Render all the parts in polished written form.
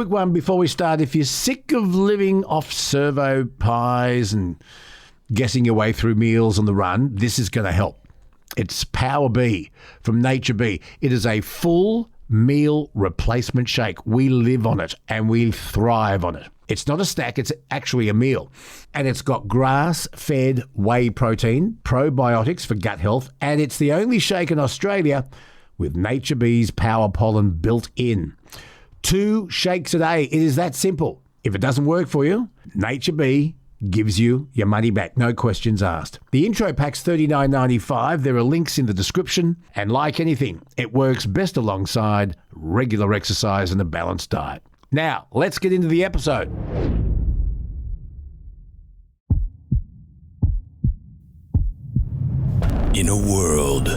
quick one before we start. If you're sick of living off servo pies and guessing your way through meals on the run, this is going to help. It's Power B from Nature B. It is a full meal replacement shake. We live on it and we thrive on it. It's not a snack, it's actually a meal. And it's got grass-fed whey protein, probiotics for gut health, and it's the only shake in Australia with Nature B's Power Pollen built in. 2 shakes a day. It is that simple. If it doesn't work for you, Nature B gives you your money back, no questions asked. The intro pack's $39.95. There are links in the description. And like anything, it works best alongside regular exercise and a balanced diet. Now, let's get into the episode. In a world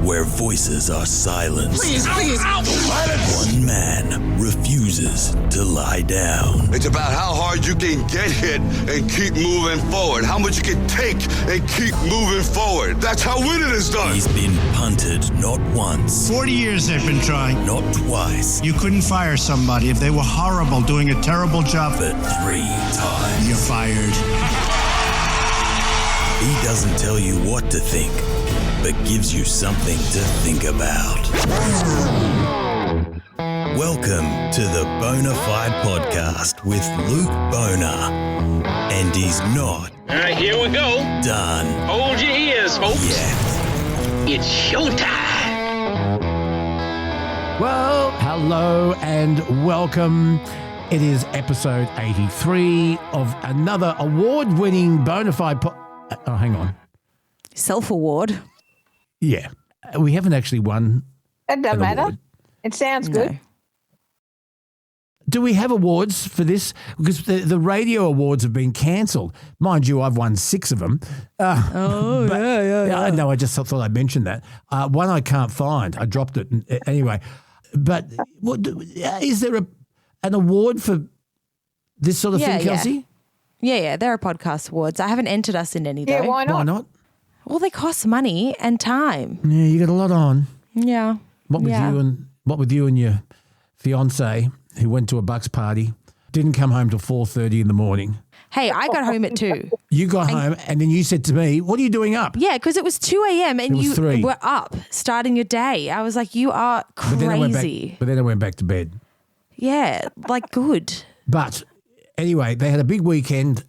where voices are silenced, one man refuses to lie down. It's about how hard you can get hit and keep moving forward. How much you can take and keep moving forward. That's how winning is done. He's been punted not once, 40 years they've been trying. not twice, You couldn't fire somebody if they were horrible, doing a terrible job. but 3 times. You're fired. He doesn't tell you what to think, but gives you something to think about. Welcome to the Bonafide podcast with Luke Bonar. And he's not All right, here we go. done Hold your ears, folks. yet. It's showtime. Well, hello and welcome. It is episode 83 of another award-winning Bonafide Oh, hang on. Self-award. Yeah. We haven't actually won. It doesn't an matter. award. It sounds good. No. Do we have awards for this? Because the radio awards have been cancelled. Mind you, I've won 6 of them. Yeah. No, I just thought I'd mention that. One I can't find. I dropped it. Anyway. But is there an award for this sort of thing, Kelsey? Yeah, there are podcast awards. I haven't entered us in any, Yeah, though. why not? Why not? Well, they cost money and time. Yeah, you got a lot on. Yeah. What with you and your fiance who went to a Bucks party, didn't come home till 4:30 in the morning. Hey, I got home at 2. You got home and then you said to me, "What are you doing up?" Yeah, because it was 2 a.m. and It was you 3. were up starting your day. I was like, you are But then I went crazy. back, to bed. Yeah, like good. But anyway, they had a big weekend.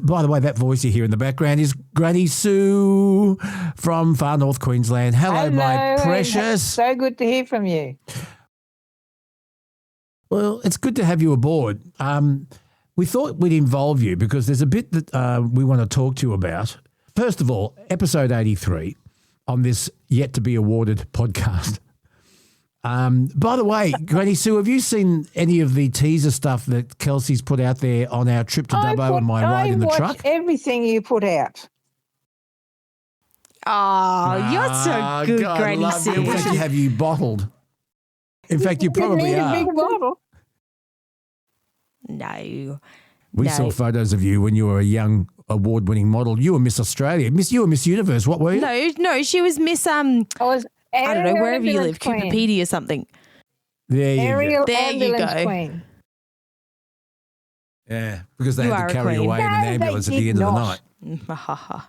By the way, that voice you hear in the background is Granny Sue from far north Queensland. Hello, my and precious. So good to hear from you. Well, it's good to have you aboard. We thought we'd involve you because there's a bit that we want to talk to you about. First of all, episode 83 on this yet-to-be-awarded podcast. By the way, Granny Sue, have you seen any of the teaser stuff that Kelsey's put out there on our trip to Dubbo and my ride in the I truck? watch everything you put out. Oh, you're so good, God, Granny love you. We should Sue. have you bottled. In fact, you You probably need a are. big bottle. No. We saw photos of you when you were a young award-winning model. You were Miss Australia. You were Miss Universe. What were you? No, she was Miss, I was I don't know, wherever you live, Queen. Cooperpedia or something. There you go. Aerial There you ambulance go. queen. Yeah, because they You had are to a carry queen. away in No, an they ambulance at the did end of the not. night.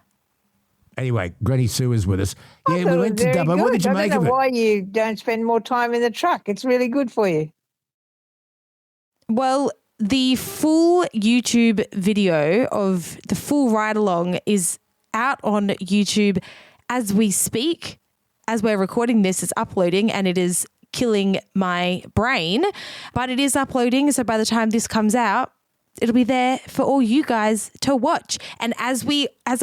Anyway, Granny Sue is with us. I Yeah, thought we it went was to very Dubbo. What good. did you make I of don't know it? why you don't spend more time in the truck. It's really good for you. Well, the full YouTube video of the full ride along is out on YouTube as we speak. As we're recording this, it's uploading and it is killing my brain, but it is uploading. So by the time this comes out, it'll be there for all you guys to watch. And as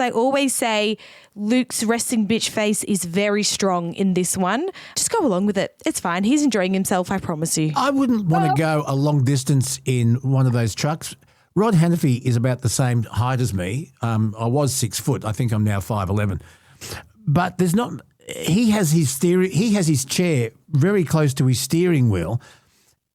I always say, Luke's resting bitch face is very strong in this one. Just go along with it. It's fine. He's enjoying himself, I promise you. I wouldn't want to go a long distance in one of those trucks. Rod Hannafy is about the same height as me. I was 6 foot. I think I'm now 5'11". But there's not. He has his chair very close to his steering wheel,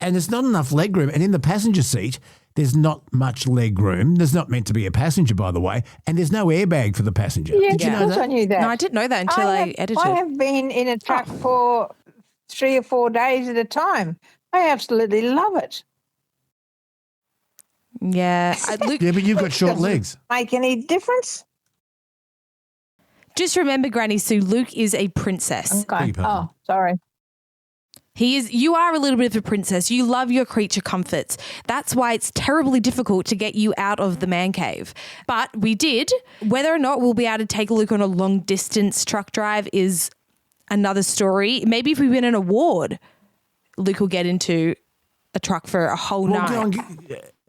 and there's not enough leg room. And in the passenger seat, there's not much leg room. There's not meant to be a passenger, by the way, and there's no airbag for the passenger. Yeah, Did you of know course that? I knew that. No, I didn't know that until I edited. I have been in a truck for 3 or 4 days at a time. I absolutely love it. Yeah. Luke, Yeah, but you've got short legs. Make any difference? just remember, Granny Sue, Luke is a princess. Okay. Oh, sorry. You are a little bit of a princess. You love your creature comforts. That's why it's terribly difficult to get you out of the man cave. But we did. Whether or not we'll be able to take Luke on a long distance truck drive is another story. Maybe if we win an award, Luke will get into a truck for a whole night.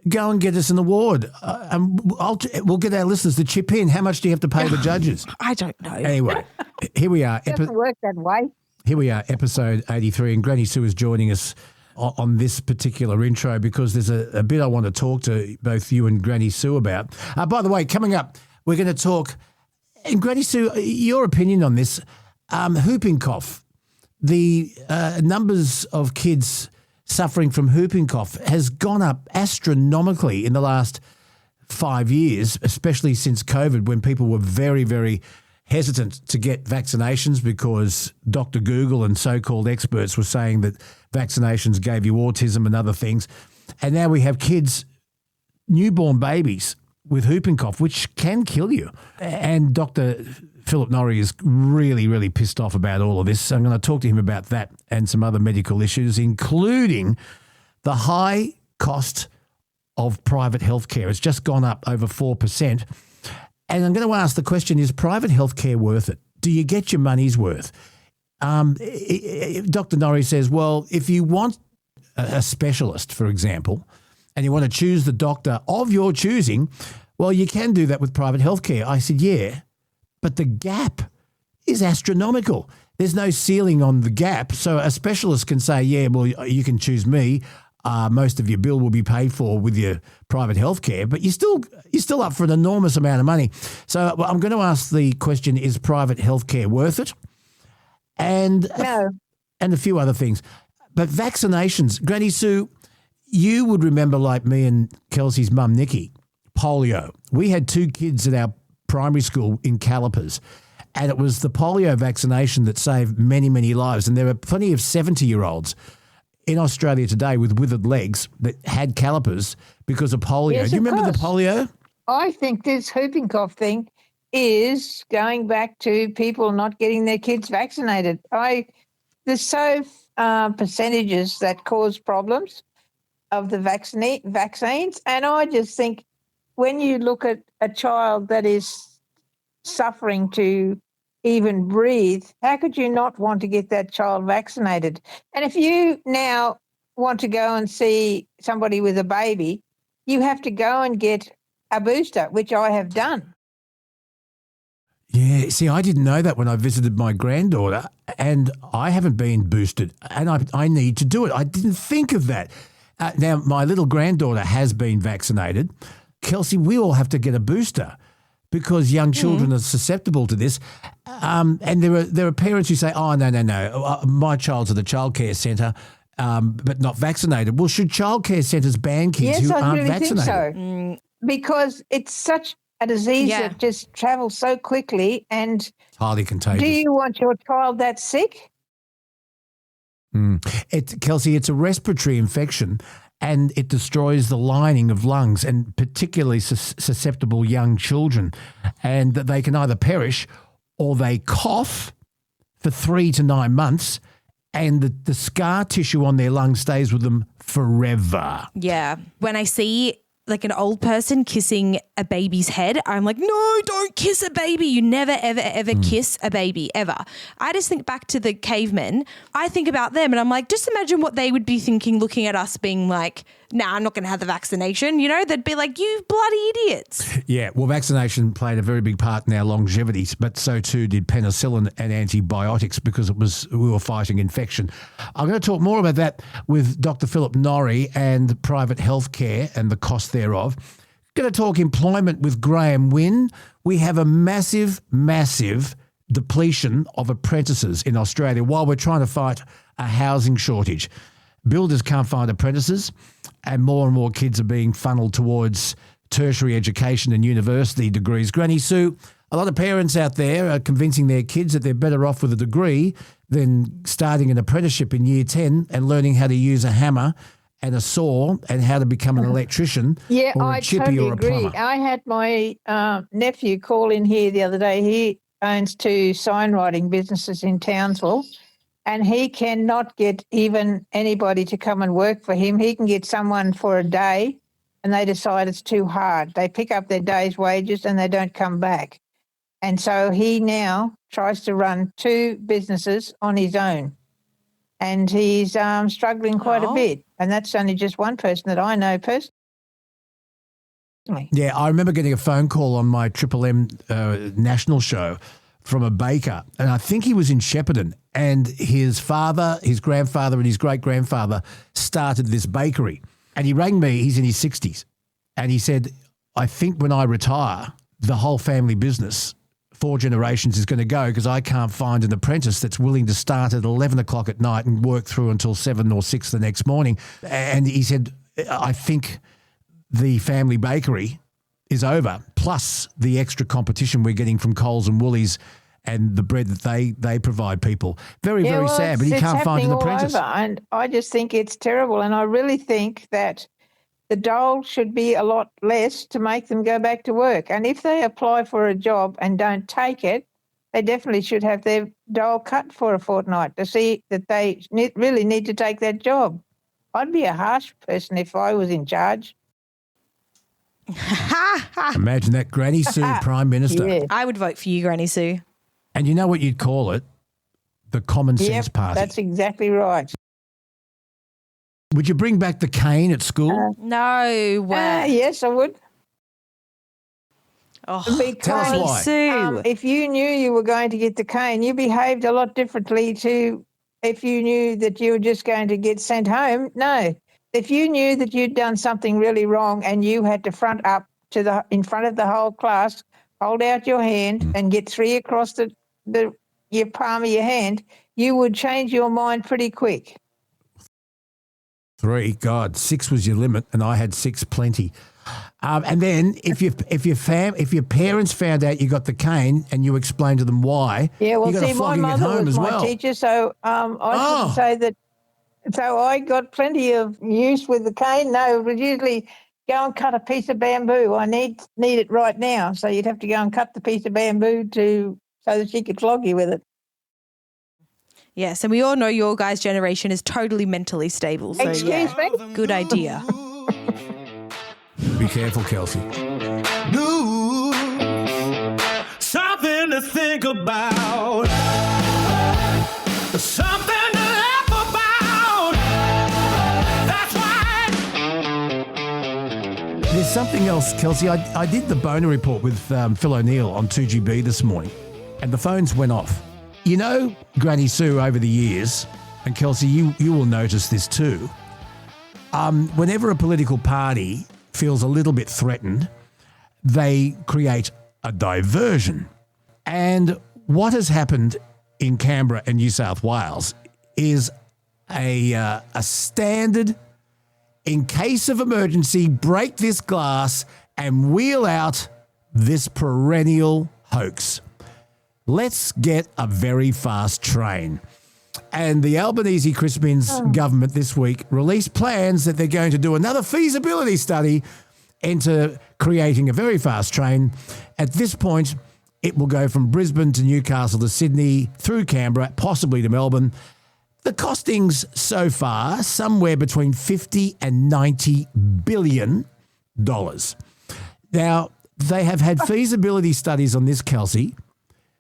Go and get us an award. We'll get our listeners to chip in. How much do you have to pay the judges? I don't know. Anyway, here we are. It doesn't work that way. Here we are, episode 83, and Granny Sue is joining us on this particular intro because there's a bit I want to talk to both you and Granny Sue about. By the way, coming up, we're going to talk, and Granny Sue, your opinion on this, whooping cough. The numbers of kids suffering from whooping cough has gone up astronomically in the last 5 years, especially since COVID, when people were very, very hesitant to get vaccinations because Dr. Google and so-called experts were saying that vaccinations gave you autism and other things. And now we have kids, newborn babies with whooping cough, which can kill you. And Dr. Philip Norrie is really, really pissed off about all of this. So I'm going to talk to him about that and some other medical issues, including the high cost of private healthcare. It's just gone up over 4%. And I'm going to ask the question, is private healthcare worth it? Do you get your money's worth? Dr. Norrie says, well, if you want a specialist, for example, and you want to choose the doctor of your choosing, well, you can do that with private healthcare. I said, yeah, but the gap is astronomical. There's no ceiling on the gap. So a specialist can say, yeah, well, you can choose me. Most of your bill will be paid for with your private healthcare, but you're still up for an enormous amount of money. So I'm going to ask the question, is private healthcare worth it? And No. And a few other things. But vaccinations, Granny Sue, you would remember, like me and Kelsey's mum, Nikki, polio. We had 2 kids at our primary school in Calipers, and it was the polio vaccination that saved many, many lives. And there are plenty of 70-year-olds in Australia today with withered legs that had calipers because of polio. Yes, do you remember the course. polio? I think this whooping cough thing is going back to people not getting their kids vaccinated. There's so percentages that cause problems of the vaccines, and I just think when you look at a child that is suffering to even breathe, how could you not want to get that child vaccinated? And if you now want to go and see somebody with a baby, you have to go and get a booster, which I have done. Yeah, see, I didn't know that when I visited my granddaughter, and I haven't been boosted, and I need to do it. I didn't think of that. Now, my little granddaughter has been vaccinated. Kelsey, we all have to get a booster because young children are susceptible to this. And there are parents who say, oh, no, my child's at the childcare centre, but not vaccinated. Well, should childcare centres ban kids who aren't vaccinated? Yes, I really think so. Because it's such a disease that just travels so quickly, and It's highly contagious. do you want your child that sick? Kelsey, it's a respiratory infection, and it destroys the lining of lungs, and particularly susceptible young children, and that they can either perish or they cough for 3 to 9 months, and the scar tissue on their lung stays with them forever. Yeah. When I see like an old person kissing a baby's head, I'm like, no, don't kiss a baby. You never, ever, ever kiss a baby, ever. I just think back to the cavemen. I think about them and I'm like, just imagine what they would be thinking looking at us being like, nah, I'm not going to have the vaccination. You know, they'd be like, you bloody idiots. Yeah, well, vaccination played a very big part in our longevity, but so too did penicillin and antibiotics because we were fighting infection. I'm going to talk more about that with Dr. Philip Norrie and private healthcare and the cost thereof. Going to talk employment with Graham Wynn. We have a massive, massive depletion of apprentices in Australia while we're trying to fight a housing shortage. Builders can't find apprentices, and more kids are being funneled towards tertiary education and university degrees. Granny Sue, a lot of parents out there are convincing their kids that they're better off with a degree than starting an apprenticeship in year 10 and learning how to use a hammer and a saw and how to become an electrician Yeah, or a I chippy totally or a agree. plumber. I had my nephew call in here the other day. He owns 2 signwriting businesses in Townsville, and he cannot get even anybody to come and work for him. He can get someone for a day, and they decide it's too hard. They pick up their day's wages and they don't come back. And so he now tries to run 2 businesses on his own. And he's struggling quite a bit. And that's only just one person that I know personally. Yeah, I remember getting a phone call on my Triple M national show from a baker, and I think he was in Shepparton, and his father, his grandfather, and his great-grandfather started this bakery. And he rang me, he's in his 60s, and he said, I think when I retire, the whole family business, 4 generations, is going to go because I can't find an apprentice that's willing to start at 11 o'clock at night and work through until 7 or 6 the next morning. And he said, I think the family bakery is over, plus the extra competition we're getting from Coles and Woolies and the bread that they provide people. Very sad, but he can't find an apprentice. Over, and I just think it's terrible. And I really think that the dole should be a lot less to make them go back to work. And if they apply for a job and don't take it, they definitely should have their dole cut for a fortnight to see that they really need to take that job. I'd be a harsh person if I was in charge. Imagine that, Granny Sue, Prime Minister. Yeah. I would vote for you, Granny Sue. And you know what you'd call it? The Common Sense Party. That's exactly right. Would you bring back the cane at school? No. Yes, I would. Oh, Tell us why. Sue. If you knew you were going to get the cane, you behaved a lot differently to if you knew that you were just going to get sent home. No. If you knew that you'd done something really wrong and you had to front up to in front of the whole class, hold out your hand and get 3 across your palm of your hand, you would change your mind pretty quick. 3, God, 6 was your limit, and I had 6 plenty. And then if your parents found out you got the cane and you explained to them why, Yeah, well, you got see, a my flogging at mother home was as my well. teacher, so I should say that. So I got plenty of use with the cane. No, it would usually go and cut a piece of bamboo. I need it right now, so you'd have to go and cut the piece of bamboo so that she could flog you with it. Yes, and we all know your guys' generation is totally mentally stable. So Excuse me? good idea. Be careful, Kelsey. Ooh, something to think about. Something to laugh about. That's right. There's something else, Kelsey. I did the Boner Report with Phil O'Neill on 2GB this morning, and the phones went off. You know, Granny Sue, over the years, and Kelsey, you will notice this too, whenever a political party feels a little bit threatened, they create a diversion. And what has happened in Canberra and New South Wales is a standard, in case of emergency, break this glass and wheel out this perennial hoax. Let's get a very fast train. And the Albanese Crispins government this week released plans that they're going to do another feasibility study into creating a very fast train. At this point, it will go from Brisbane to Newcastle to Sydney, through Canberra, possibly to Melbourne. The costings so far, somewhere between $50 and $90 billion. Now, they have had feasibility studies on this, Kelsey,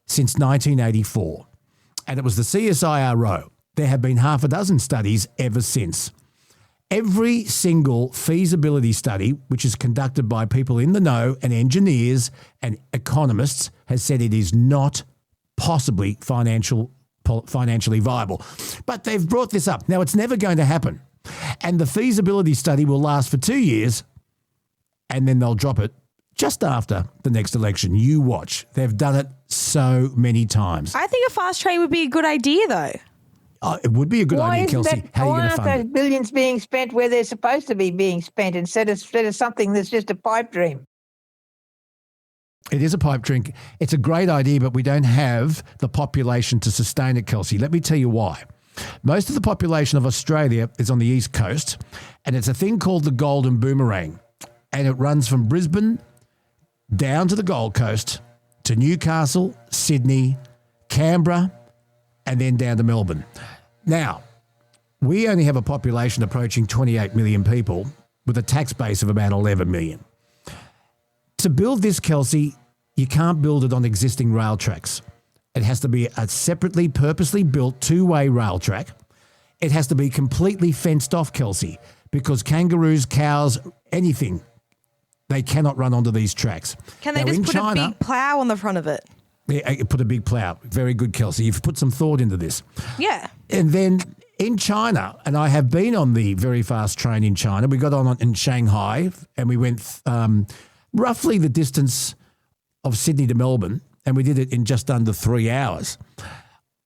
since 1984. And it was the CSIRO. There have been half a dozen studies ever since. Every single feasibility study, which is conducted by people in the know and engineers and economists, has said it is not possibly financially viable. But they've brought this up. Now, it's never going to happen. And the feasibility study will last for 2 years, and then they'll drop it just after the next election. You watch. They've done it so many times. I think a fast train would be a good idea, though. It would be a good idea, Kelsey. How are you why going to aren't fund those it? billions being spent where they're supposed to be being spent instead of something that's just a pipe dream? It is a pipe dream. It's a great idea, but we don't have the population to sustain it, Kelsey. Let me tell you why. Most of the population of Australia is on the east coast, and it's a thing called the Golden Boomerang, and it runs from Brisbane down to the Gold Coast to Newcastle, Sydney, Canberra, and then down to Melbourne. Now, we only have a population approaching 28 million people with a tax base of about 11 million. To build this, Kelsey, you can't build it on existing rail tracks. It has to be a separately, purposely built two-way rail track. It has to be completely fenced off, Kelsey, because kangaroos, cows, anything, they cannot run onto these tracks. Can they just put a big plough on the front of it? Yeah, put a big plough. Very good, Kelsey. You've put some thought into this. Yeah. And then in China, and I have been on the very fast train in China. We got on in Shanghai, and we went roughly the distance of Sydney to Melbourne, and we did it in just under 3 hours.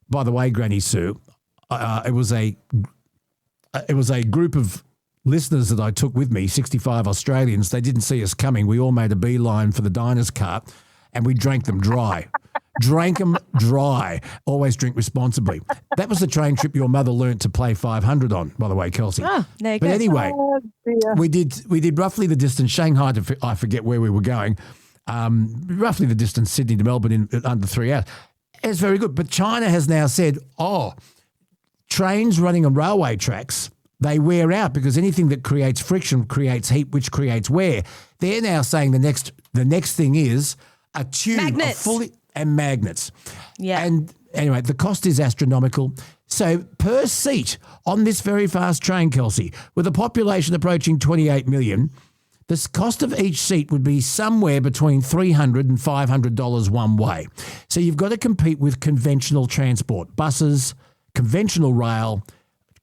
By the way, Granny Sue, it was a group of listeners that I took with me, 65 Australians. They didn't see us coming. We all made a beeline for the diner's cart, and we drank them dry. Drank them dry. Always drink responsibly. That was the train trip your mother learnt to play 500 on, by the way, Kelsey. Oh, there you but go. anyway, we did roughly the distance Shanghai to, I forget where we were going, roughly the distance Sydney to Melbourne in under 3 hours. It's very good. But China has now said, trains running on railway tracks, they wear out because anything that creates friction creates heat, which creates wear. They're now saying the next thing is a tube Magnets. and magnets. Yeah. And anyway, the cost is astronomical. So per seat on this very fast train, Kelsey, with a population approaching 28 million, the cost of each seat would be somewhere between $300 and $500 one way. So you've got to compete with conventional transport, buses, conventional rail,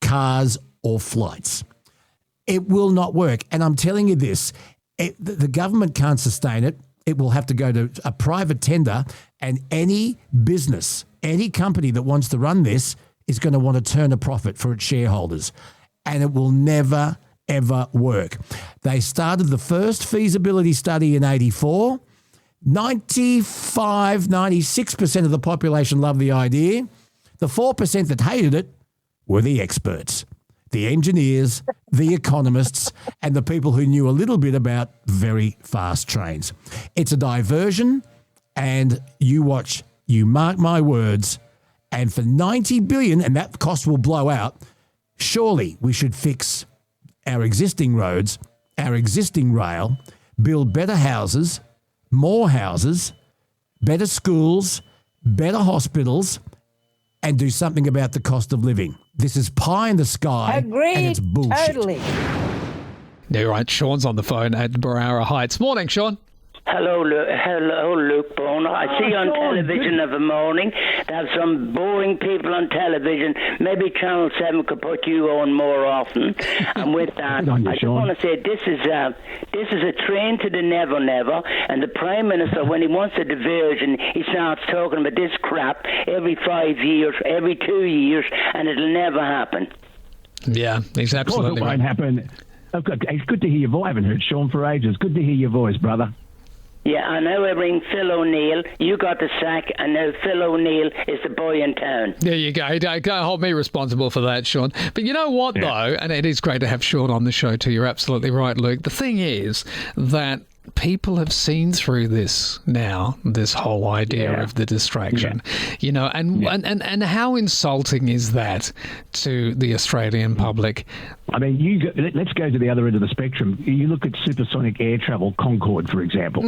cars, or flights. It will not work. And I'm telling you this, the government can't sustain it. It will have to go to a private tender, and any business, any company that wants to run this is going to want to turn a profit for its shareholders, and it will never, ever work. They started the first feasibility study in 1984. 96% of the population loved the idea. The 4% that hated it were the experts, the engineers, the economists, and the people who knew a little bit about very fast trains. It's a diversion, and you mark my words, and for $90 billion, and that cost will blow out, surely we should fix our existing roads, our existing rail, build better houses, more houses, better schools, better hospitals, and do something about the cost of living. This is pie in the sky. Agreed. And it's bullshit. Totally. Yeah, right. Sean's on the phone at Barara Heights. Morning, Sean. Hello, Luke Boner. I see you on television of a morning. They have some boring people on television. Maybe Channel 7 could put you on more often. And with that, I just want to say this is a train to the never, never. And the Prime Minister, when he wants a diversion, he starts talking about this crap every 5 years, every 2 years, and it'll never happen. Yeah, he's absolutely Of course it right. won't happen. It's good to hear your voice. I haven't heard Sean for ages. Good to hear your voice, brother. Yeah, I know I ring Phil O'Neill. You got the sack, and now Phil O'Neill is the boy in town. There you go. Don't hold me responsible for that, Sean. But you know what, though? And it is great to have Sean on the show, too. You're absolutely right, Luke. The thing is that people have seen through this now, this whole idea of the distraction, you know, and how insulting is that to the Australian public? I mean, let's go to the other end of the spectrum. You look at supersonic air travel, Concorde, for example.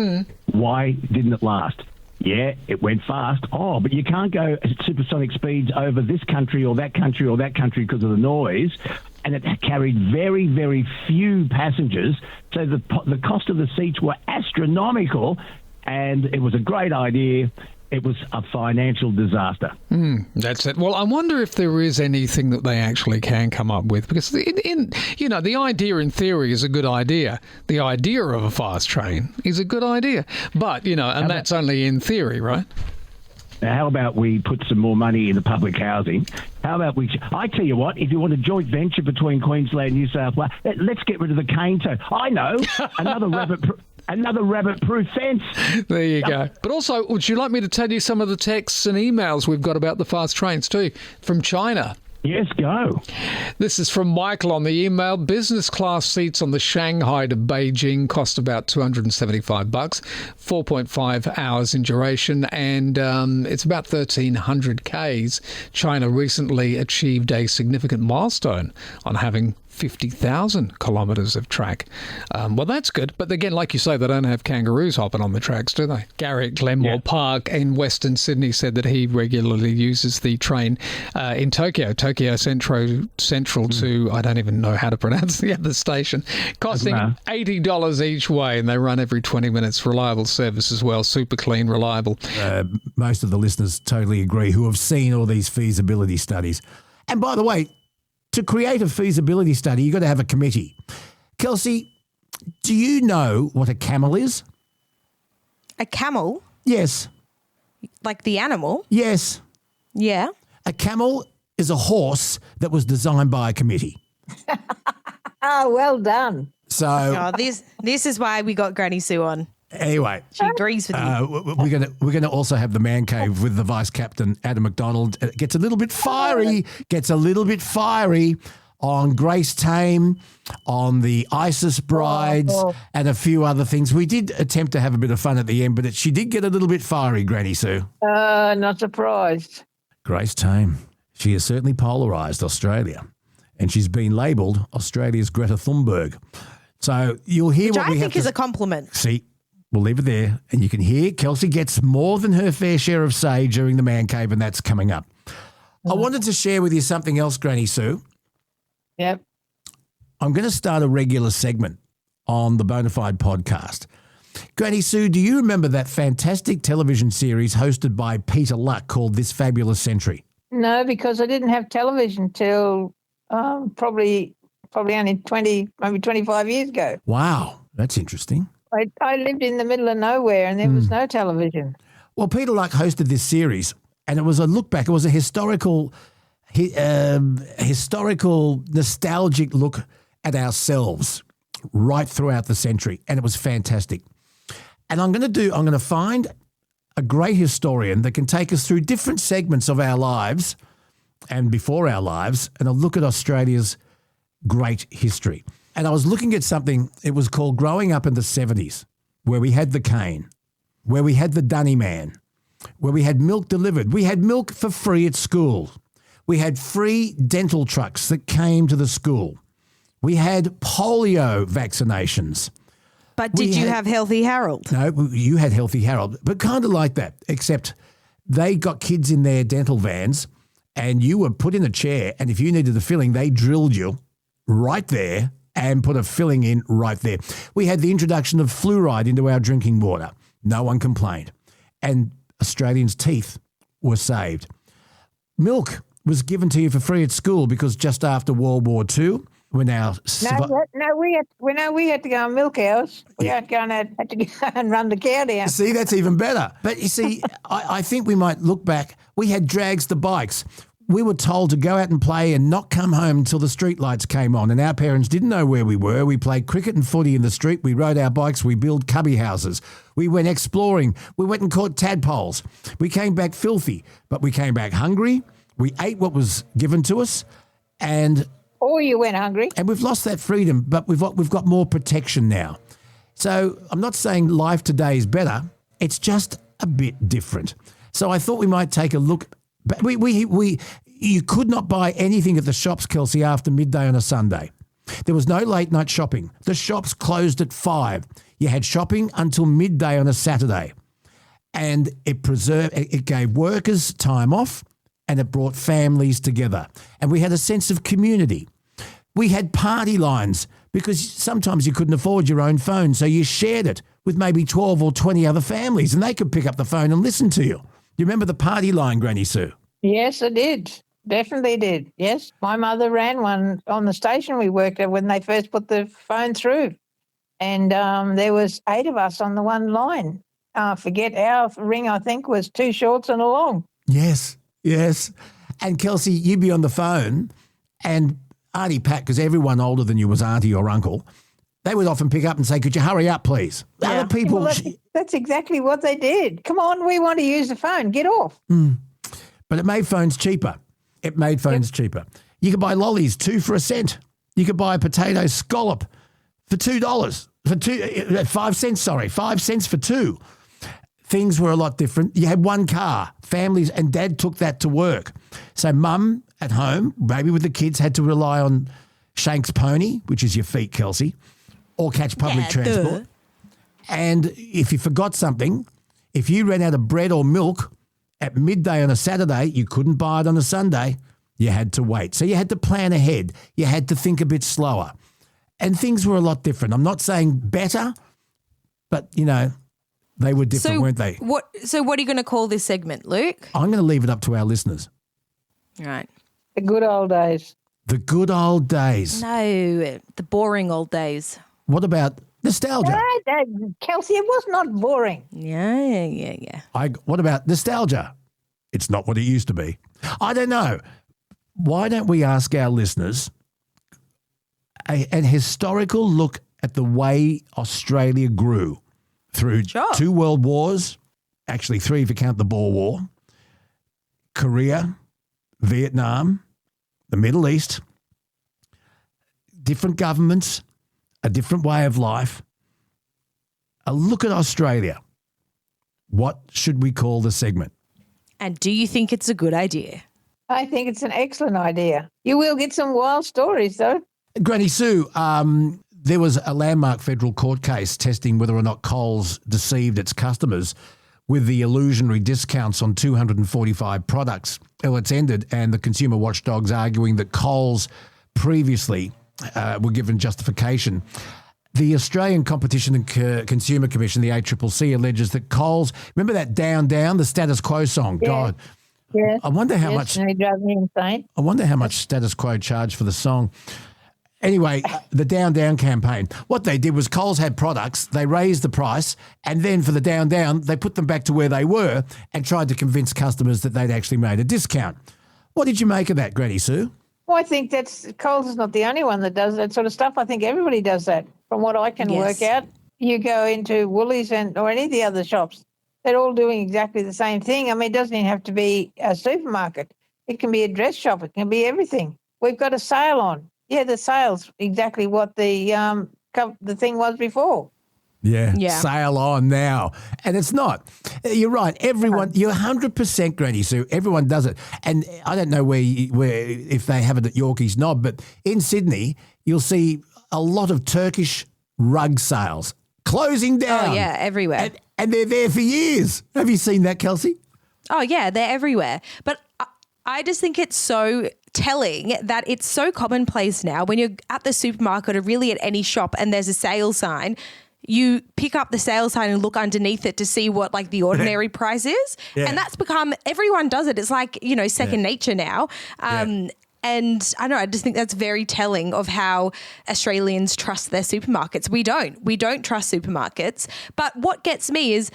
Why didn't it last? Yeah, it went fast. Oh, but you can't go at supersonic speeds over this country or that country or that country because of the noise. And it carried very, very few passengers. So the cost of the seats were astronomical, and it was a great idea. It was a financial disaster. That's it. Well, I wonder if there is anything that they actually can come up with, because the idea in theory is a good idea. The idea of a fast train is a good idea, but and that's only in theory, right? Now, how about we put some more money into public housing? How about I tell you what, if you want a joint venture between Queensland and New South Wales, let's get rid of the cane toe. I know, another rabbit-proof fence. There you go. But also, would you like me to tell you some of the texts and emails we've got about the fast trains too, from China? Yes, go. This is from Michael on the email. Business class seats on the Shanghai to Beijing cost about $275, 4.5 hours in duration, and it's about 1,300 Ks. China recently achieved a significant milestone on having 50,000 kilometres of track. Well, that's good. But again, like you say, they don't have kangaroos hopping on the tracks, do they? Gary at Glenmore Park in Western Sydney said that he regularly uses the train in Tokyo Central to, I don't even know how to pronounce the other station, costing $80 each way, and they run every 20 minutes. Reliable service as well, super clean, reliable. Most of the listeners totally agree who have seen all these feasibility studies. And by the way, to create a feasibility study, you've got to have a committee. Kelsey, do you know what a camel is? A camel? Yes. Like the animal? Yes. Yeah. A camel is a horse that was designed by a committee. Oh, well done. So this is why we got Granny Sue on. Anyway, she agrees with you. We're gonna also have the man cave with the vice captain Adam McDonald. It gets a little bit fiery. On Grace Tame, on the ISIS brides, and a few other things. We did attempt to have a bit of fun at the end, but she did get a little bit fiery, Granny Sue. Not surprised. Grace Tame, she has certainly polarised Australia, and she's been labelled Australia's Greta Thunberg. So you'll hear Which what we I think is a compliment. See. We'll leave it there. And you can hear Kelsey gets more than her fair share of say during the man cave, and that's coming up. I wanted to share with you something else, Granny Sue. Yep. I'm going to start a regular segment on the Bonafide podcast. Granny Sue, do you remember that fantastic television series hosted by Peter Luck called This Fabulous Century? No, because I didn't have television till probably only 20, maybe 25 years ago. Wow, that's interesting. I lived in the middle of nowhere and there was no television. Well, Peter Luck hosted this series, and it was a look back. It was a historical, nostalgic look at ourselves right throughout the century, and it was fantastic. And I'm going to find a great historian that can take us through different segments of our lives and before our lives, and a look at Australia's great history. And I was looking at something, it was called Growing Up in the 70s, where we had the cane, where we had the dunny man, where we had milk delivered. We had milk for free at school. We had free dental trucks that came to the school. We had polio vaccinations. But did you have Healthy Harold? No, you had Healthy Harold, but kind of like that, except they got kids in their dental vans and you were put in a chair, and if you needed a filling, they drilled you right there and put a filling in right there. We had the introduction of fluoride into our drinking water. No one complained. And Australians' teeth were saved. Milk was given to you for free at school because just after World War II, we had to go and milk cows. We had to go and run the cow down. See, that's even better. But you see, I think we might look back. We had drags to bikes. We were told to go out and play and not come home until the street lights came on, and our parents didn't know where we were. We played cricket and footy in the street. We rode our bikes. We built cubby houses. We went exploring. We went and caught tadpoles. We came back filthy, but we came back hungry. We ate what was given to us, or you went hungry. And we've lost that freedom, but we've got more protection now. So I'm not saying life today is better. It's just a bit different. So I thought we might take a look. You could not buy anything at the shops, Kelsey, after midday on a Sunday. There was no late night shopping. The shops closed at 5. You had shopping until midday on a Saturday. And it gave workers time off, and it brought families together. And we had a sense of community. We had party lines because sometimes you couldn't afford your own phone, so you shared it with maybe 12 or 20 other families, and they could pick up the phone and listen to you. You remember the party line, Granny Sue? Yes, I did. Definitely did. Yes. My mother ran one on the station we worked at when they first put the phone through. And there was 8 of us on the one line. Forget our ring, I think, was 2 shorts and a long. Yes, yes. And Kelsey, you'd be on the phone and Auntie Pat, because everyone older than you was auntie or uncle, they would often pick up and say, could you hurry up, please? Yeah. Other people... Well, that's exactly what they did. Come on, we want to use the phone. Get off. But it made phones cheaper. It made phones cheaper. You could buy lollies 2 for a cent. You could buy a potato scallop for $2. 5 cents, 5 cents for 2. Things were a lot different. You had one car, families, and Dad took that to work. So Mum at home, maybe with the kids, had to rely on Shank's pony, which is your feet, Kelsey, or catch public transport. And if you forgot something, if you ran out of bread or milk at midday on a Saturday, you couldn't buy it on a Sunday. You had to wait. So you had to plan ahead. You had to think a bit slower. And things were a lot different. I'm not saying better, but, you know, they were different, weren't they? So what are you going to call this segment, Luke? I'm going to leave it up to our listeners. Right. The good old days. The good old days. No, the boring old days. What about nostalgia? Kelsey, it was not boring. Yeah. What about nostalgia? It's not what it used to be. I don't know. Why don't we ask our listeners an historical look at the way Australia grew through 2 world wars, actually 3 if you count the Boer War, Korea, Vietnam, the Middle East, different governments, a different way of life. A look at Australia. What should we call the segment? And do you think it's a good idea? I think it's an excellent idea. You will get some wild stories, though. Granny Sue, there was a landmark federal court case testing whether or not Coles deceived its customers with the illusionary discounts on 245 products. Well, it's ended, and the consumer watchdogs arguing that Coles previously were given justification. The Australian Competition and Consumer Commission, the ACCC, alleges that Coles, remember that Down, the Status Quo song? Yeah. God. Yeah. I wonder how much. It drives me insane. I wonder how much Status Quo charged for the song. Anyway, the Down campaign. What they did was Coles had products, they raised the price, and then for the Down, they put them back to where they were and tried to convince customers that they'd actually made a discount. What did you make of that, Granny Sue? Well, I think Coles is not the only one that does that sort of stuff. I think everybody does that. From what I can work out, you go into Woolies or any of the other shops, they're all doing exactly the same thing. I mean, it doesn't even have to be a supermarket. It can be a dress shop. It can be everything. We've got a sale on. Yeah, the sale's exactly what the thing was before. Yeah, sale on now. And it's not. You're right. Everyone, you're 100% Granny Sue. Everyone does it. And I don't know where if they have it at Yorkie's Knob, but in Sydney, you'll see a lot of Turkish rug sales closing down. Oh, yeah, everywhere. And they're there for years. Have you seen that, Kelsey? Oh, yeah, they're everywhere. But I just think it's so telling that it's so commonplace now when you're at the supermarket or really at any shop and there's a sale sign, you pick up the sale sign and look underneath it to see what like the ordinary price is. Yeah. And that's become, everyone does it. It's like, second nature now. And I know, I just think that's very telling of how Australians trust their supermarkets. We don't trust supermarkets. But what gets me is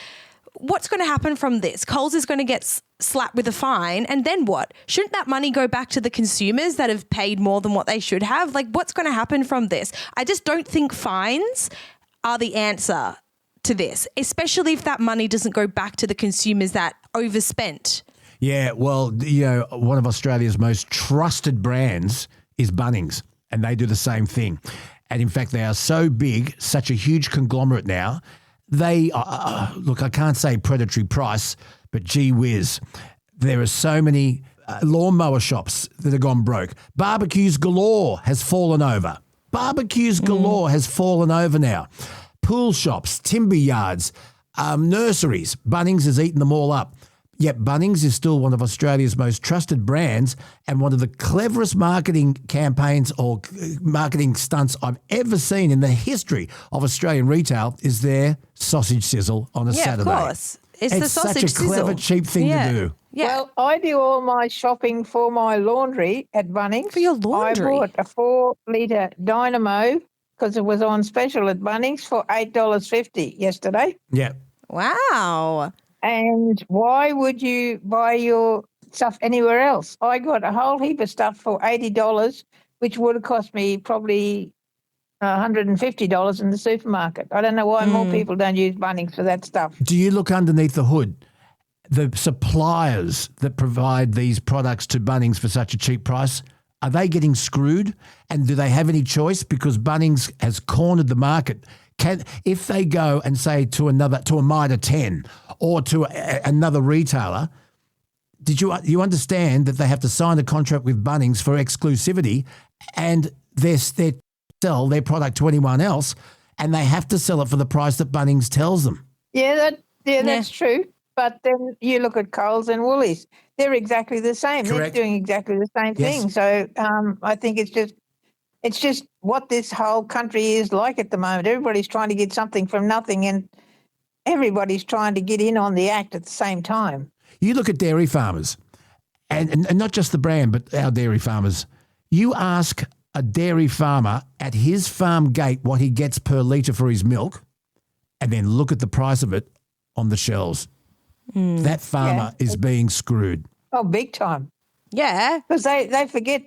what's going to happen from this? Coles is going to get slapped with a fine, and then what? Shouldn't that money go back to the consumers that have paid more than what they should have? Like, what's going to happen from this? I just don't think fines are the answer to this, especially if that money doesn't go back to the consumers that overspent. Yeah, well, one of Australia's most trusted brands is Bunnings, and they do the same thing. And in fact, they are so big, such a huge conglomerate now, they, look, I can't say predatory price, but gee whiz, there are so many lawnmower shops that have gone broke. Barbecues galore has fallen over. Barbecues galore has fallen over now. Pool shops, timber yards, nurseries. Bunnings has eaten them all up. Yet Bunnings is still one of Australia's most trusted brands and one of the cleverest marketing campaigns or marketing stunts I've ever seen in the history of Australian retail is their sausage sizzle on a Saturday. Yeah, of course. It's the sausage sizzle. It's such a clever, cheap thing to do. Yeah. Well, I do all my shopping for my laundry at Bunnings. For your laundry? I bought a 4-litre Dynamo because it was on special at Bunnings for $8.50 yesterday. Yeah. Wow. And why would you buy your stuff anywhere else? I got a whole heap of stuff for $80, which would have cost me probably $150 in the supermarket. I don't know why more people don't use Bunnings for that stuff. Do you look underneath the hood the suppliers that provide these products to Bunnings for such a cheap price, are they getting screwed? And do they have any choice? Because Bunnings has cornered the market. If they go and say to a Mitre 10 or to another retailer, you understand that they have to sign a contract with Bunnings for exclusivity, and they sell their product to anyone else, and they have to sell it for the price that Bunnings tells them. That's true. But then you look at Coles and Woolies; they're exactly the same. Correct. They're doing exactly the same thing. So I think it's just what this whole country is like at the moment. Everybody's trying to get something from nothing, and everybody's trying to get in on the act at the same time. You look at dairy farmers, and not just the brand, but our dairy farmers. You ask a dairy farmer at his farm gate what he gets per litre for his milk, and then look at the price of it on the shelves. That farmer is being screwed. Oh, big time. Yeah. Because they forget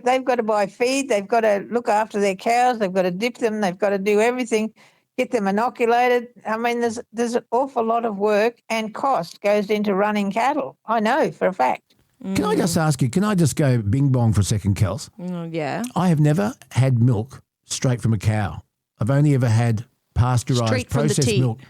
they've got to buy feed, they've got to look after their cows, they've got to dip them, they've got to do everything, get them inoculated. I mean, there's an awful lot of work and cost goes into running cattle. I know for a fact. Can I just ask you, can I just go bing bong for a second, Kels? Yeah. I have never had milk straight from a cow. I've only ever had pasteurised, Straight from the processed tea. milk.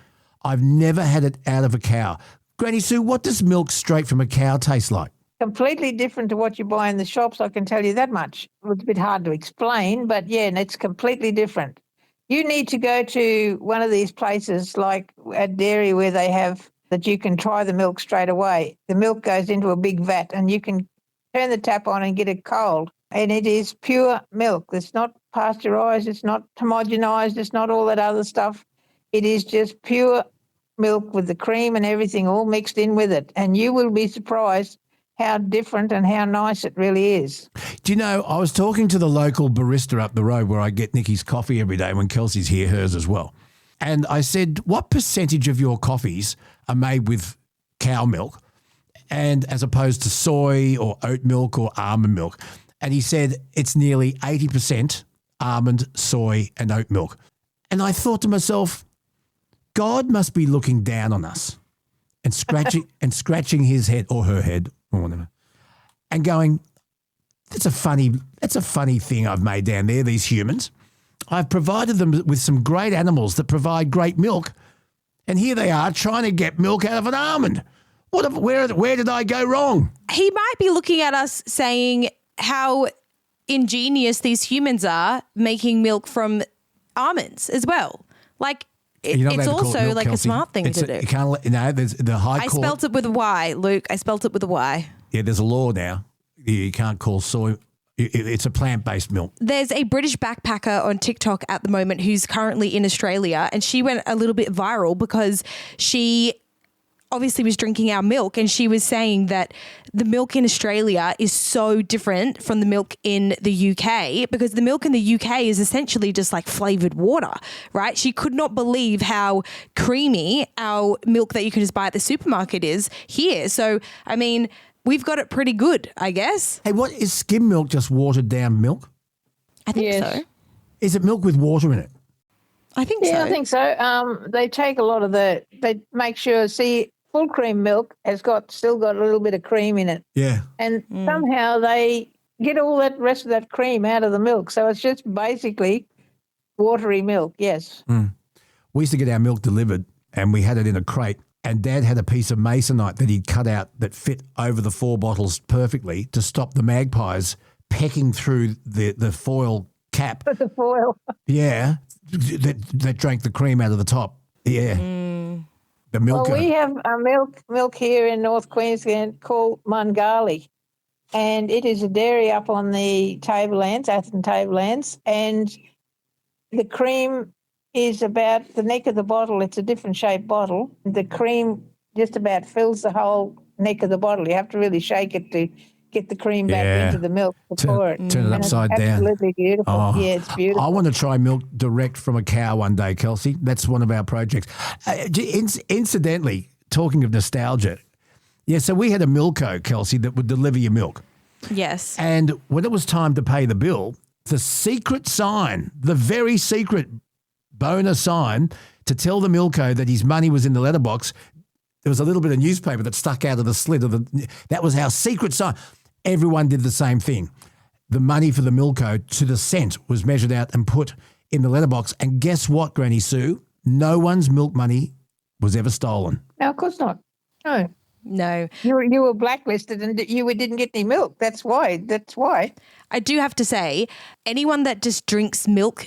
I've never had it out of a cow. Granny Sue, what does milk straight from a cow taste like? Completely different to what you buy in the shops, I can tell you that much. It's a bit hard to explain, but and it's completely different. You need to go to one of these places like at dairy where they have that you can try the milk straight away. The milk goes into a big vat and you can turn the tap on and get it cold. And it is pure milk. It's not pasteurised, it's not homogenised, it's not all that other stuff. It is just pure milk with the cream and everything all mixed in with it. And you will be surprised how different and how nice it really is. Do you know, I was talking to the local barista up the road where I get Nikki's coffee every day when Kelsey's here, hers as well. And I said, what percentage of your coffees are made with cow milk and as opposed to soy or oat milk or almond milk? And he said it's nearly 80% almond, soy and oat milk. And I thought to myself, God must be looking down on us and scratching his head or her head or whatever, and going, that's a funny thing I've made down there, these humans. I've provided them with some great animals that provide great milk, and here they are trying to get milk out of an almond. Where did I go wrong? He might be looking at us saying how ingenious these humans are making milk from almonds as well. Like, it's also milk, like Kelsey. A smart thing to do. You can't there's the high court. I spelt it with a Y, Luke. I spelt it with a Y. Yeah, there's a law now. You can't call soy. It's a plant-based milk. There's a British backpacker on TikTok at the moment who's currently in Australia, and she went a little bit viral because she obviously was drinking our milk, and she was saying that the milk in Australia is so different from the milk in the UK because the milk in the UK is essentially just like flavoured water, right? She could not believe how creamy our milk that you can just buy at the supermarket is here. So, I mean, we've got it pretty good, I guess. Hey, what is skim milk? Just watered down milk? I think so. Is it milk with water in it? I think so. Yeah, I think so. They take a lot of they make sure, full cream milk has still got a little bit of cream in it. Yeah. And somehow they get all that rest of that cream out of the milk. So it's just basically watery milk, yes. We used to get our milk delivered and we had it in a crate, and Dad had a piece of masonite that he'd cut out that fit over the 4 bottles perfectly to stop the magpies pecking through the foil cap. The foil. Yeah. That drank the cream out of the top. Yeah. The milk. Well, we have a milk here in North Queensland called Mungali, and it is a dairy up on the tablelands, Atherton tablelands, and the cream is about the neck of the bottle. It's a different shaped bottle. The cream just about fills the whole neck of the bottle. You have to really shake it to get the cream back into the milk to pour it. Turn it upside down. Absolutely beautiful. Oh, yeah, it's beautiful. I want to try milk direct from a cow one day, Kelsey. That's one of our projects. Incidentally, talking of nostalgia, so we had a Milko, Kelsey, that would deliver your milk. Yes. And when it was time to pay the bill, the secret sign, the very secret Bona sign to tell the Milko that his money was in the letterbox, there was a little bit of newspaper that stuck out of the slit of the. That was our secret sign. Everyone did the same thing. The money for the Milko to the cent was measured out and put in the letterbox. And guess what, Granny Sue? No one's milk money was ever stolen. No, of course not. No. No. You were blacklisted and you didn't get any milk. That's why. I do have to say, anyone that just drinks milk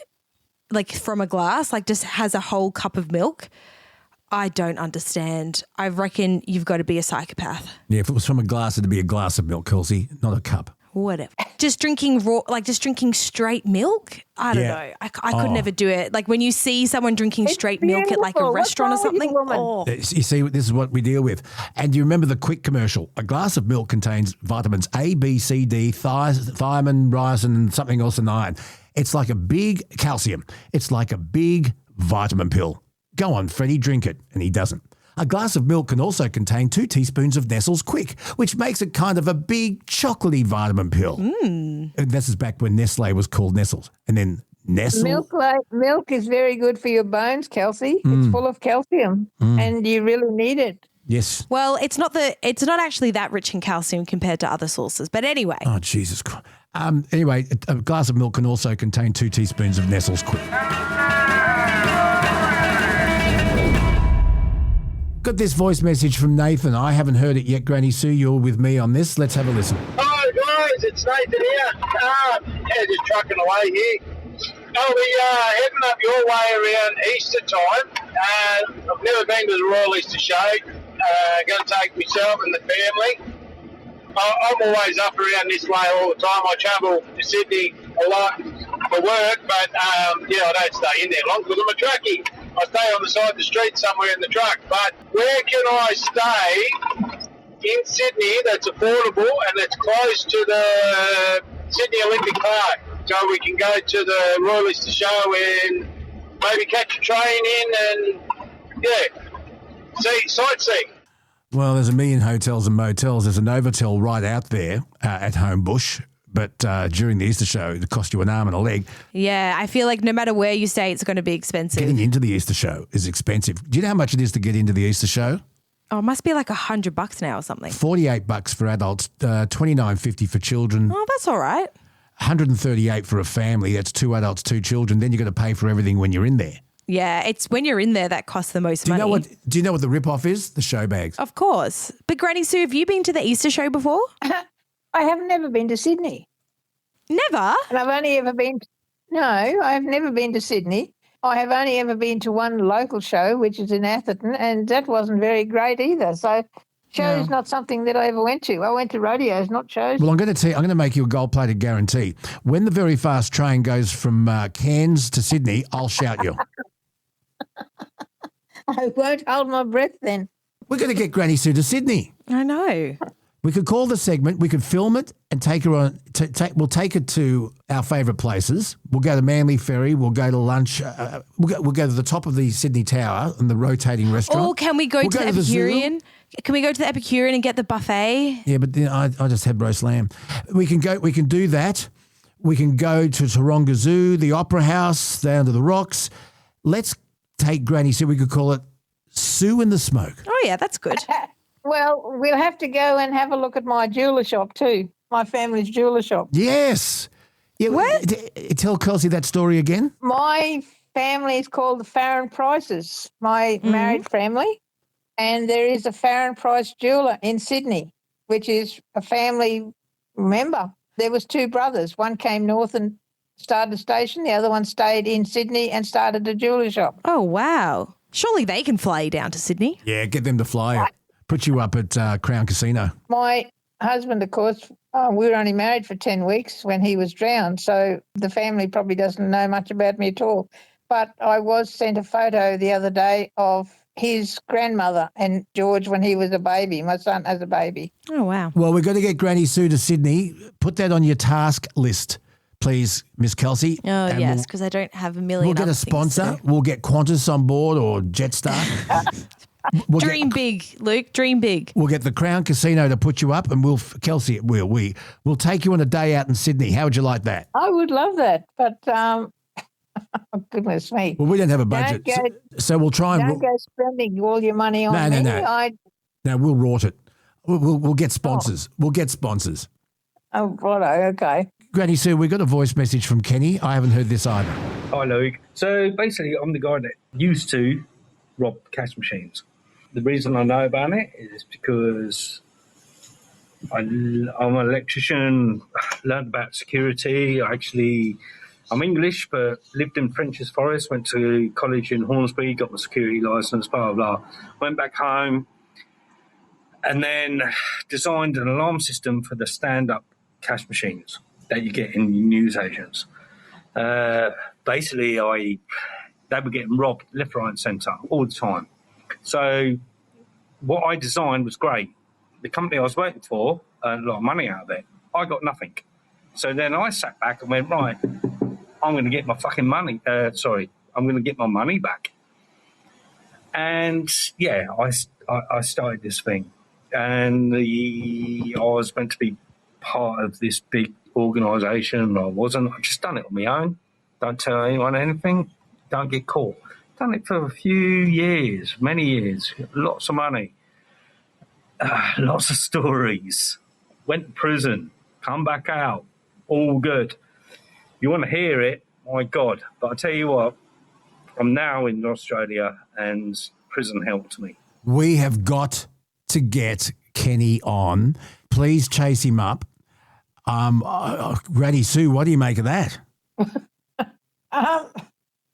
like from a glass, like just has a whole cup of milk, I don't understand. I reckon you've got to be a psychopath. Yeah, if it was from a glass, it'd be a glass of milk, Kelsey, not a cup. Whatever. Just drinking raw, like just drinking straight milk? I don't know. I could never do it. Like when you see someone drinking straight milk at like a restaurant or something. You see, this is what we deal with. And do you remember the Quick commercial? A glass of milk contains vitamins A, B, C, D, thiamine, niacin, and something else and iron. It's like a big calcium. It's like a big vitamin pill. Go on, Freddie, drink it. And he doesn't. A glass of milk can also contain 2 teaspoons of Nestle's Quick, which makes it kind of a big chocolatey vitamin pill. And this is back when Nestle was called Nestle's. And then Nestle. Milk is very good for your bones, Kelsey. It's full of calcium and you really need it. Yes. Well, it's not actually that rich in calcium compared to other sources. But anyway. Oh, Jesus Christ. Anyway, a glass of milk can also contain 2 teaspoons of Nestle's Quick. Got this voice message from Nathan. I haven't heard it yet, Granny Sue. You're with me on this. Let's have a listen. Hi guys, it's Nathan here. Just trucking away here. Heading up your way around Easter time. I've never been to the Royal Easter Show. Going to take myself and the family. I'm always up around this way all the time. I travel to Sydney a lot for work, but I don't stay in there long because I'm a truckie. I stay on the side of the street somewhere in the truck. But where can I stay in Sydney that's affordable and that's close to the Sydney Olympic Park, so we can go to the Royal Easter Show and maybe catch a train in and sightsee? Well, there's a million hotels and motels. There's a Novotel right out there at Homebush. But during the Easter show, it cost you an arm and a leg. Yeah, I feel like no matter where you stay, it's going to be expensive. Getting into the Easter show is expensive. Do you know how much it is to get into the Easter show? Oh, it must be like $100 now or something. $48 for adults, $29.50 for children. Oh, that's all right. $138 for a family. That's 2 adults, 2 children. Then you've got to pay for everything when you're in there. Yeah, it's when you're in there that costs the most money. Do you know what the rip-off is? The show bags. Of course. But Granny Sue, have you been to the Easter show before? I have never been to Sydney. Never? And I've only ever been no, I have never been to Sydney. I have only ever been to one local show, which is in Atherton, and that wasn't very great either. So shows not something that I ever went to. I went to rodeos, not shows. Well, I'm going to make you a gold-plated guarantee. When the very fast train goes from Cairns to Sydney, I'll shout you. I won't hold my breath then. We're going to get Granny Sue to Sydney. I know. We could call the segment, we could film it and take her on. We'll take her to our favourite places. We'll go to Manly Ferry. We'll go to lunch. We'll go to the top of the Sydney Tower and the rotating restaurant. Or can we go to the Epicurean? Can we go to the Epicurean and get the buffet? Yeah, but I just had roast lamb. We can do that. We can go to Taronga Zoo, the Opera House, down to the Rocks. Let's take Granny Sue. We could call it Sue in the Smoke. Oh, yeah, that's good. Well, we'll have to go and have a look at my jeweller shop too, my family's jeweller shop. Yes. Yeah, what? Tell Kelsey that story again. My family is called the Farron Prices, my married family, and there is a Farron Price jeweller in Sydney, which is a family member. There was 2 brothers. One came north and started a station. The other one stayed in Sydney and started a jewellery shop. Oh, wow. Surely they can fly you down to Sydney. Yeah, get them to fly. Put you up at Crown Casino. My husband, of course, we were only married for 10 weeks when he was drowned, so the family probably doesn't know much about me at all. But I was sent a photo the other day of his grandmother and George when he was a baby, my son as a baby. Oh, wow. Well, we're going to get Granny Sue to Sydney. Put that on your task list, please, Miss Kelsey. Oh, yes, because I don't have a million. We'll get a sponsor. We'll get Qantas on board or Jetstar. Dream big, Luke. Dream big. We'll get the Crown Casino to put you up, and we'll take you on a day out in Sydney. How would you like that? I would love that, but goodness me. Well, we don't have a budget, so we'll try and. Don't go spending all your money on me. No. Now, we'll rort it. We'll get sponsors. We'll get sponsors. Oh, righto, okay. Granny Sue, we got a voice message from Kenny. I haven't heard this either. Hi, Luke. So basically, I'm the guy that used to rob cash machines. The reason I know about it is because I'm an electrician, learned about security. I'm English, but lived in French's Forest, went to college in Hornsby, got my security licence, blah, blah, blah. Went back home and then designed an alarm system for the stand-up cash machines that you get in newsagents. Basically, they were getting robbed left, right and centre all the time. So what I designed was great. The company I was working for earned a lot of money out of it. I got nothing. So then I sat back and went, right, I'm going to get my fucking money. I'm going to get my money back. And, yeah, I started this thing. And I was meant to be part of this big organisation. I wasn't. I just done it on my own. Don't tell anyone anything. Don't get caught. Done it for a few years, many years. Lots of money. Lots of stories. Went to prison. Come back out. All good. You want to hear it? My God. But I tell you what, I'm now in Australia and prison helped me. We have got to get Kenny on. Please chase him up. Granny Sue, what do you make of that?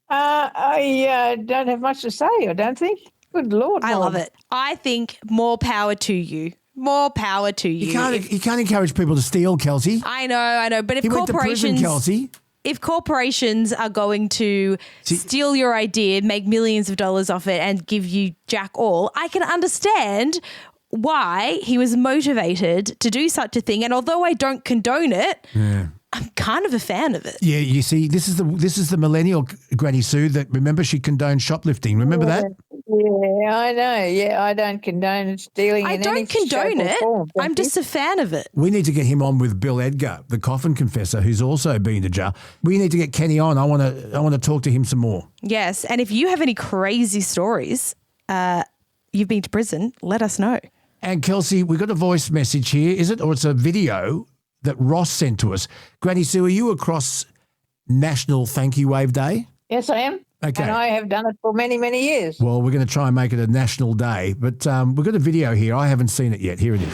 I don't have much to say, I don't think. Good Lord. I love it. I think more power to you. More power to you. You can't encourage people to steal, Kelsey. I know. But if He went to prison, Kelsey. If corporations are going to steal your idea, make millions of dollars off it and give you jack all, I can understand why he was motivated to do such a thing. And although I don't condone it, I'm kind of a fan of it. Yeah, you see, this is the millennial Granny Sue that, remember, she condoned shoplifting. Remember that? Yeah, I know. Yeah, I don't condone stealing in any shape or form. I don't condone it. I'm just a fan of it. We need to get him on with Bill Edgar, the coffin confessor, who's also been to jail. We need to get Kenny on. I want to talk to him some more. Yes, and if you have any crazy stories, you've been to prison, let us know. And Kelsey, we got a voice message here, is it? Or it's a video that Ross sent to us. Granny Sue, are you across National Thank You Wave Day? Yes, I am. Okay. And I have done it for many, many years. Well, we're going to try and make it a national day, but we've got a video here. I haven't seen it yet. Here it is.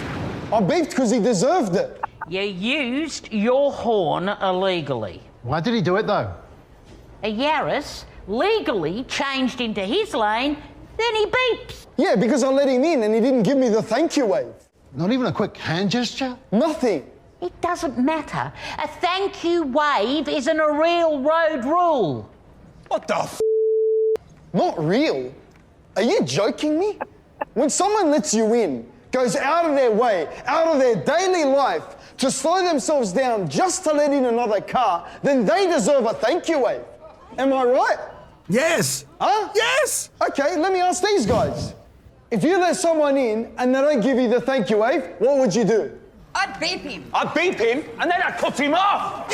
I beefed because he deserved it. You used your horn illegally. Why did he do it, though? A Yaris legally changed into his lane, then he beeps. Yeah, because I let him in and he didn't give me the thank you wave. Not even a quick hand gesture? Nothing. It doesn't matter. A thank you wave isn't a real road rule. What the f***? Not real? Are you joking me? When someone lets you in, goes out of their way, out of their daily life to slow themselves down just to let in another car, then they deserve a thank you wave. Am I right? Yes. Huh? Yes. Okay, let me ask these guys. If you let someone in and they don't give you the thank you wave, what would you do? I'd beep him. I'd beep him and then I'd cut him off.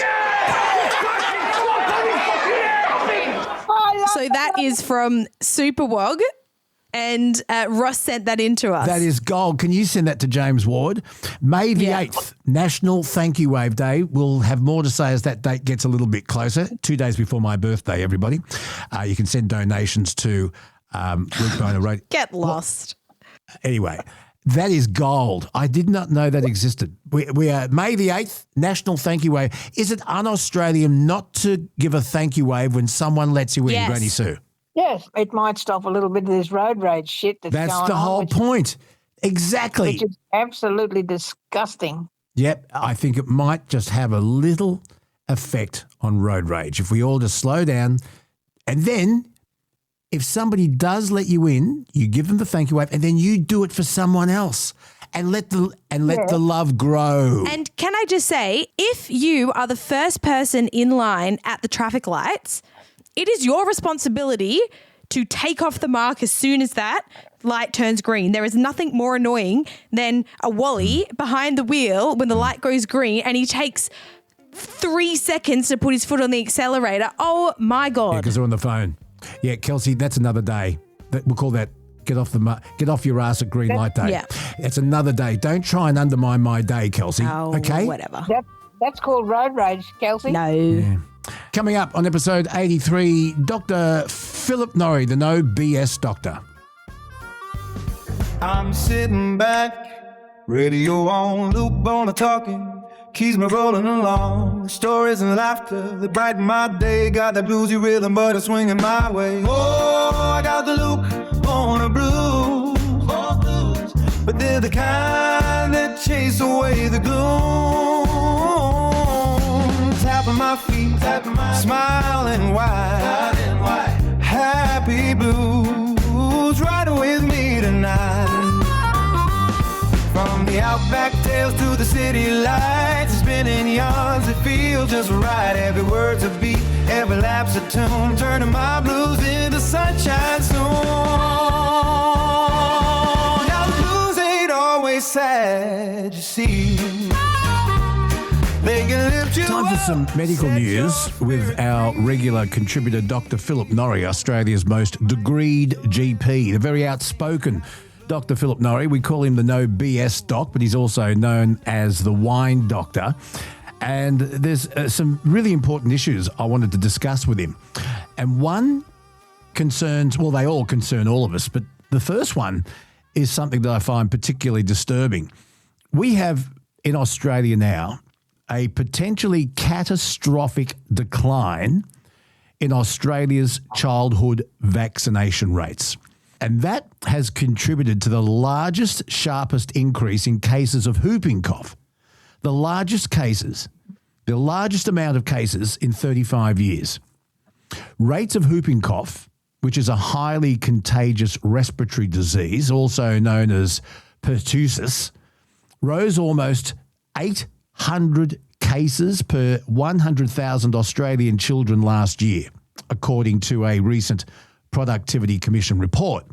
So that is from Superwog, and Ross sent that in to us. That is gold. Can you send that to James Ward? May the 8th, National Thank You Wave Day. We'll have more to say as that date gets a little bit closer. 2 days before my birthday, everybody. You can send donations to Luke Boner Radio. Get lost. Anyway, that is gold. I did not know that existed. We are May the 8th, National Thank You Wave. Is it un-Australian not to give a thank you wave when someone lets you in, Yes. Granny Sue? Yes, it might stop a little bit of this road rage shit that's going on. That's the whole point. Exactly. Which is absolutely disgusting. Yep, I think it might just have a little effect on road rage if we all just slow down. And then if somebody does let you in, you give them the thank you wave and then you do it for someone else and let the love grow. And can I just say, if you are the first person in line at the traffic lights, it is your responsibility to take off the mark as soon as that light turns green. There is nothing more annoying than a Wally behind the wheel when the light goes green and he takes 3 seconds to put his foot on the accelerator. Oh, my God. Because they're on the phone. Yeah, Kelsey, that's another day. We'll call that Get off your ass at green light day. Yeah. It's another day. Don't try and undermine my day, Kelsey. Oh, okay? whatever. That's called road rage, Kelsey. No. Yeah. Coming up on episode 83, Dr. Philip Norrie, the No BS Doctor. I'm sitting back, radio on, Luke Bona talking, keeps me rolling along. Stories and laughter that brighten my day. Got that bluesy rhythm, but it's swinging my way. Oh, I got the Luke Bona blues, but they're the kind that chase away the gloom. Tapping my feet, smiling wide, happy blues, riding with me tonight. From the outback tales to the city lights, spinning yarns that feel just right. Every word's a beat, every lap's a tune, turning my blues into sunshine soon. Now the blues ain't always sad, you see. They can lift you Time for some medical news with our regular contributor, Dr. Philip Norrie, Australia's most degreed GP, the very outspoken Dr. Philip Norrie. We call him the No BS Doc, but he's also known as the Wine Doctor. And there's some really important issues I wanted to discuss with him. And one concerns, well, they all concern all of us, but the first one is something that I find particularly disturbing. We have in Australia now a potentially catastrophic decline in Australia's childhood vaccination rates. And that has contributed to the largest, sharpest increase in cases of whooping cough. The largest amount of cases in 35 years. Rates of whooping cough, which is a highly contagious respiratory disease, also known as pertussis, rose almost 800 cases per 100,000 Australian children last year, according to a recent Productivity Commission report.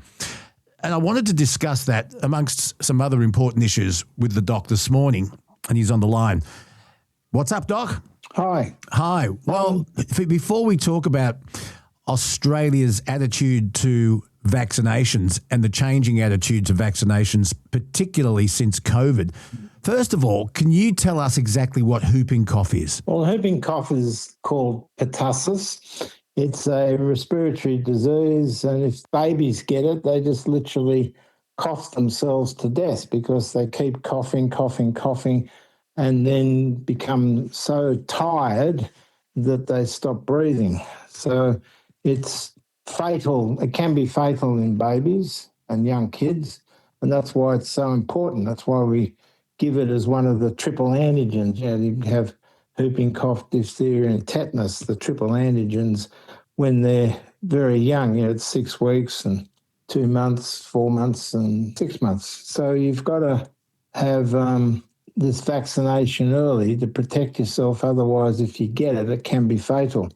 And I wanted to discuss that amongst some other important issues with the doc this morning, and he's on the line. What's up, Doc? Hi. Hi. Well, before we talk about Australia's attitude to vaccinations and the changing attitude to vaccinations, particularly since COVID, first of all, can you tell us exactly what whooping cough is? Well, whooping cough is called pertussis. It's a respiratory disease, and if babies get it, they just literally cough themselves to death because they keep coughing, and then become so tired that they stop breathing. So it's fatal. It can be fatal in babies and young kids, and that's why it's so important. That's why we give it as one of the triple antigens. You know, you have whooping cough, diphtheria, and tetanus, the triple antigens, when they're very young. You know, it's 6 weeks and 2 months, 4 months, and 6 months. So you've got to have this vaccination early to protect yourself. Otherwise, if you get it, it can be fatal.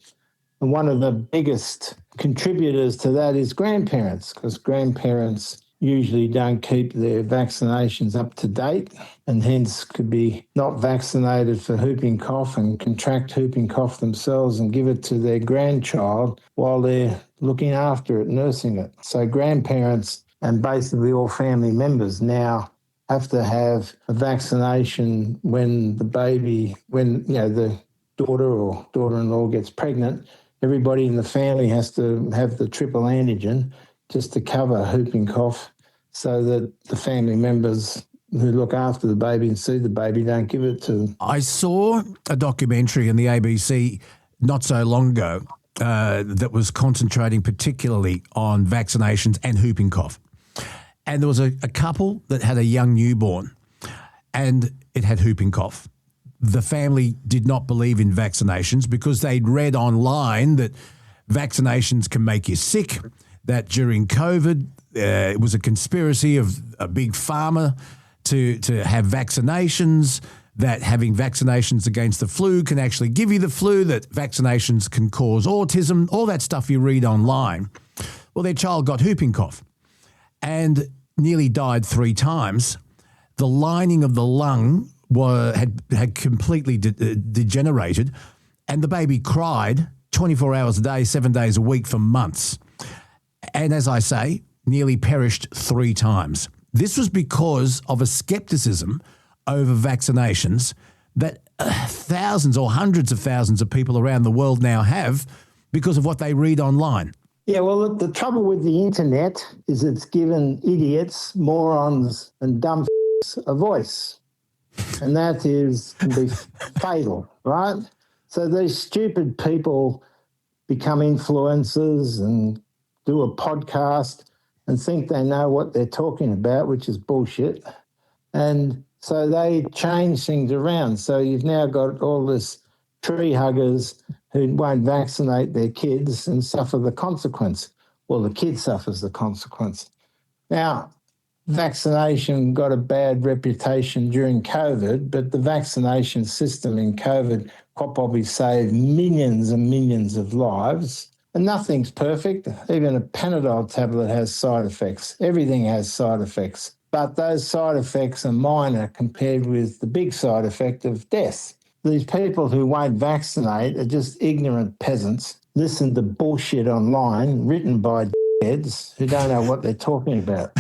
And one of the biggest contributors to that is grandparents, because grandparents usually don't keep their vaccinations up to date and hence could be not vaccinated for whooping cough and contract whooping cough themselves and give it to their grandchild while they're looking after it, nursing it. So grandparents and basically all family members now have to have a vaccination when the daughter or daughter-in-law gets pregnant. Everybody in the family has to have the triple antigen just to cover whooping cough so that the family members who look after the baby and see the baby don't give it to them. I saw a documentary in the ABC not so long ago that was concentrating particularly on vaccinations and whooping cough. And there was a couple that had a young newborn and it had whooping cough. The family did not believe in vaccinations because they'd read online that vaccinations can make you sick, that during COVID it was a conspiracy of a big pharma to have vaccinations, that having vaccinations against the flu can actually give you the flu, that vaccinations can cause autism, all that stuff you read online. Well, their child got whooping cough and nearly died 3 times. The lining of the lung had completely degenerated, and the baby cried 24 hours a day, 7 days a week for months. And as I say, nearly perished 3 times. This was because of a skepticism over vaccinations that thousands or hundreds of thousands of people around the world now have because of what they read online. Yeah, well, the trouble with the internet is it's given idiots, morons and dumb a voice. And that can be fatal, right? So these stupid people become influencers and do a podcast and think they know what they're talking about, which is bullshit. And so they change things around. So you've now got all this tree huggers who won't vaccinate their kids and suffer the consequence. Well, the kid suffers the consequence. Now, vaccination got a bad reputation during COVID, but the vaccination system in COVID probably saved millions and millions of lives. And nothing's perfect. Even a Panadol tablet has side effects. Everything has side effects. But those side effects are minor compared with the big side effect of death. These people who won't vaccinate are just ignorant peasants, listen to bullshit online written by heads who don't know what they're talking about.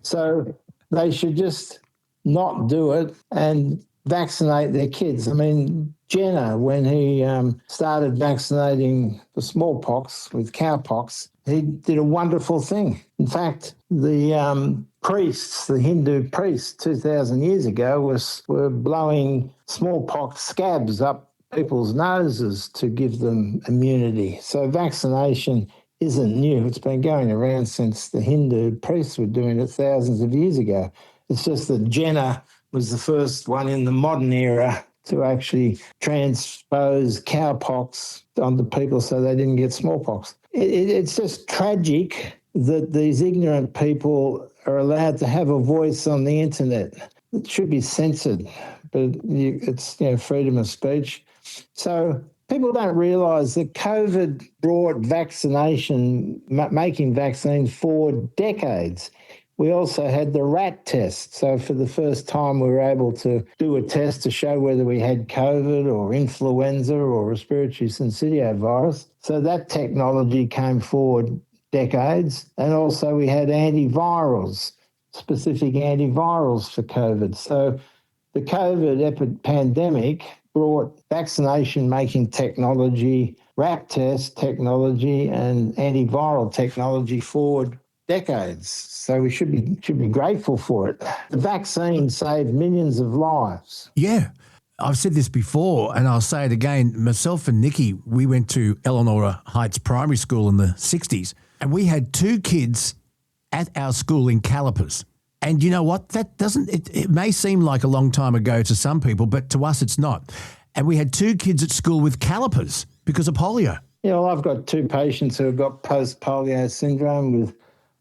So they should just not do it and vaccinate their kids. I mean, Jenner, when he started vaccinating the smallpox with cowpox, he did a wonderful thing. In fact, the priests, the Hindu priests 2,000 years ago were blowing smallpox scabs up people's noses to give them immunity. So vaccination isn't new. It's been going around since the Hindu priests were doing it thousands of years ago. It's just that Jenner was the first one in the modern era to actually transpose cowpox onto people so they didn't get smallpox. It's just tragic that these ignorant people are allowed to have a voice on the internet. It should be censored, but it's freedom of speech. So people don't realise that COVID brought making vaccines for decades. We also had the rat test. So for the first time, we were able to do a test to show whether we had COVID or influenza or respiratory syncytial virus. So that technology came forward decades. And also we had antivirals, specific antivirals for COVID. So the COVID pandemic brought vaccination-making technology, rat test technology and antiviral technology forward decades. So we should be grateful for it. The vaccine saved millions of lives. Yeah. I've said this before and I'll say it again. Myself and Nikki, we went to Eleanor Heights Primary School in the 60s and we had 2 kids at our school in calipers. And you know what? It may seem like a long time ago to some people, but to us it's not. And we had 2 kids at school with calipers because of polio. Yeah, well, I've got 2 patients who have got post-polio syndrome with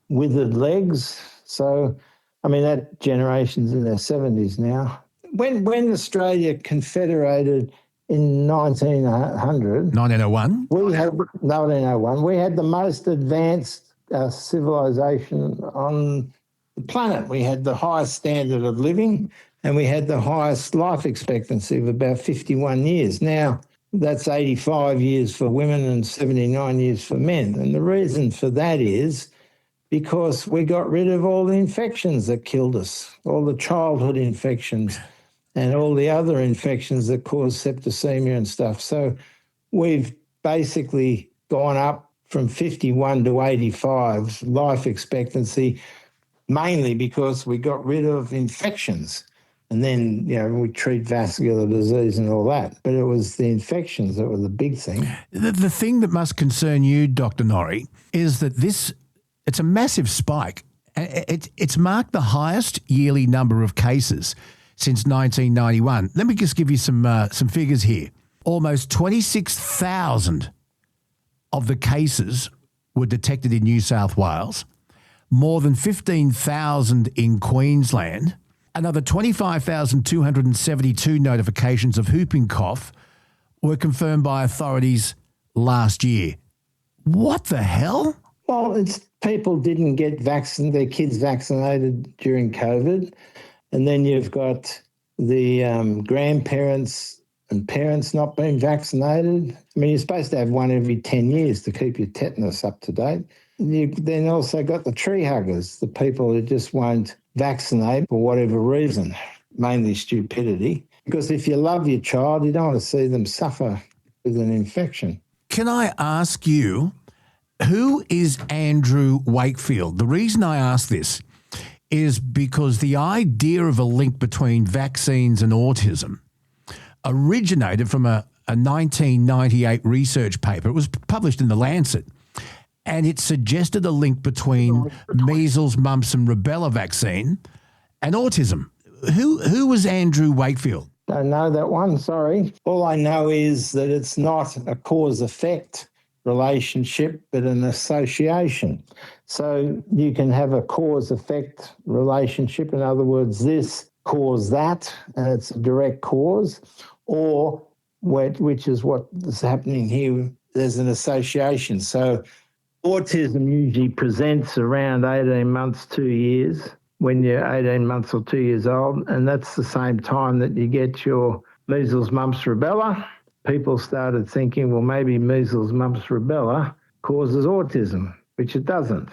withered legs. So, I mean, that generation's in their 70s now. When Australia confederated in 1901, we had the most advanced civilization on the planet. We had the highest standard of living and we had the highest life expectancy of about 51 years. Now, that's 85 years for women and 79 years for men. And the reason for that is because we got rid of all the infections that killed us, all the childhood infections and all the other infections that cause septicemia and stuff. So we've basically gone up from 51 to 85 life expectancy, mainly because we got rid of infections. And then, we treat vascular disease and all that. But it was the infections that were the big thing. The thing that must concern you, Dr. Norrie, is that it's a massive spike. It's marked the highest yearly number of cases since 1991. Let me just give you some figures here. Almost 26,000 of the cases were detected in New South Wales, more than 15,000 in Queensland, another 25,272 notifications of whooping cough were confirmed by authorities last year. What the hell? Well, it's people didn't get their kids vaccinated during COVID. And then you've got the grandparents and parents not being vaccinated. I mean, you're supposed to have one every 10 years to keep your tetanus up to date. you've then also got the tree huggers, the people who just won't vaccinate for whatever reason, mainly stupidity. Because if you love your child, you don't want to see them suffer with an infection. Can I ask you, who is Andrew Wakefield? The reason I ask this is because the idea of a link between vaccines and autism originated from a 1998 research paper. It was published in The Lancet, and it suggested a link between measles, mumps and rubella vaccine and autism. Who was Andrew Wakefield? Don't know that one, sorry. All I know is that it's not a cause-effect relationship, but an association. So you can have a cause-effect relationship. In other words, this caused that, and it's a direct cause, or which is what is happening here, there's an association. So autism usually presents around 18 months, 2 years, when you're 18 months or 2 years old, and that's the same time that you get your measles, mumps, rubella. People started thinking, well, maybe measles, mumps, rubella causes autism, which it doesn't.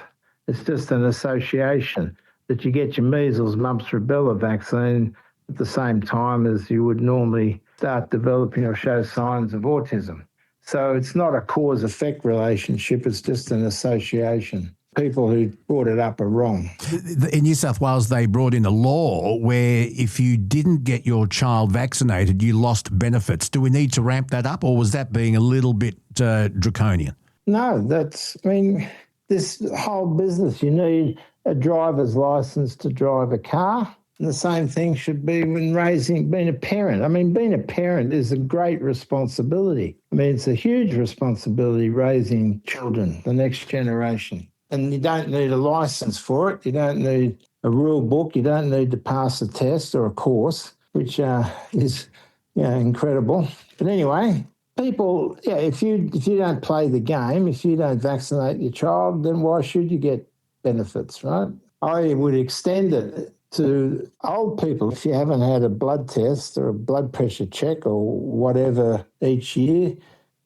It's just an association that you get your measles, mumps, rubella vaccine at the same time as you would normally start developing or show signs of autism. So it's not a cause-effect relationship, it's just an association. People who brought it up are wrong. In New South Wales, they brought in a law where if you didn't get your child vaccinated, you lost benefits. Do we need to ramp that up, or was that being a little bit draconian? No, this whole business, you need a driver's license to drive a car. And the same thing should be when being a parent. Being a parent is a great responsibility. It's a huge responsibility raising children, the next generation. And you don't need a license for it. You don't need a rule book. You don't need to pass a test or a course, which is incredible. But anyway, people, if you don't play the game, if you don't vaccinate your child, then why should you get benefits, right? I would extend it to old people. If you haven't had a blood test or a blood pressure check or whatever each year,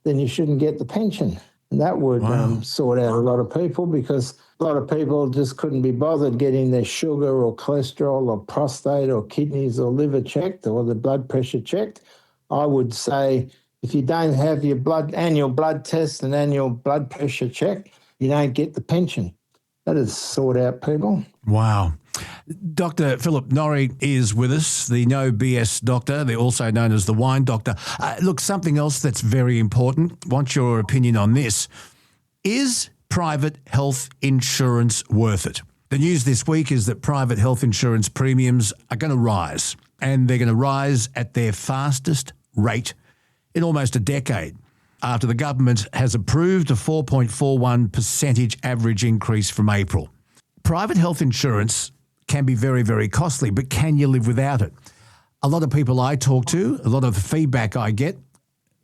then you shouldn't get the pension. And that would sort out a lot of people, because a lot of people just couldn't be bothered getting their sugar or cholesterol or prostate or kidneys or liver checked or the blood pressure checked. I would say if you don't have your annual blood test and annual blood pressure check, you don't get the pension. That is sort out people. Wow. Dr. Philip Norrie is with us, the No BS doctor, they're also known as the wine doctor. Look, something else that's very important, want your opinion on this. Is private health insurance worth it? The news this week is that private health insurance premiums are going to rise, and they're going to rise at their fastest rate in almost a decade, after the government has approved a 4.41% average increase from April. Private health insurance can be very, very costly, but can you live without it? A lot of people I talk to, a lot of the feedback I get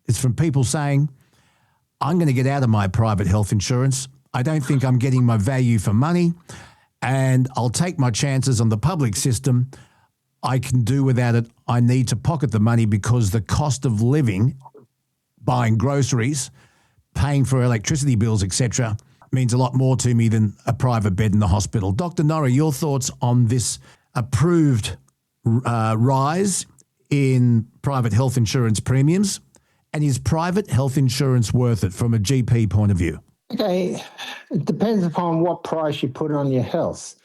is from people saying, I'm going to get out of my private health insurance. I don't think I'm getting my value for money, and I'll take my chances on the public system. I can do without it. I need to pocket the money because the cost of living, buying groceries, paying for electricity bills, etc., means a lot more to me than a private bed in the hospital. Dr. Norrie, your thoughts on this approved rise in private health insurance premiums, and is private health insurance worth it from a GP point of view? Okay, it depends upon what price you put on your health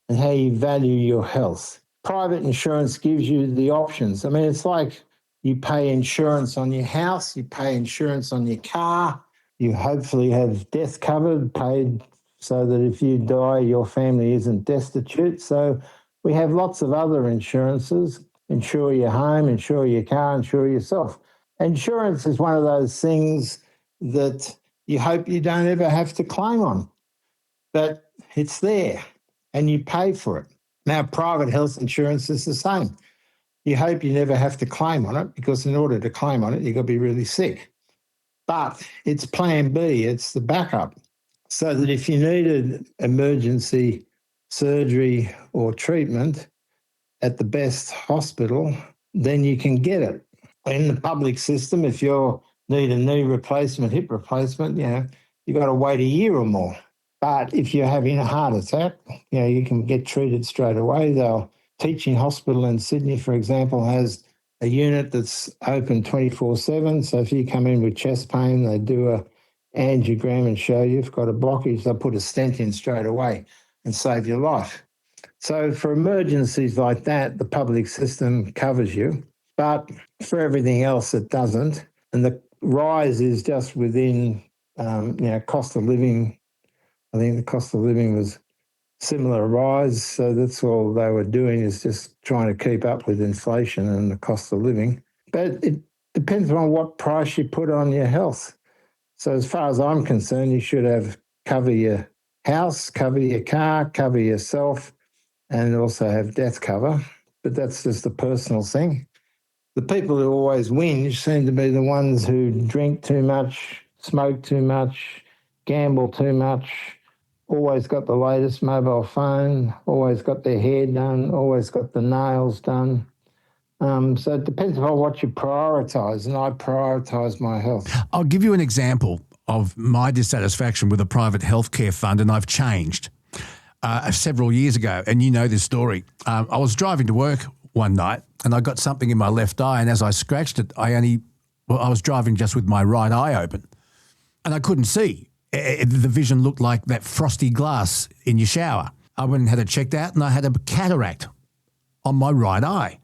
and how you value your health. Private insurance gives you the options. It's like you pay insurance on your house, you pay insurance on your car, you hopefully have death covered, paid so that if you die, your family isn't destitute. So we have lots of other insurances. Insure your home, insure your car, insure yourself. Insurance is one of those things that you hope you don't ever have to claim on, but it's there and you pay for it. Now, private health insurance is the same. You hope you never have to claim on it, because in order to claim on it, you've got to be really sick. But it's plan B, it's the backup, so that if you needed emergency surgery or treatment at the best hospital, then you can get it. In the public system, if you need a knee replacement, hip replacement, you've got to wait a year or more. But if you're having a heart attack, you can get treated straight away. Teaching hospital in Sydney, for example, has a unit that's open 24/7. So if you come in with chest pain, they do a angiogram and show you've got a blockage. They'll put a stent in straight away and save your life. So for emergencies like that, the public system covers you. But for everything else, it doesn't. And the rise is just within, cost of living. I think the cost of living was similar rise. So that's all they were doing, is just trying to keep up with inflation and the cost of living. But it depends on what price you put on your health. So as far as I'm concerned, you should cover your house, cover your car, cover yourself, and also have death cover. But that's just a personal thing. The people who always whinge seem to be the ones who drink too much, smoke too much, gamble too much, always got the latest mobile phone, always got their hair done, always got the nails done. So it depends on what you prioritise, and I prioritise my health. I'll give you an example of my dissatisfaction with a private healthcare fund, and I've changed several years ago, and you know this story. I was driving to work one night, and I got something in my left eye, and as I scratched it, I was driving just with my right eye open, and I couldn't see. The vision looked like that frosty glass in your shower. I went and had it checked out, and I had a cataract on my right eye,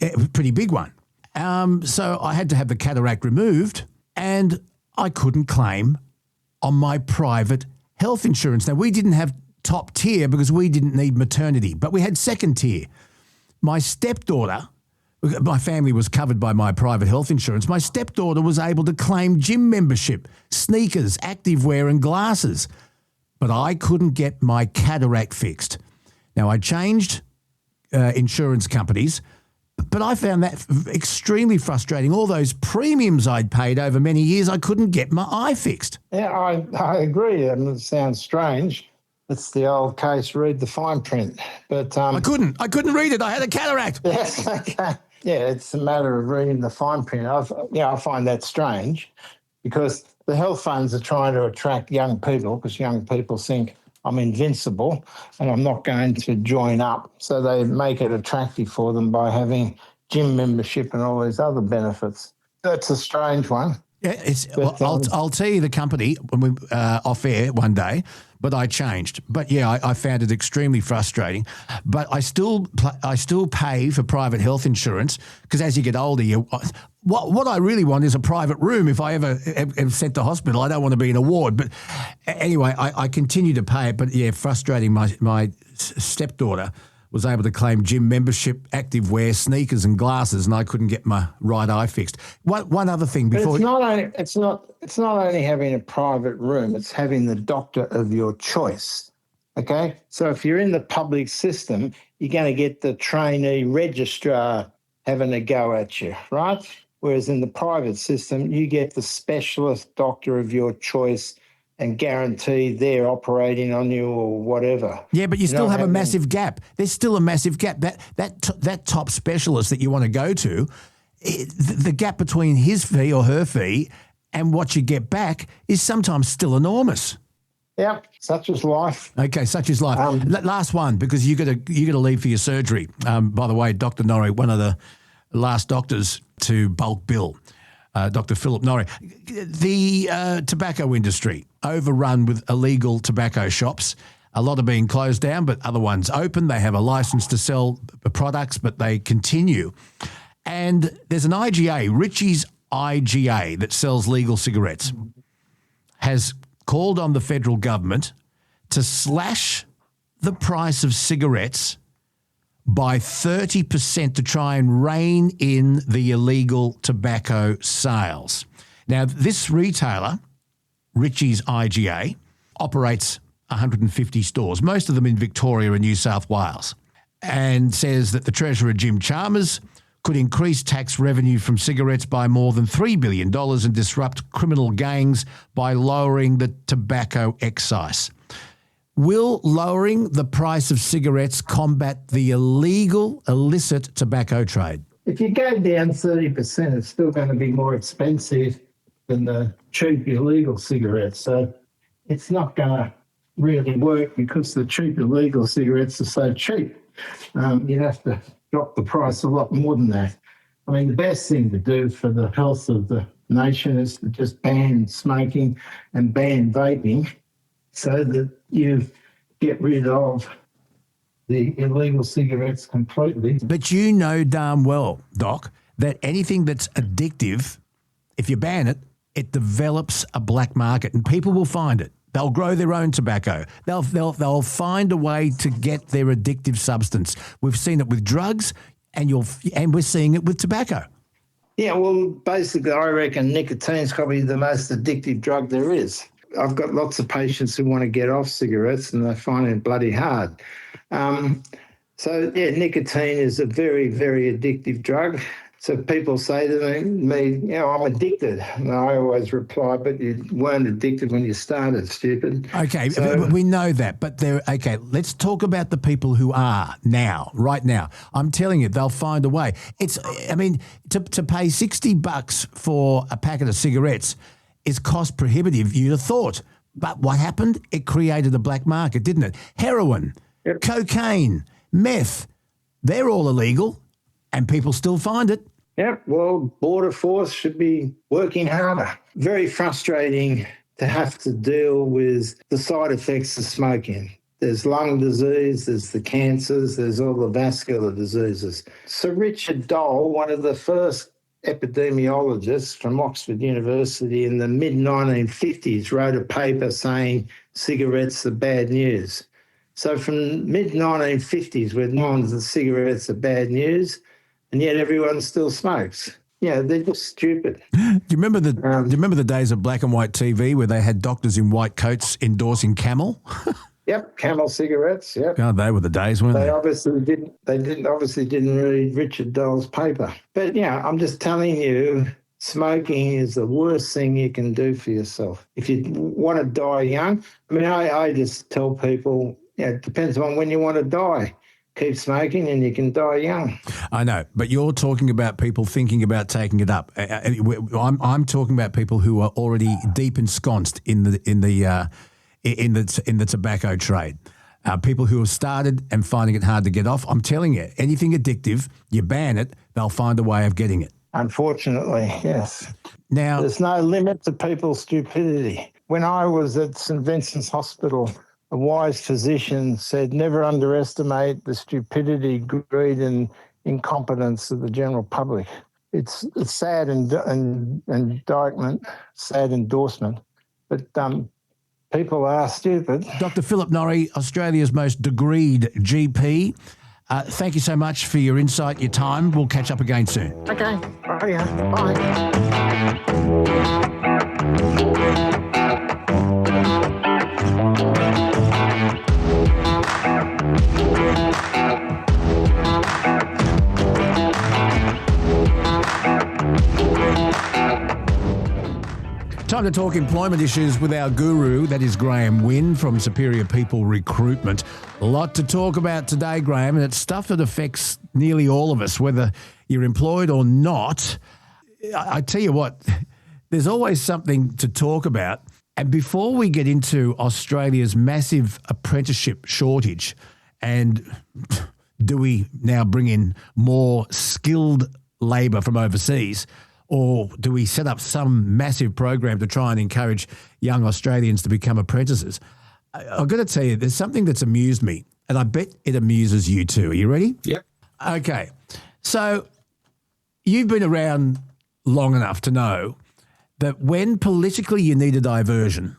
a pretty big one. So I had to have the cataract removed, and I couldn't claim on my private health insurance. Now, we didn't have top tier because we didn't need maternity, but we had second tier. My stepdaughter, my family was covered by my private health insurance. My stepdaughter was able to claim gym membership, sneakers, activewear and glasses, but I couldn't get my cataract fixed. Now, I changed insurance companies, but I found that extremely frustrating. All those premiums I'd paid over many years, I couldn't get my eye fixed. Yeah, I agree. It sounds strange. It's the old case, read the fine print. But I couldn't read it. I had a cataract. Yes, okay. Yeah, it's a matter of reading the fine print. I find that strange because the health funds are trying to attract young people because young people think I'm invincible and I'm not going to join up. So they make it attractive for them by having gym membership and all these other benefits. That's a strange one. Yeah, I'll tell you the company when we off air one day, but I changed. But yeah, I found it extremely frustrating. But I still pay for private health insurance because as you get older, what I really want is a private room. If I ever am sent to hospital, I don't want to be in a ward. But anyway, I continue to pay it. But yeah, frustrating. My stepdaughter was able to claim gym membership, activewear, sneakers and glasses, and I couldn't get my right eye fixed. One other thing before... But it's not only having a private room, it's having the doctor of your choice, okay? So if you're in the public system, you're going to get the trainee registrar having a go at you, right? Whereas in the private system, you get the specialist doctor of your choice and guarantee they're operating on you or whatever. Yeah, but you still have a massive gap. There's still a massive gap. That top specialist that you want to go to, the gap between his fee or her fee and what you get back is sometimes still enormous. Yeah, such is life. Okay, such is life. Last one, because you got to leave for your surgery. By the way, Dr. Norrie, one of the last doctors to bulk bill, Dr. Philip Norrie. The tobacco industry, overrun with illegal tobacco shops. A lot are being closed down, but other ones open. They have a license to sell products, but they continue. And there's an IGA, Ritchie's IGA, that sells legal cigarettes, has called on the federal government to slash the price of cigarettes by 30% to try and rein in the illegal tobacco sales. Now, this retailer, Ritchie's IGA, operates 150 stores, most of them in Victoria and New South Wales, and says that the Treasurer, Jim Chalmers, could increase tax revenue from cigarettes by more than $3 billion and disrupt criminal gangs by lowering the tobacco excise. Will lowering the price of cigarettes combat the illicit tobacco trade? If you go down 30%, it's still going to be more expensive than the cheap illegal cigarettes. So it's not going to really work because the cheap illegal cigarettes are so cheap. You'd have to drop the price a lot more than that. I mean, the best thing to do for the health of the nation is to just ban smoking and ban vaping so that you get rid of the illegal cigarettes completely. But you know darn well, Doc, that anything that's addictive, if you ban it, it develops a black market and people will find it. They'll grow their own tobacco. They'll find a way to get their addictive substance. We've seen it with drugs and we're seeing it with tobacco. Yeah, well, basically, I reckon nicotine's probably the most addictive drug there is. I've got lots of patients who want to get off cigarettes and they find it bloody hard. Nicotine is a very, very addictive drug. So people say to me, I'm addicted. And I always reply, but you weren't addicted when you started, stupid. Okay, we know that. But let's talk about the people who are now, right now. I'm telling you, they'll find a way. To pay $60 for a packet of cigarettes is cost prohibitive, you'd have thought. But what happened? It created a black market, didn't it? Heroin, cocaine, meth, they're all illegal and people still find it. Yep, well, Border Force should be working harder. Very frustrating to have to deal with the side effects of smoking. There's lung disease, there's the cancers, there's all the vascular diseases. Sir Richard Dole, one of the first epidemiologists from Oxford University in the mid-1950s, wrote a paper saying cigarettes are bad news. So from mid-1950s, we've known that cigarettes are bad news, and yet everyone still smokes. Yeah, they're just stupid. Do you remember the days of black and white TV where they had doctors in white coats endorsing Camel? Yep, Camel cigarettes. Yep. God, they were the days, weren't they? They obviously didn't read Richard Dole's paper. But yeah, I'm just telling you, smoking is the worst thing you can do for yourself. If you want to die young, I just tell people, it depends on when you want to die. Keep smoking and you can die young. I know, but you're talking about people thinking about taking it up. I'm talking about people who are already deep ensconced in the tobacco trade. People who have started and finding it hard to get off. I'm telling you, anything addictive, you ban it, they'll find a way of getting it. Unfortunately, yes. Now, there's no limit to people's stupidity. When I was at St Vincent's Hospital, a wise physician said, never underestimate the stupidity, greed and incompetence of the general public. It's a sad indictment, sad endorsement, but people are stupid. Dr. Philip Norrie, Australia's most degreed GP. Thank you so much for your insight, your time. We'll catch up again soon. Okay. Bye. Time to talk employment issues with our guru, that is Graham Wynn from Superior People Recruitment. A lot to talk about today, Graham, and it's stuff that affects nearly all of us, whether you're employed or not. I tell you what, there's always something to talk about. And before we get into Australia's massive apprenticeship shortage, and do we now bring in more skilled labour from overseas, or do we set up some massive program to try and encourage young Australians to become apprentices? I've got to tell you, there's something that's amused me, and I bet it amuses you too. Are you ready? Yep. Okay. So you've been around long enough to know that when politically you need a diversion,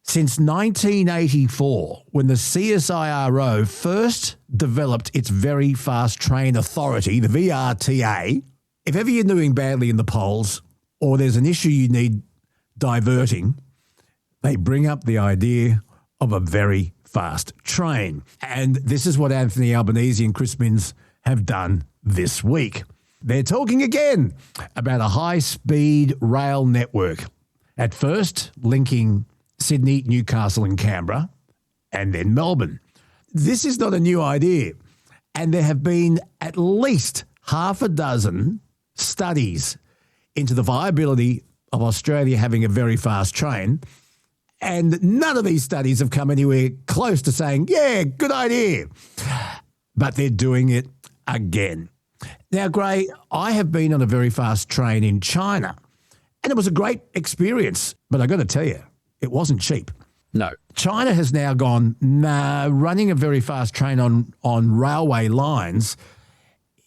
since 1984, when the CSIRO first developed its Very Fast Train Authority, the VRTA, if ever you're doing badly in the polls or there's an issue you need diverting, they bring up the idea of a very fast train. And this is what Anthony Albanese and Chris Minns have done this week. They're talking again about a high-speed rail network, at first linking Sydney, Newcastle and Canberra, and then Melbourne. This is not a new idea, and there have been at least half a dozen studies into the viability of Australia having a very fast train, And none of these studies have come anywhere close to saying, yeah, good idea. But they're doing it again. Now, Gray, I have been on a very fast train in China, and it was a great experience. But I got to tell you, it wasn't cheap. No. China has now gone, nah, running a very fast train on railway lines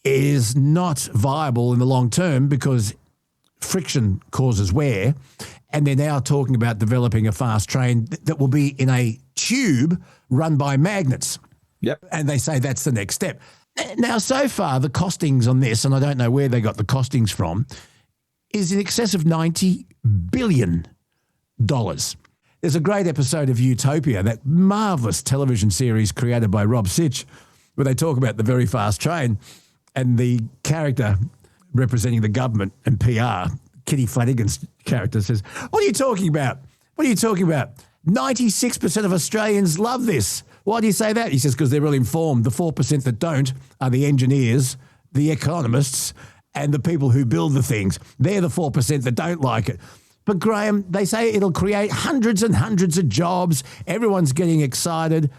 is not viable in the long term because friction causes wear. And they're now talking about developing a fast train that will be in a tube run by magnets. Yep. And they say that's the next step. Now, so far, the costings on this, and I don't know where they got the costings from, is in excess of $90 billion. There's a great episode of Utopia, that marvellous television series created by Rob Sitch, where they talk about the very fast train, and the character representing the government and PR, Kitty Flanagan's character, says, what are you talking about? What are you talking about? 96% of Australians love this. Why do you say that? He says, because they're well informed. The 4% that don't are the engineers, the economists, and the people who build the things. They're the 4% that don't like it. But, Graham, they say it'll create hundreds and hundreds of jobs. Everyone's getting excited.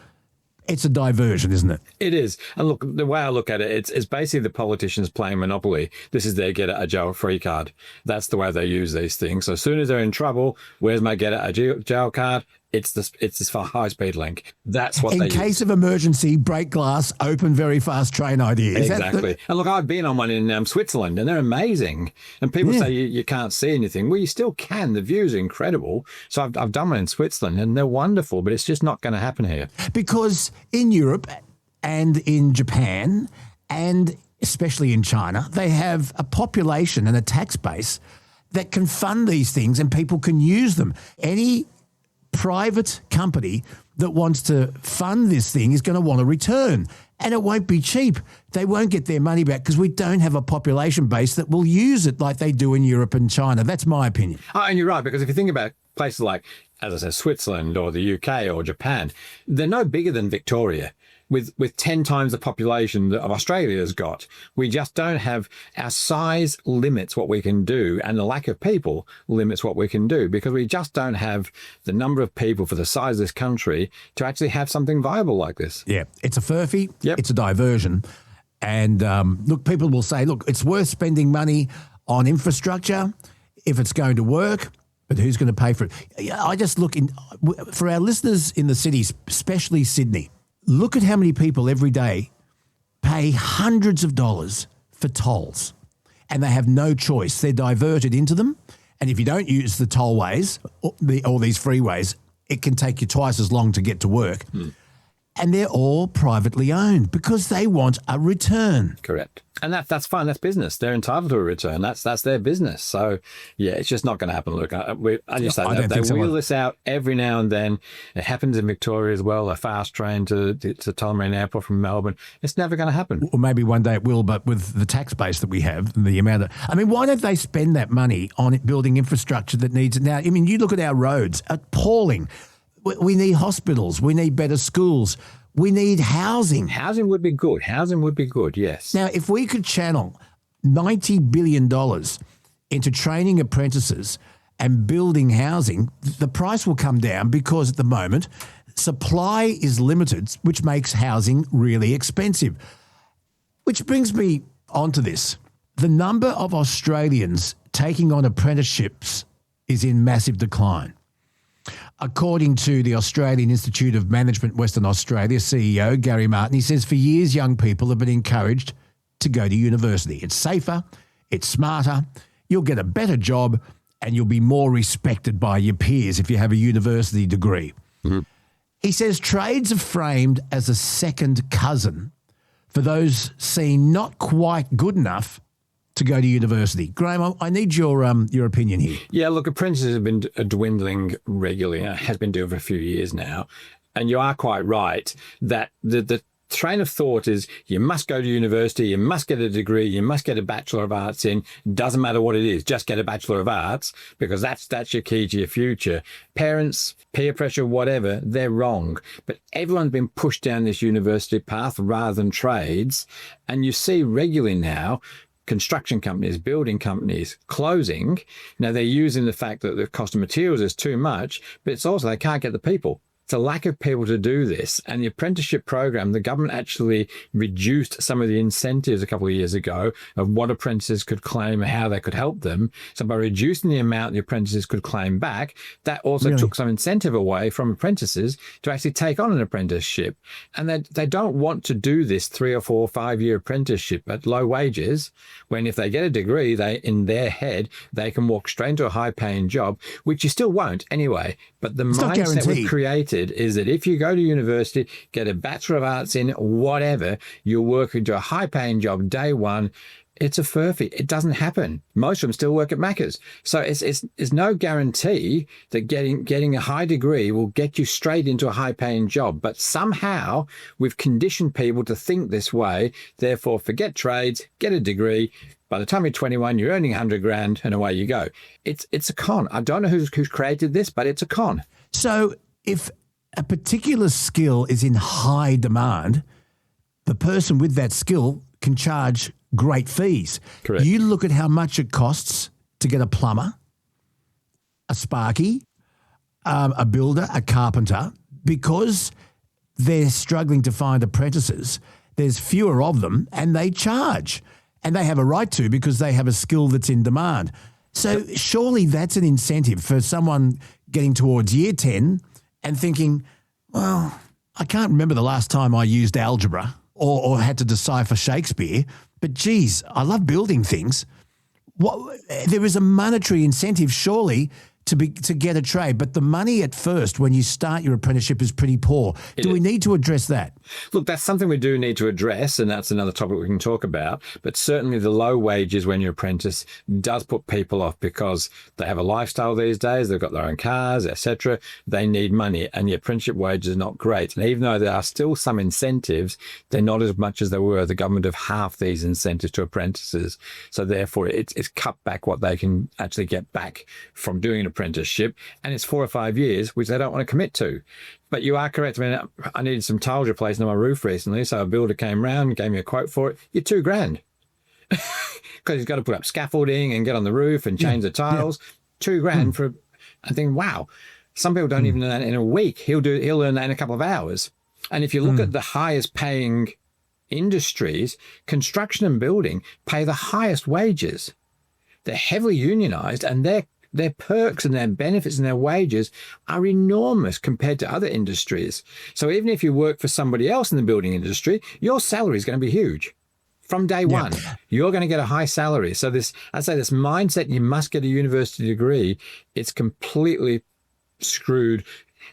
It's a diversion, isn't it? It is. And look, the way I look at it, it's basically the politicians playing Monopoly. This is their get a jail free card. That's the way they use these things. So as soon as they're in trouble, where's my get a jail card? It's this for high-speed link. That's what they use. In case of emergency, break glass, open very fast train idea. Exactly. And look, I've been on one in Switzerland, and they're amazing. And people say you can't see anything. Well, you still can. The views are incredible. So I've done one in Switzerland, and they're wonderful, but it's just not going to happen here. Because in Europe and in Japan and especially in China, they have a population and a tax base that can fund these things and people can use them. Any private company that wants to fund this thing is going to want a return, and it won't be cheap. They won't get their money back because we don't have a population base that will use it like they do in Europe and China. That's my opinion. Oh, and you're right, because if you think about places like, as I said, Switzerland or the UK or Japan, they're no bigger than Victoria. With 10 times the population that Australia's got. We just don't have, our size limits what we can do, and the lack of people limits what we can do, because we just don't have the number of people for the size of this country to actually have something viable like this. Yeah, it's a furphy, it's a diversion. And look, people will say, look, it's worth spending money on infrastructure if it's going to work, but who's going to pay for it? I just look, for our listeners in the cities, especially Sydney, look at how many people every day pay hundreds of dollars for tolls, and they have no choice. They're diverted into them, and if you don't use the tollways or these freeways, it can take you twice as long to get to work. And they're all privately owned because they want a return. Correct. And that's fine. That's business. They're entitled to a return. That's their business. So, yeah, it's just not going to happen. Look, I just say they wheel this out every now and then. It happens in Victoria as well, a fast train to Tullamarine Airport from Melbourne. It's never going to happen. Or maybe one day it will, but with the tax base that we have, the amount of... I mean, why don't they spend that money on building infrastructure that needs it now? I mean, you look at our roads, appalling. We need hospitals. We need better schools. We need housing. Housing would be good. Housing would be good, yes. Now, if we could channel $90 billion into training apprentices and building housing, the price will come down because at the moment, supply is limited, which makes housing really expensive. Which brings me onto this. The number of Australians taking on apprenticeships is in massive decline. According to the Australian Institute of Management Western Australia CEO, Gary Martin, he says for years young people have been encouraged to go to university. It's safer, it's smarter, you'll get a better job, and you'll be more respected by your peers if you have a university degree. Mm-hmm. He says trades are framed as a second cousin for those seen not quite good enough to go to university. Graham, I need your opinion here. Yeah, look, apprentices have been dwindling regularly. It has been doing for a few years now. And you are quite right that the train of thought is you must go to university, you must get a degree, you must get a Bachelor of Arts in. Doesn't matter what it is, just get a Bachelor of Arts, because that's your key to your future. Parents, peer pressure, whatever, they're wrong. But everyone's been pushed down this university path rather than trades. And you see regularly now, construction companies, building companies closing. Now, they're using the fact that the cost of materials is too much, but it's also they can't get the people. It's a lack of people to do this. And the apprenticeship program, the government actually reduced some of the incentives a couple of years ago of what apprentices could claim and how they could help them. So by reducing the amount the apprentices could claim back, that also took some incentive away from apprentices to actually take on an apprenticeship. And they don't want to do this 3 or 4 or 5 year apprenticeship at low wages, when if they get a degree, they in their head, they can walk straight into a high paying job, which you still won't anyway. But the mindset we've created is that if you go to university, get a Bachelor of Arts in whatever, you'll work into a high-paying job day one. It's a Furphy. It doesn't happen. Most of them still work at Macca's. So it's no guarantee that getting a high degree will get you straight into a high-paying job. But somehow we've conditioned people to think this way. Therefore, forget trades, get a degree. By the time you're 21, you're earning 100 grand, and away you go. It's a con. I don't know who's created this, but it's a con. So if a particular skill is in high demand, the person with that skill can charge great fees. Correct. You look at how much it costs to get a plumber, a sparky, a builder, a carpenter, because they're struggling to find apprentices. There's fewer of them, and they charge. And they have a right to, because they have a skill that's in demand. So surely that's an incentive for someone getting towards year 10 and thinking, well, I can't remember the last time I used algebra or had to decipher Shakespeare, but geez, I love building things. There is a monetary incentive surely to get a trade, but the money at first when you start your apprenticeship is pretty poor. Do we need to address that? Look, that's something we do need to address, and that's another topic we can talk about. But certainly the low wages when you're apprentice does put people off, because they have a lifestyle these days. They've got their own cars, etc. They need money, and the apprenticeship wage is not great. And even though there are still some incentives, they're not as much as they were. The government have halved these incentives to apprentices. So therefore, it's cut back what they can actually get back from doing an apprenticeship, and it's 4 or 5 years, which they don't want to commit to. But you are correct. I mean, I needed some tiles replaced on my roof recently, so a builder came round, gave me a quote for it. You're $2 grand, because he's got to put up scaffolding and get on the roof and change the tiles. $2 grand for. I think, wow, some people don't even learn that in a week. He'll learn that in a couple of hours. And if you look at the highest paying industries, construction and building pay the highest wages. They're heavily unionized, and their perks and their benefits and their wages are enormous compared to other industries. So even if you work for somebody else in the building industry, your salary is going to be huge. From day one, you're going to get a high salary. So this mindset, you must get a university degree, it's completely screwed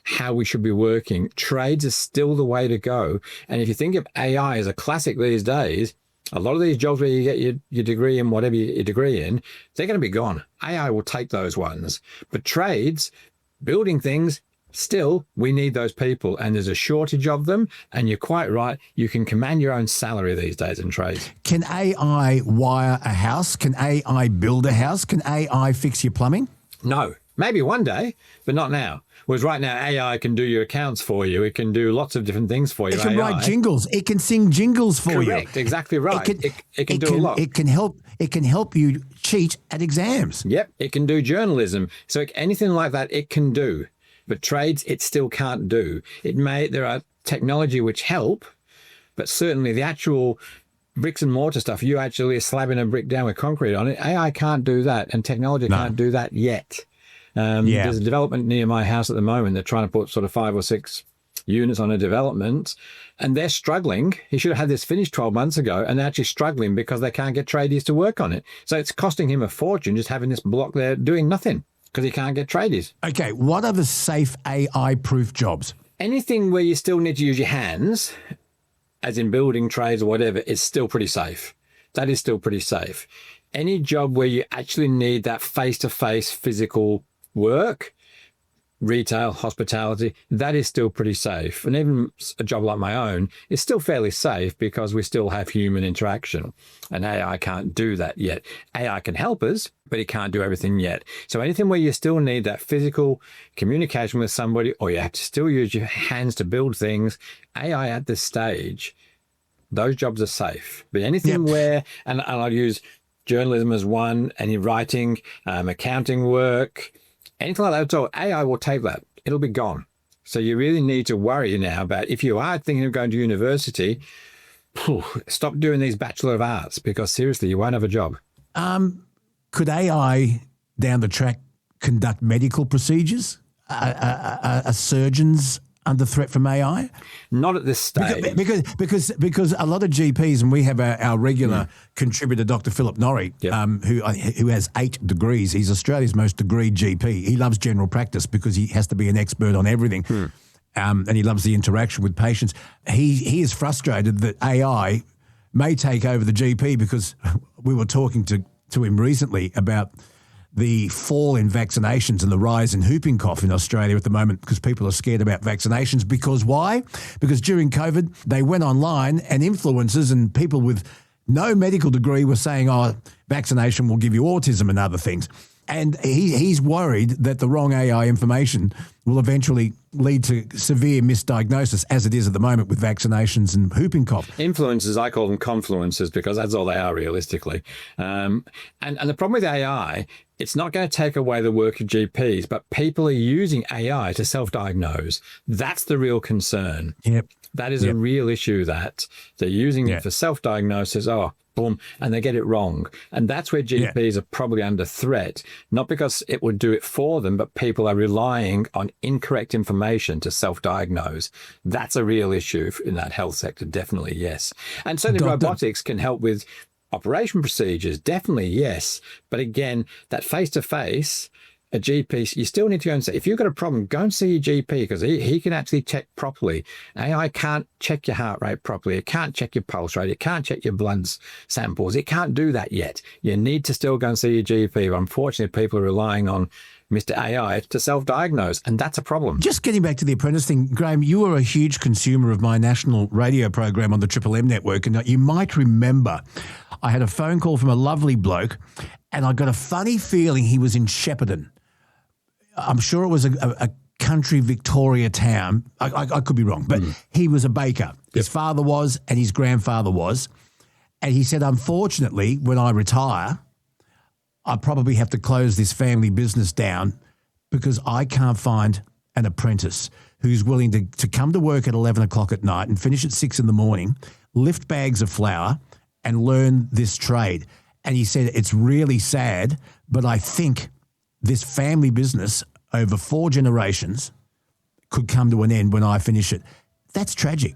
how we should be working. Trades is still the way to go. And if you think of AI as a classic these days, a lot of these jobs where you get your degree in whatever your degree in, they're going to be gone. AI will take those ones. But trades, building things, still, we need those people, and there's a shortage of them. And you're quite right. You can command your own salary these days in trades. Can AI wire a house? Can AI build a house? Can AI fix your plumbing? No. Maybe one day, but not now. Whereas right now, AI can do your accounts for you. It can do lots of different things for you. It can write jingles. It can sing jingles for you. Correct. Exactly right. It can do a lot. It can help you cheat at exams. Yep. It can do journalism. So anything like that, it can do. But trades, it still can't do. There are technology which help, but certainly the actual bricks and mortar stuff, you actually are slabbing a brick down with concrete on it. AI can't do that, and technology can't do that yet. There's a development near my house at the moment. They're trying to put sort of 5 or 6 units on a development, and they're struggling. He should have had this finished 12 months ago, and they're actually struggling because they can't get tradies to work on it. So it's costing him a fortune just having this block there doing nothing because he can't get tradies. Okay, what are the safe AI-proof jobs? Anything where you still need to use your hands, as in building trades or whatever, is still pretty safe. That is still pretty safe. Any job where you actually need that face-to-face physical work, retail, hospitality, that is still pretty safe. And even a job like my own is still fairly safe because we still have human interaction. And AI can't do that yet. AI can help us, but it can't do everything yet. So anything where you still need that physical communication with somebody, or you have to still use your hands to build things, AI at this stage, those jobs are safe. But anything where, and I'll use journalism is one, any writing, accounting work, anything like that at all, AI will take that. It'll be gone. So you really need to worry now about, if you are thinking of going to university, stop doing these Bachelor of Arts, because seriously, you won't have a job. Could AI down the track conduct medical procedures? Are surgeons under threat from AI? Not at this stage. Because a lot of GPs, and we have our regular contributor, Dr. Philip Norrie, who has 8 degrees. He's Australia's most degreed GP. He loves general practice because he has to be an expert on everything. And he loves the interaction with patients. He is frustrated that AI may take over the GP, because we were talking to him recently about the fall in vaccinations and the rise in whooping cough in Australia at the moment, because people are scared about vaccinations. Because why? Because during COVID, they went online and influencers and people with no medical degree were saying, vaccination will give you autism and other things. And he's worried that the wrong AI information will eventually lead to severe misdiagnosis, as it is at the moment with vaccinations and whooping cough. Influencers, I call them confluencers, because that's all they are realistically. And the problem with AI, it's not going to take away the work of GPs, but people are using AI to self-diagnose. That's the real concern. Yep. That is a real issue, that they're using it for self-diagnosis. Boom, and they get it wrong. And that's where GPs are probably under threat, not because it would do it for them, but people are relying on incorrect information to self-diagnose. That's a real issue in that health sector, definitely, yes. And certainly robotics can help with operation procedures, definitely, yes. But again, that face-to-face, a GP, you still need to go and say, if you've got a problem, go and see your GP, because he can actually check properly. AI can't check your heart rate properly. It can't check your pulse rate. It can't check your blood samples. It can't do that yet. You need to still go and see your GP. But unfortunately, people are relying on Mr. AI to self-diagnose, and that's a problem. Just getting back to the Apprentice thing, Graham, you were a huge consumer of my national radio program on the Triple M network, and you might remember I had a phone call from a lovely bloke, and I got a funny feeling he was in Shepparton. I'm sure it was a country Victoria town. I could be wrong, but he was a baker. His father was, and his grandfather was. And he said, unfortunately, when I retire, I probably have to close this family business down because I can't find an apprentice who's willing to come to work at 11 o'clock at night and finish at 6 in the morning, lift bags of flour and learn this trade. And he said, it's really sad, but I think this family business over 4 generations could come to an end when I finish it. That's tragic.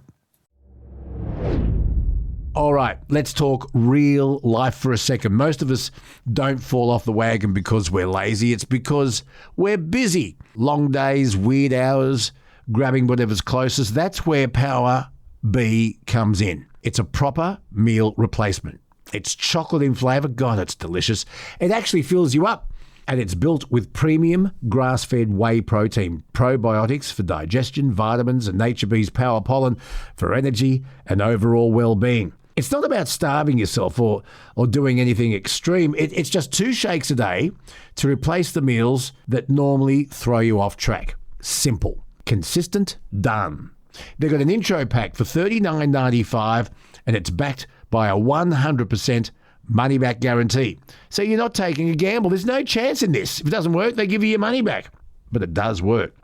All right, let's talk real life for a second. Most of us don't fall off the wagon because we're lazy. It's because we're busy. Long days, weird hours, grabbing whatever's closest. That's where Power B comes in. It's a proper meal replacement. It's chocolate in flavour. God, it's delicious. It actually fills you up. And it's built with premium grass-fed whey protein, probiotics for digestion, vitamins, and Nature Bee's Power Pollen for energy and overall well-being. It's not about starving yourself or doing anything extreme. It's just 2 shakes a day to replace the meals that normally throw you off track. Simple, consistent, done. They've got an intro pack for $39.95, and it's backed by a 100% money-back guarantee. So you're not taking a gamble. There's no chance in this. If it doesn't work, they give you your money back. But it does work.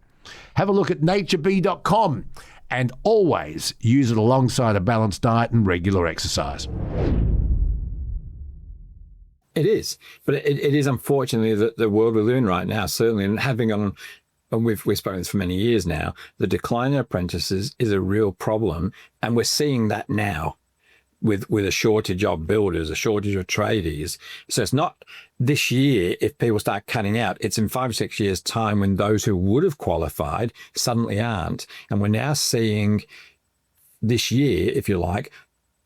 Have a look at naturebee.com and always use it alongside a balanced diet and regular exercise. It is. But it is unfortunately the world we live in right now, certainly, and having on, and we've spoken this for many years now, the decline in apprentices is a real problem. And we're seeing that now. With a shortage of builders, a shortage of tradies. So it's not this year if people start cutting out. It's in 5 or 6 years' time when those who would have qualified suddenly aren't. And we're now seeing this year, if you like,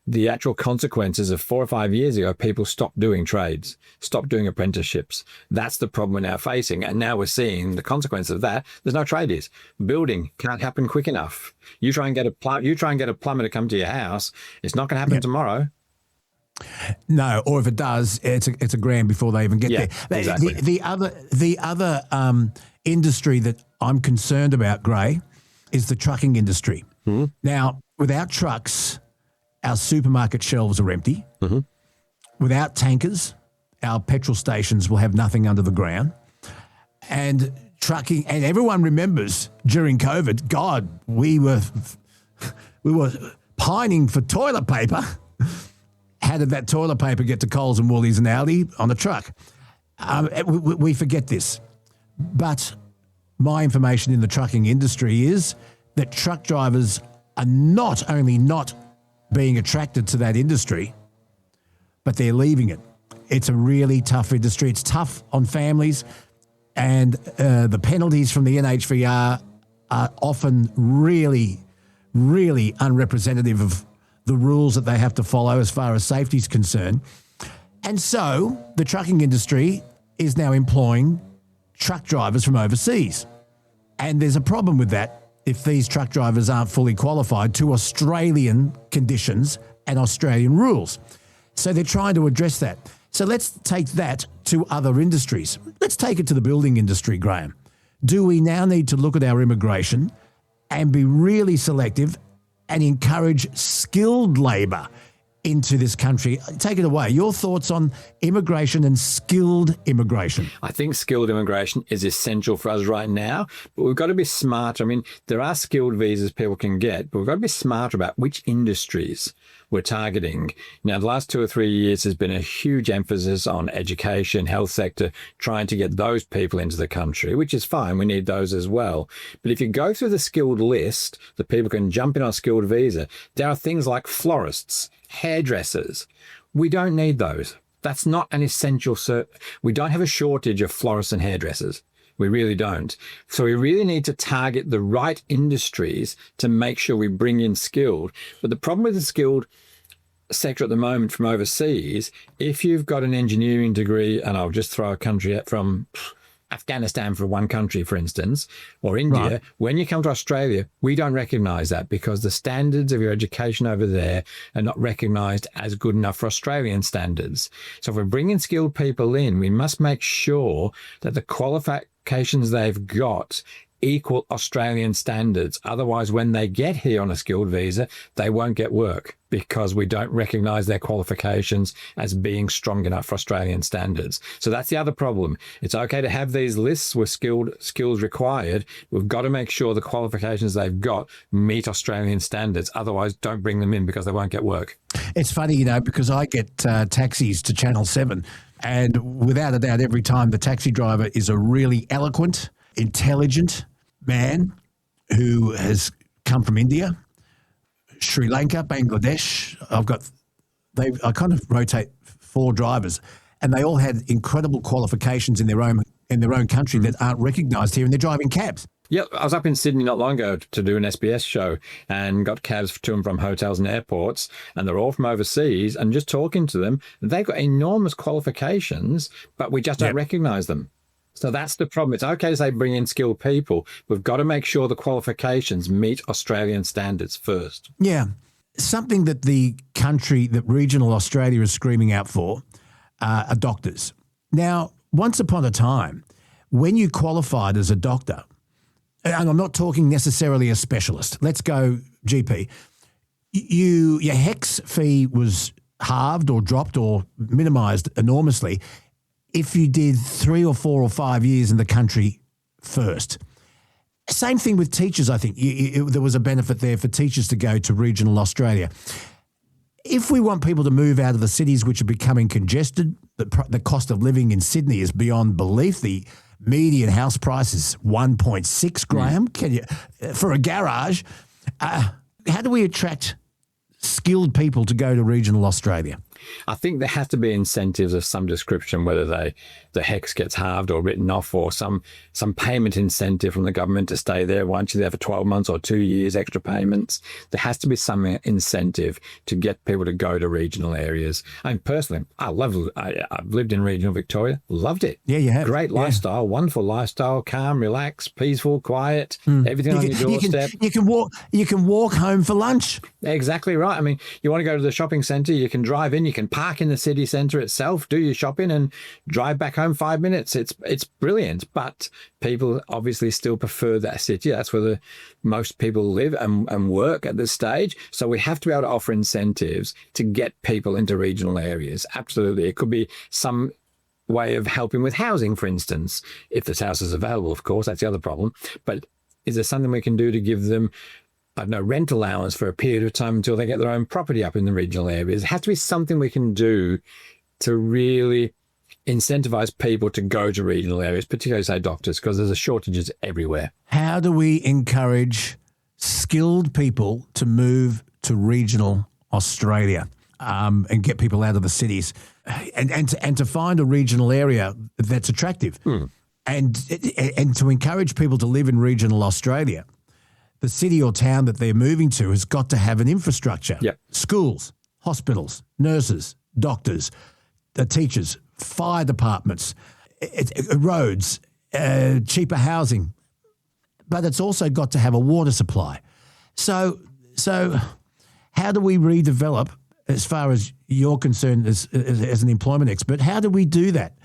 the actual consequences of 4 or 5 years ago, people stopped doing trades, stopped doing apprenticeships. That's the problem we're now facing. And now we're seeing the consequence of that. There's no tradies. Building can't happen quick enough. You try and get a plumber to come to your house. It's not going to happen tomorrow. No, or if it does, it's a grand before they even get there. Exactly. The other industry that I'm concerned about, Gray, is the trucking industry. Mm-hmm. Now, without trucks, our supermarket shelves are empty. Mm-hmm. Without tankers, our petrol stations will have nothing under the ground. And trucking, and everyone remembers during COVID, God, we were pining for toilet paper. How did that toilet paper get to Coles and Woolies and Aldi? On a truck. We forget this. But my information in the trucking industry is that truck drivers are not only not being attracted to that industry, but they're leaving it. It's a really tough industry. It's tough on families, and the penalties from the NHVR are often really, really unrepresentative of the rules that they have to follow as far as safety is concerned. And so the trucking industry is now employing truck drivers from overseas. And there's a problem with that if these truck drivers aren't fully qualified to Australian conditions and Australian rules. So they're trying to address that. So let's take that to other industries. Let's take it to the building industry, Graham. Do we now need to look at our immigration and be really selective and encourage skilled labour into this country? Take it away. Your thoughts on immigration and skilled immigration? I think skilled immigration is essential for us right now, but we've got to be smart. I mean, there are skilled visas people can get, but we've got to be smart about which industries we're targeting. Now, the last 2 or 3 years has been a huge emphasis on education, health sector, trying to get those people into the country, which is fine. We need those as well. But if you go through the skilled list that people can jump in on a skilled visa, there are things like florists, hairdressers. We don't need those. That's not an essential we don't have a shortage of florists and hairdressers. We really don't. So we really need to target the right industries to make sure we bring in skilled. But the problem with the skilled sector at the moment from overseas, if you've got an engineering degree, and I'll just throw a country from Afghanistan for one country, for instance, or India, right. When you come to Australia, we don't recognise that because the standards of your education over there are not recognised as good enough for Australian standards. So if we're bringing skilled people in, we must make sure that the qualifications they've got equal Australian standards. Otherwise, when they get here on a skilled visa, they won't get work because we don't recognise their qualifications as being strong enough for Australian standards. So that's the other problem. It's okay to have these lists with skills required. We've got to make sure the qualifications they've got meet Australian standards. Otherwise, don't bring them in because they won't get work. It's funny, because I get taxis to Channel 7, and without a doubt, every time the taxi driver is a really eloquent, intelligent man who has come from India, Sri Lanka, Bangladesh. I kind of rotate 4 drivers, and they all had incredible qualifications in their own country that aren't recognised here, and they're driving cabs. Yeah, I was up in Sydney not long ago to do an SBS show and got cabs to and from hotels and airports, and they're all from overseas, and just talking to them, they've got enormous qualifications, but we just don't recognise them. So that's the problem. It's okay to say bring in skilled people. We've got to make sure the qualifications meet Australian standards first. Yeah. Something that that regional Australia is screaming out for are doctors. Now, once upon a time, when you qualified as a doctor, and I'm not talking necessarily a specialist, let's go GP, your HECS fee was halved or dropped or minimised enormously if you did 3 or 4 or 5 years in the country first. Same thing with teachers, I think. There was a benefit there for teachers to go to regional Australia. If we want people to move out of the cities which are becoming congested, the cost of living in Sydney is beyond belief. The median house price is 1.6, Graham. Can you, for a garage, how do we attract skilled people to go to regional Australia? I think there has to be incentives of some description, whether the HECS gets halved or written off, or some payment incentive from the government to stay there once you're there for 12 months or 2 years, extra payments. There has to be some incentive to get people to go to regional areas. I mean, personally, I've lived in regional Victoria, loved it. Yeah, you have. Great lifestyle, wonderful lifestyle, calm, relaxed, peaceful, quiet, everything on your doorstep. You can walk home for lunch. Exactly right. I mean, you want to go to the shopping centre, you can drive in, you can park in the city centre itself, do your shopping and drive back home 5 minutes. It's brilliant, but people obviously still prefer that city. That's where most people live and work at this stage. So we have to be able to offer incentives to get people into regional areas. Absolutely. It could be some way of helping with housing, for instance? If this house is available, of course, that's the other problem. But is there something we can do to give them, I don't know, rent allowance for a period of time until they get their own property up in the regional areas? It has to be something we can do to really incentivize people to go to regional areas, particularly, say, doctors, because there's shortages everywhere. How do we encourage skilled people to move to regional Australia and get people out of the cities and to find a regional area that's attractive and to encourage people to live in regional Australia? The city or town that they're moving to has got to have an infrastructure. Yep. Schools, hospitals, nurses, doctors, teachers, fire departments, roads, cheaper housing. But it's also got to have a water supply. So how do we redevelop, as far as you're concerned as an employment expert, how do we do that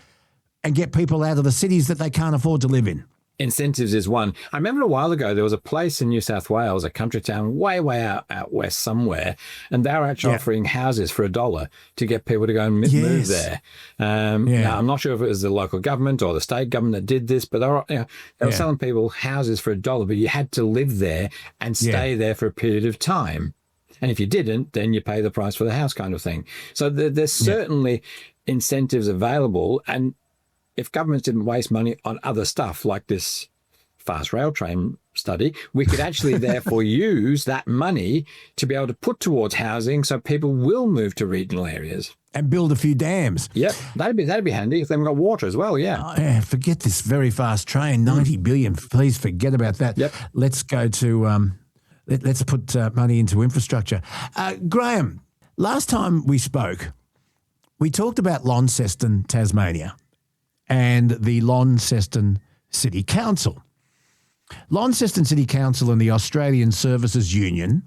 and get people out of the cities that they can't afford to live in? Incentives is one. I remember a while ago there was a place in New South Wales, a country town way out west somewhere, and they were actually offering houses for $1 to get people to go and move there. Now, I'm not sure if it was the local government or the state government that did this, but they were selling people houses for $1, but you had to live there and stay there for a period of time. And if you didn't, then you pay the price for the house, kind of thing. So there's certainly incentives available. And if governments didn't waste money on other stuff like this fast rail train study, we could actually therefore use that money to be able to put towards housing so people will move to regional areas. And build a few dams. Yep, that'd be handy if they've got water as well, forget this very fast train, 90 billion. Please forget about that. Yep. Let's go to, let's put money into infrastructure. Graham, last time we spoke, we talked about Launceston, Tasmania, and the Launceston City Council. Launceston City Council and the Australian Services Union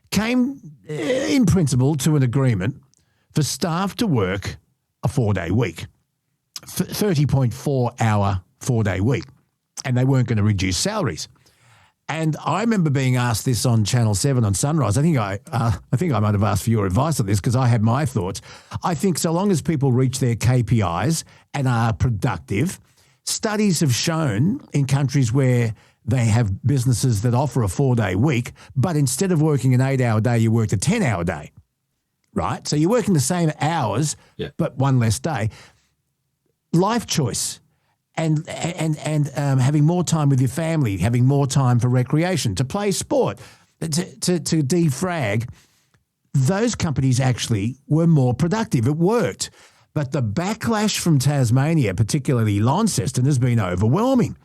came, in principle, to an agreement for staff to work a 4-day week, 30.4-hour 4-day week, and they weren't going to reduce salaries. And I remember being asked this on Channel 7 on Sunrise. I think I might have asked for your advice on this because I had my thoughts. I think so long as people reach their KPIs and are productive, studies have shown in countries where they have businesses that offer a 4-day week, but instead of working an 8-hour day, you work a 10-hour day, right? So you're working the same hours, but one less day. Life choice. And having more time with your family, having more time for recreation, to play sport, to defrag, those companies actually were more productive. It worked. But the backlash from Tasmania, particularly Launceston, has been overwhelming.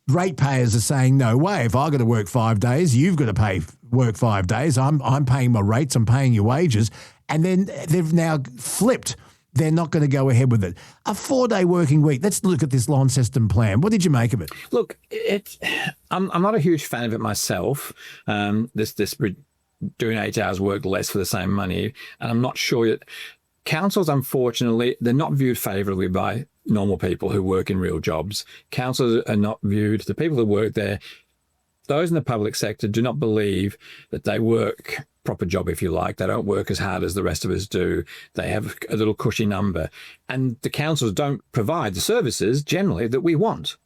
Ratepayers are saying, no way, if I've got to work 5 days, you've got to work 5 days. I'm paying my rates, I'm paying your wages. And then they've now flipped. They're not going to go ahead with it. A 4-day working week. Let's look at this Launceston plan. What did you make of it? Look, I'm not a huge fan of it myself. This doing 8 hours work less for the same money, and I'm not sure yet. Councils, unfortunately, they're not viewed favourably by normal people who work in real jobs. Councils are not viewed. The people who work there, those in the public sector, do not believe that they work proper job, if you like. They don't work as hard as the rest of us do. They have a little cushy number. And the councils don't provide the services generally that we want,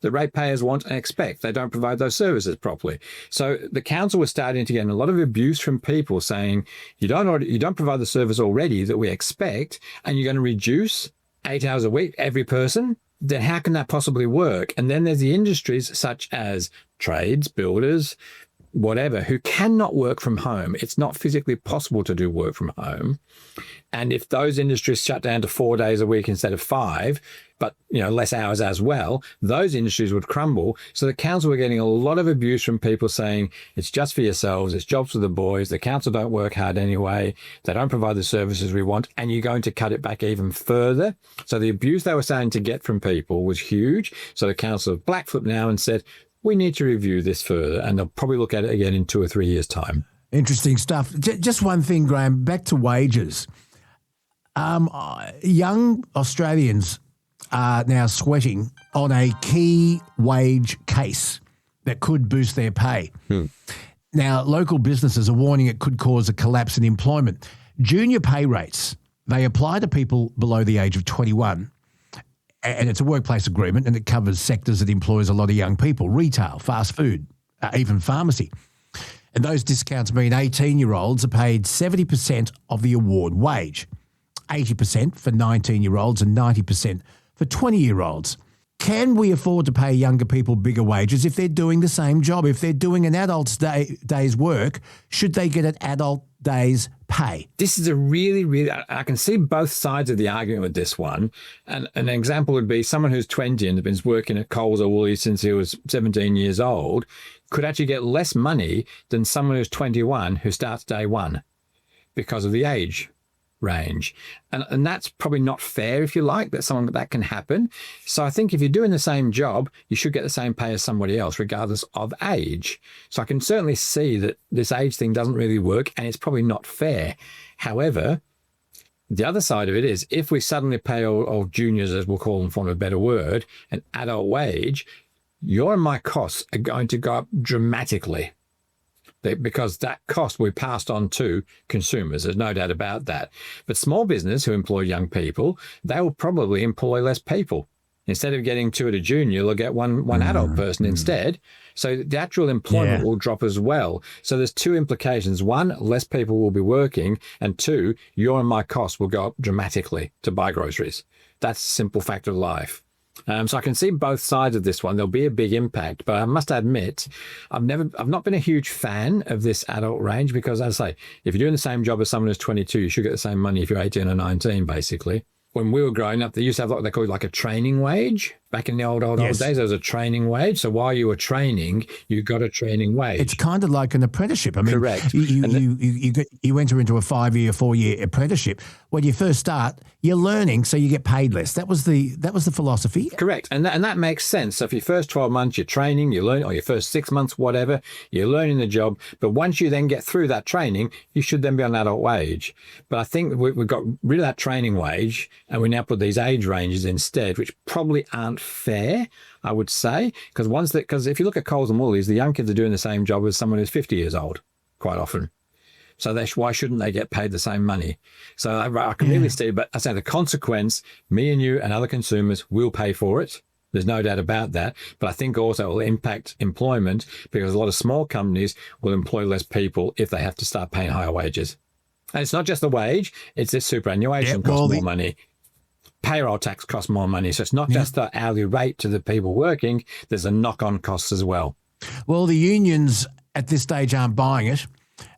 that ratepayers want and expect. They don't provide those services properly. So the council was starting to get a lot of abuse from people saying, you don't provide the service already that we expect, and you're going to reduce 8 hours a week every person? Then how can that possibly work? And then there's the industries such as trades, builders, whatever, who cannot work from home. It's not physically possible to do work from home. And if those industries shut down to 4 days a week instead of 5, but less hours as well, those industries would crumble. So the council were getting a lot of abuse from people saying, it's just for yourselves, it's jobs for the boys, the council don't work hard anyway, they don't provide the services we want, and you're going to cut it back even further. So the abuse they were starting to get from people was huge. So the council have black-flipped now and said, we need to review this further, and they'll probably look at it again in 2 or 3 years' time. Interesting stuff. Just one thing, Graham, back to wages. Young Australians are now sweating on a key wage case that could boost their pay. Now, local businesses are warning it could cause a collapse in employment. Junior pay rates, they apply to people below the age of 21, And it's a workplace agreement, and it covers sectors that employs a lot of young people, retail, fast food, even pharmacy. And those discounts mean 18-year-olds are paid 70% of the award wage, 80% for 19-year-olds and 90% for 20-year-olds. Can we afford to pay younger people bigger wages if they're doing the same job? If they're doing an adult's day's work, should they get an adult day's pay? This is a really, I can see both sides of the argument with this one. And an example would be someone who's 20 and has been working at Coles or Woolies since he was 17 years old could actually get less money than someone who's 21 who starts day one because of the age range. And that's probably not fair, if you like, that can happen. So I think if you're doing the same job, you should get the same pay as somebody else, regardless of age. So I can certainly see that this age thing doesn't really work, and it's probably not fair. However, the other side of it is if we suddenly pay all juniors, as we'll call them for a better word, an adult wage, your and my costs are going to go up dramatically, because that cost we passed on to consumers. There's no doubt about that. But small business who employ young people, they will probably employ less people. Instead of getting two at a junior, they'll get one adult person instead. So the actual employment will drop as well. So there's two implications. One, less people will be working. And two, your and my costs will go up dramatically to buy groceries. That's a simple fact of life. So I can see both sides of this one. There'll be a big impact, but I must admit, I've not been a huge fan of this adult range because, as I say, if you're doing the same job as someone who's 22, you should get the same money if you're 18 or 19, basically. When we were growing up, they used to have what they called like a training wage. Back in the old days, there was a training wage. So while you were training, you got a training wage. It's kind of like an apprenticeship. I mean, correct. You enter into a 5-year, 4-year apprenticeship. When you first start, you're learning, so you get paid less. That was the philosophy. Correct, and that makes sense. So for your first 12 months, you're training, you learn, or your first 6 months, whatever, you're learning the job. But once you then get through that training, you should then be on adult wage. But I think we've got rid of that training wage, and we now put these age ranges instead, which probably aren't fair, I would say, because if you look at Coles and Woolies, the young kids are doing the same job as someone who's 50 years old quite often. So why shouldn't they get paid the same money? So I can really see, but I say the consequence, me and you and other consumers will pay for it. There's no doubt about that. But I think also it will impact employment because a lot of small companies will employ less people if they have to start paying higher wages. And it's not just the wage, it's the superannuation costs more money. Payroll tax costs more money. So it's not just the hourly rate to the people working, there's a knock-on costs as well. Well, the unions at this stage aren't buying it.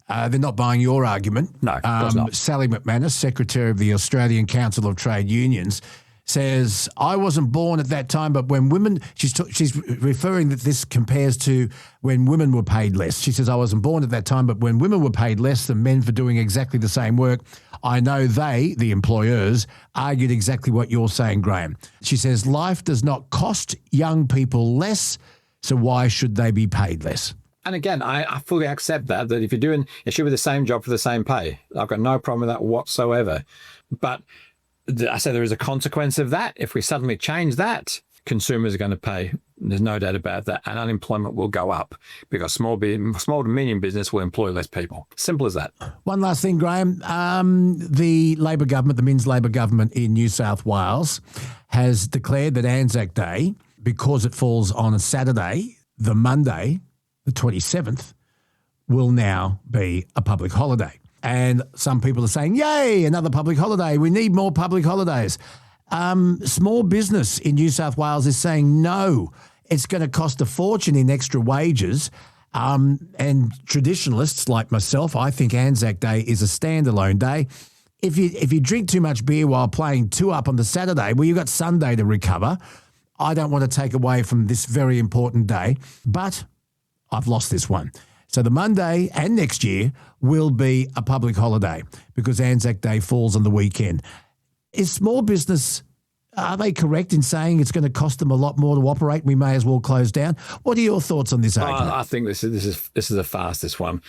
They're not buying your argument. No, of course not. Sally McManus, Secretary of the Australian Council of Trade Unions, says, I wasn't born at that time, but when women, she's referring that this compares to when women were paid less. She says, I wasn't born at that time, but when women were paid less than men for doing exactly the same work, I know they, the employers, argued exactly what you're saying, Graham. She says, life does not cost young people less, so why should they be paid less? And again, I fully accept that if you're doing, it should be the same job for the same pay. I've got no problem with that whatsoever. But I say there is a consequence of that. If we suddenly change that, consumers are going to pay. There's no doubt about that. And unemployment will go up because small to medium business will employ less people. Simple as that. One last thing, Graham. The Labor government, the Minns Labor government in New South Wales, has declared that Anzac Day, because it falls on a Saturday, the Monday, the 27th, will now be a public holiday. And some people are saying, yay, another public holiday. We need more public holidays. Small business in New South Wales is saying no. It's going to cost a fortune in extra wages. And traditionalists like myself, I think Anzac Day is a standalone day. If you drink too much beer while playing two up on the Saturday, well, you've got Sunday to recover. I don't want to take away from this very important day, but I've lost this one. So the Monday and next year will be a public holiday because Anzac Day falls on the weekend. Is small business, are they correct in saying it's going to cost them a lot more to operate? We may as well close down. What are your thoughts on this argument? I think this is the fastest one.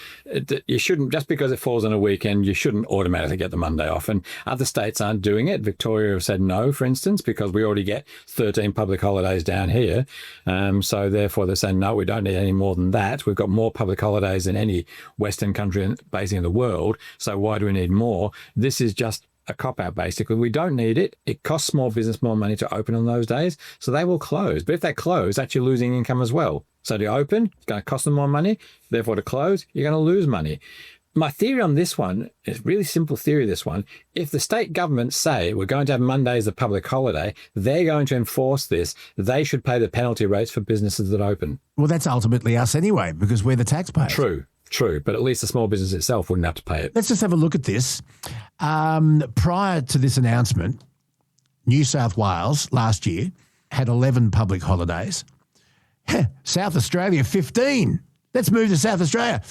You shouldn't, just because it falls on a weekend, you shouldn't automatically get the Monday off. And other states aren't doing it. Victoria have said no, for instance, because we already get 13 public holidays down here. So therefore they're saying, no, we don't need any more than that. We've got more public holidays than any Western country basically in the world. So why do we need more? This is just a cop-out, basically. We don't need it. It costs small business more money to open on those days, so they will close. But if they close, that's you're losing income as well. So to open, it's going to cost them more money. Therefore, to close, you're going to lose money. My theory on this one is really simple theory, this one. If the state governments say we're going to have Monday as a public holiday, they're going to enforce this. They should pay the penalty rates for businesses that open. Well, that's ultimately us anyway, because we're the taxpayers. True. But at least the small business itself wouldn't have to pay it. Let's just have a look at this. Prior to this announcement, New South Wales last year had 11 public holidays. South Australia, 15. Let's move to South Australia.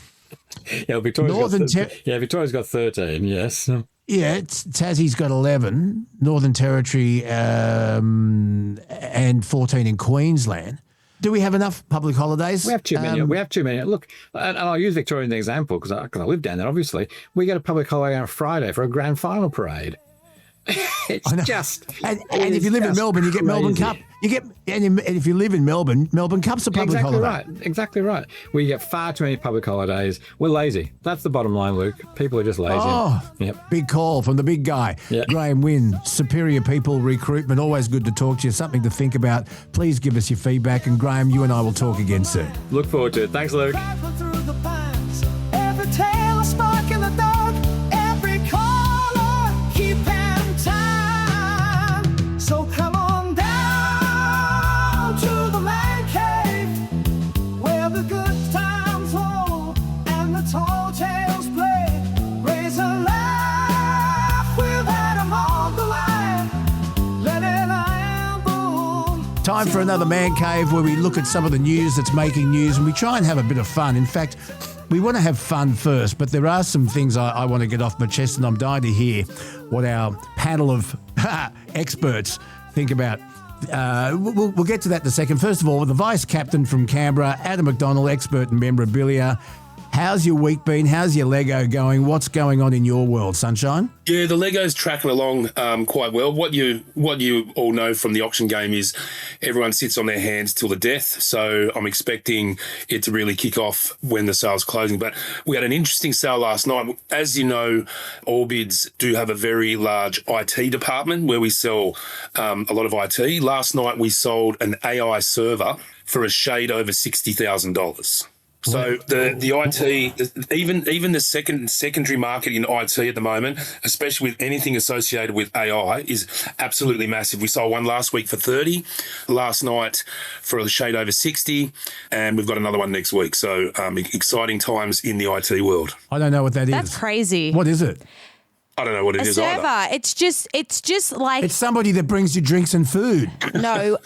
Yeah, Victoria's got 13, yes. Yeah, Tassie's got 11, Northern Territory and 14 in Queensland. Do we have enough public holidays? We have too many. Look, and I'll use Victoria as an example because I live down there, obviously. We get a public holiday on a Friday for a grand final parade. It's just... And if you live in Melbourne, you get crazy. Melbourne Cup. And if you live in Melbourne Cup's a public holiday. Exactly right. We get far too many public holidays. We're lazy. That's the bottom line, Luke. People are just lazy. Oh, yep. Big call from the big guy. Yep. Graham Wynn, Superior People Recruitment. Always good to talk to you. Something to think about. Please give us your feedback. And Graham, you and I will talk again soon. Look forward to it. Thanks, Luke. So come on down to the man cave, where the good times roll and the tall tales play. Raise a laugh with Adam on the line. Let it ramble. Time for another Man Cave where we look at some of the news that's making news and we try and have a bit of fun. In fact, we want to have fun first, but there are some things I want to get off my chest, and I'm dying to hear what our panel of experts think about. We'll get to that in a second. First of all, the Vice Captain from Canberra, Adam McDonald, expert in memorabilia. How's your week been? How's your Lego going? What's going on in your world, Sunshine? Yeah, the Lego's tracking along quite well. What you all know from the auction game is everyone sits on their hands till the death. So I'm expecting it to really kick off when the sale's closing. But we had an interesting sale last night. As you know, Allbids do have a very large IT department where we sell a lot of IT. Last night we sold an AI server for a shade over $60,000. So the IT, even the secondary market in IT at the moment, especially with anything associated with AI, is absolutely massive. We sold one last week for 30, last night for a shade over 60, and we've got another one next week. So exciting times in the IT world. I don't know what that is. That's crazy. What is it? I don't know what it is either. A server. It's just like... It's somebody that brings you drinks and food. No.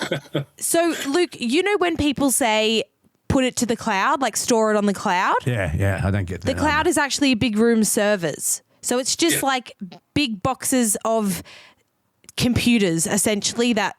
So, Luke, you know when people say... put it to the cloud, like store it on the cloud. Yeah, I don't get that. The cloud is actually big room servers. So it's just like big boxes of computers, essentially, that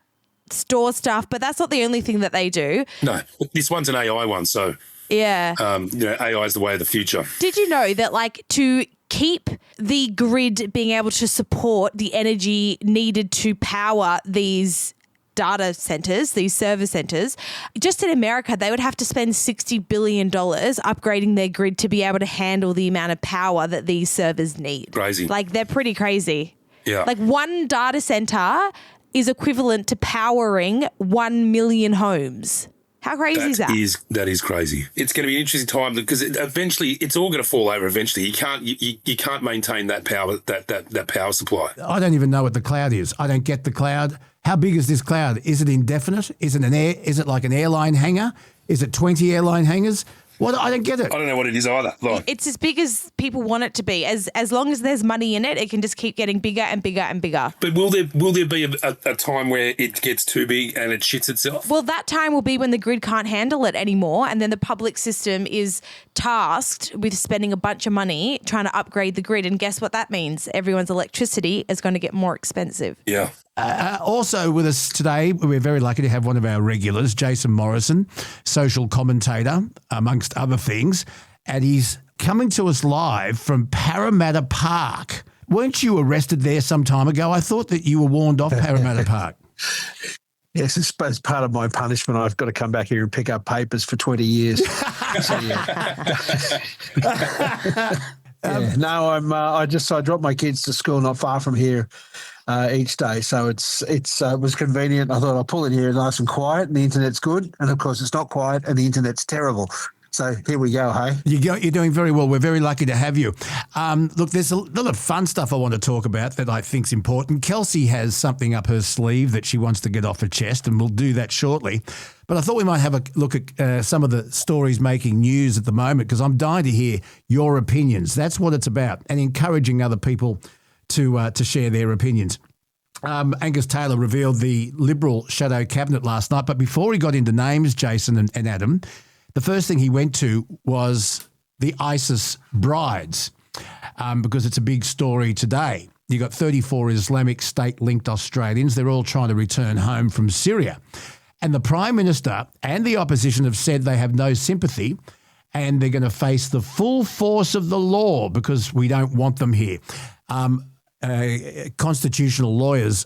store stuff. But that's not the only thing that they do. No, this one's an AI one. So, yeah, AI is the way of the future. Did you know that, like, to keep the grid being able to support the energy needed to power these data centers, these server centers, just in America, they would have to spend $60 billion upgrading their grid to be able to handle the amount of power that these servers need. Crazy. Like, they're pretty crazy. Yeah. Like, one data center is equivalent to powering 1 million homes. How crazy is that? That is crazy. It's going to be an interesting time because eventually it's all going to fall over. Eventually, you can't maintain that power that power supply. I don't even know what the cloud is. I don't get the cloud. How big is this cloud? Is it indefinite? Is it like an airline hangar? Is it 20 airline hangars? What? I don't get it. I don't know what it is either. Like, it's as big as people want it to be. As long as there's money in it, it can just keep getting bigger and bigger and bigger. But will there be a time where it gets too big and it shits itself? Well, that time will be when the grid can't handle it anymore, and then the public system is tasked with spending a bunch of money trying to upgrade the grid. And guess what that means? Everyone's electricity is going to get more expensive. Yeah. Also with us today, we're very lucky to have one of our regulars, Jason Morrison, social commentator, amongst other things, and he's coming to us live from Parramatta Park. Weren't you arrested there some time ago? I thought that you were warned off Parramatta Park. Yes, as part of my punishment, I've got to come back here and pick up papers for 20 years. So, yeah. No, I drop my kids to school not far from here each day, so it was convenient. I thought I'll pull in here nice and quiet, and the internet's good, and of course it's not quiet, and the internet's terrible. So here we go, hey? You're doing very well. We're very lucky to have you. Look, there's a lot of fun stuff I want to talk about that I think's important. Kelsey has something up her sleeve that she wants to get off her chest, and we'll do that shortly. But I thought we might have a look at some of the stories making news at the moment, because I'm dying to hear your opinions. That's what it's about, and encouraging other people to share their opinions. Angus Taylor revealed the Liberal shadow cabinet last night, but before he got into names, Jason and Adam, the first thing he went to was the ISIS brides, because it's a big story today. You got 34 Islamic State-linked Australians. They're all trying to return home from Syria. And the Prime Minister and the opposition have said they have no sympathy and they're going to face the full force of the law because we don't want them here. Constitutional lawyers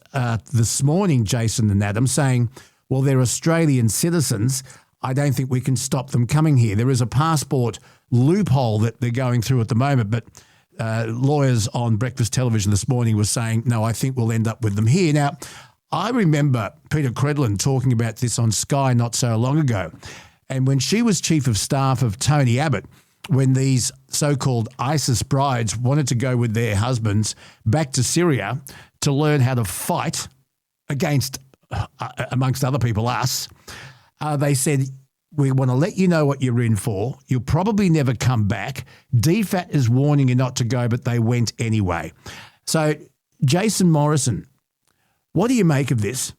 this morning, Jason and Adam, saying, well, they're Australian citizens. I don't think we can stop them coming here. There is a passport loophole that they're going through at the moment, but lawyers on breakfast television this morning were saying, no, I think we'll end up with them here. Now, I remember Peter Credlin talking about this on Sky not so long ago. And when she was chief of staff of Tony Abbott, when these so-called ISIS brides wanted to go with their husbands back to Syria to learn how to fight against, amongst other people, us, they said, we want to let you know what you're in for. You'll probably never come back. DFAT is warning you not to go, but they went anyway. So, Jason Morrison, what do you make of this?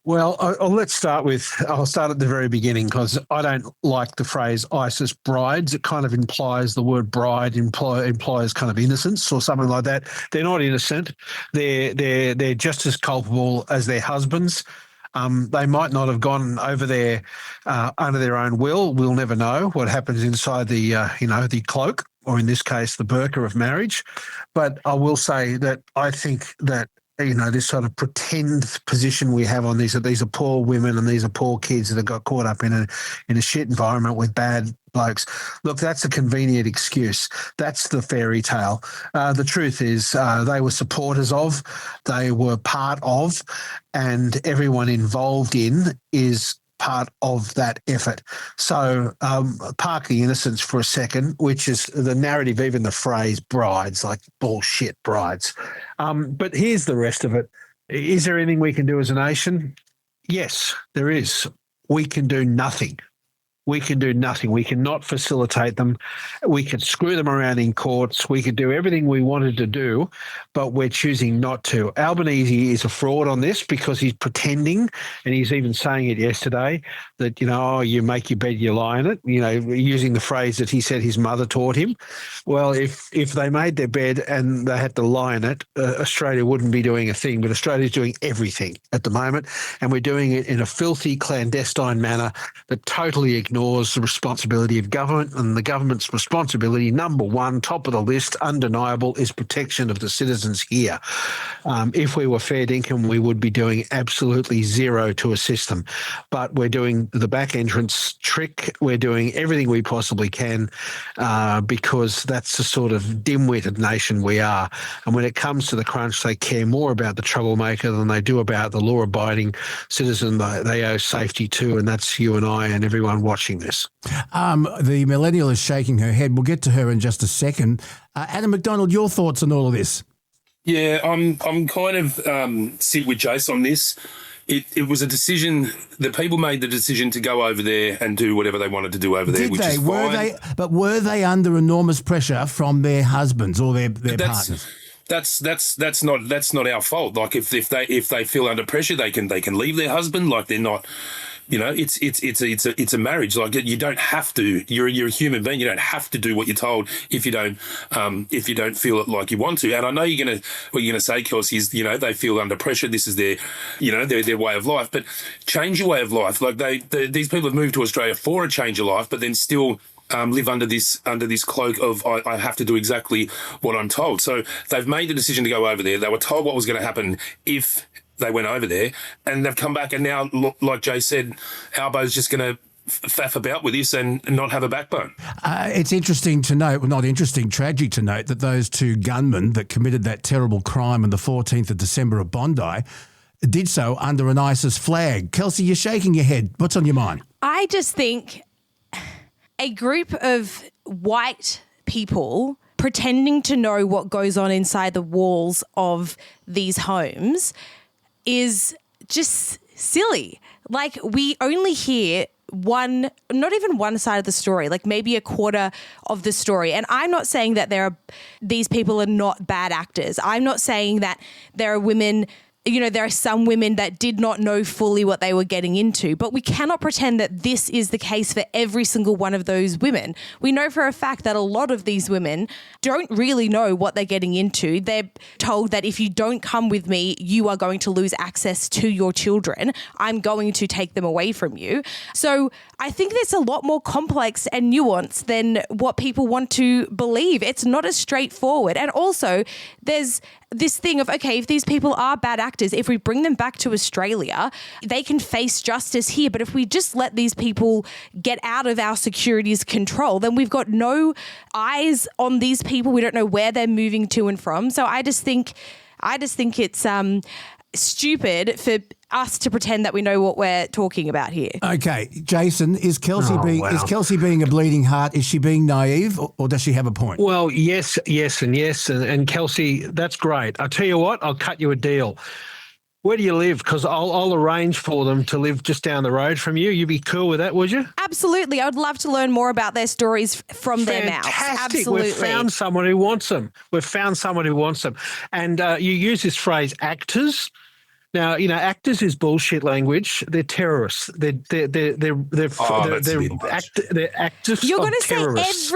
Well, I'll start at the very beginning because I don't like the phrase ISIS brides. It kind of implies the word bride implies kind of innocence or something like that. They're not innocent. They're just as culpable as their husbands. They might not have gone over there under their own will. We'll never know what happens inside the cloak, or in this case, the burqa of marriage. But I will say that I think that, this sort of pretend position we have on these are poor women and these are poor kids that have got caught up in a shit environment with bad blokes. Look, that's a convenient excuse. That's the fairy tale. The truth is they were supporters of, they were part of, and everyone involved in is part of that effort. So park the innocence for a second, which is the narrative, even the phrase brides, like bullshit brides. But here's the rest of it. Is there anything we can do as a nation? Yes, there is. We can do nothing. We can do nothing. We cannot facilitate them. We can screw them around in courts. We could do everything we wanted to do, but we're choosing not to. Albanese is a fraud on this because he's pretending, and he's even saying it yesterday, that, you make your bed, you lie in it, using the phrase that he said his mother taught him. Well, if they made their bed and they had to lie in it, Australia wouldn't be doing a thing, but Australia's doing everything at the moment, and we're doing it in a filthy, clandestine manner that totally ignores the responsibility of government, and the government's responsibility, number one, top of the list, undeniable, is protection of the citizens here. If we were fair dinkum, we would be doing absolutely zero to assist them. But we're doing the back entrance trick. We're doing everything we possibly can because that's the sort of dim-witted nation we are. And when it comes to the crunch, they care more about the troublemaker than they do about the law-abiding citizen they owe safety to, and that's you and I and everyone watching this. The millennial is shaking her head. We'll get to her in just a second. Adam McDonald, your thoughts on all of this? Yeah, I'm kind of sit with Jace on this. It was a decision. The people made the decision to go over there and do whatever they wanted to do over there, Did they? Were they under enormous pressure from their husbands or their partners? That's not our fault. Like if they feel under pressure, they can leave their husband. Like they're not. It's a marriage. Like you don't have to. You're a human being. You don't have to do what you're told if you don't feel it like you want to. And I know what you're gonna say, Kelsey, is they feel under pressure. This is their their way of life. But change your way of life. Like these people have moved to Australia for a change of life, but then still live under this cloak of I have to do exactly what I'm told. So they've made the decision to go over there. They were told what was going to happen if they went over there, and they've come back, and now, like Jay said, Albo's just going to faff about with this and not have a backbone. It's interesting to note, well, not interesting, tragic to note, that those two gunmen that committed that terrible crime on the 14th of December at Bondi did so under an ISIS flag. Kelsey, you're shaking your head. What's on your mind? I just think a group of white people pretending to know what goes on inside the walls of these homes is just silly. Like, we only hear not even one side of the story, like maybe a quarter of the story. And I'm not saying that these people are not bad actors. I'm not saying that there are women, there are some women that did not know fully what they were getting into, but we cannot pretend that this is the case for every single one of those women. We know for a fact that a lot of these women don't really know what they're getting into. They're told that if you don't come with me, you are going to lose access to your children. I'm going to take them away from you. So I think there's a lot more complex and nuanced than what people want to believe. It's not as straightforward. And also, there's this thing of, okay, if these people are bad actors, if we bring them back to Australia, they can face justice here. But if we just let these people get out of our security's control, then we've got no eyes on these people. We don't know where they're moving to and from. So I just think it's stupid for us to pretend that we know what we're talking about here. Okay, Jason, is Kelsey being a bleeding heart? Is she being naive, or does she have a point? Well, yes, and Kelsey, that's great. I'll tell you what, I'll cut you a deal. Where do you live? Because I'll arrange for them to live just down the road from you. You'd be cool with that, would you? Absolutely. I would love to learn more about their stories from their mouths. Absolutely. We've found someone who wants them. And you use this phrase, actors. Now, actors is bullshit language. They're terrorists. They're actors. You're going to terrorists. say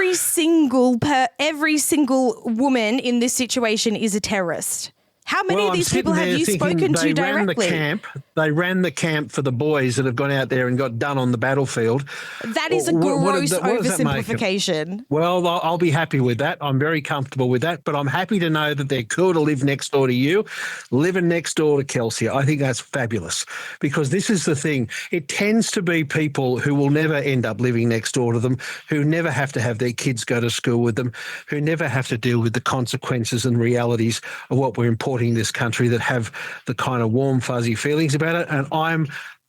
every single woman in this situation is a terrorist. How many of these people have you spoken to directly? They ran the camp for the boys that have gone out there and got done on the battlefield. That is a gross oversimplification. Well, I'll be happy with that. I'm very comfortable with that. But I'm happy to know that they're cool to live next door to you, living next door to Kelsey. I think that's fabulous, because this is the thing. It tends to be people who will never end up living next door to them, who never have to have their kids go to school with them, who never have to deal with the consequences and realities of what we're importing this country, that have the kind of warm, fuzzy feelings about it. And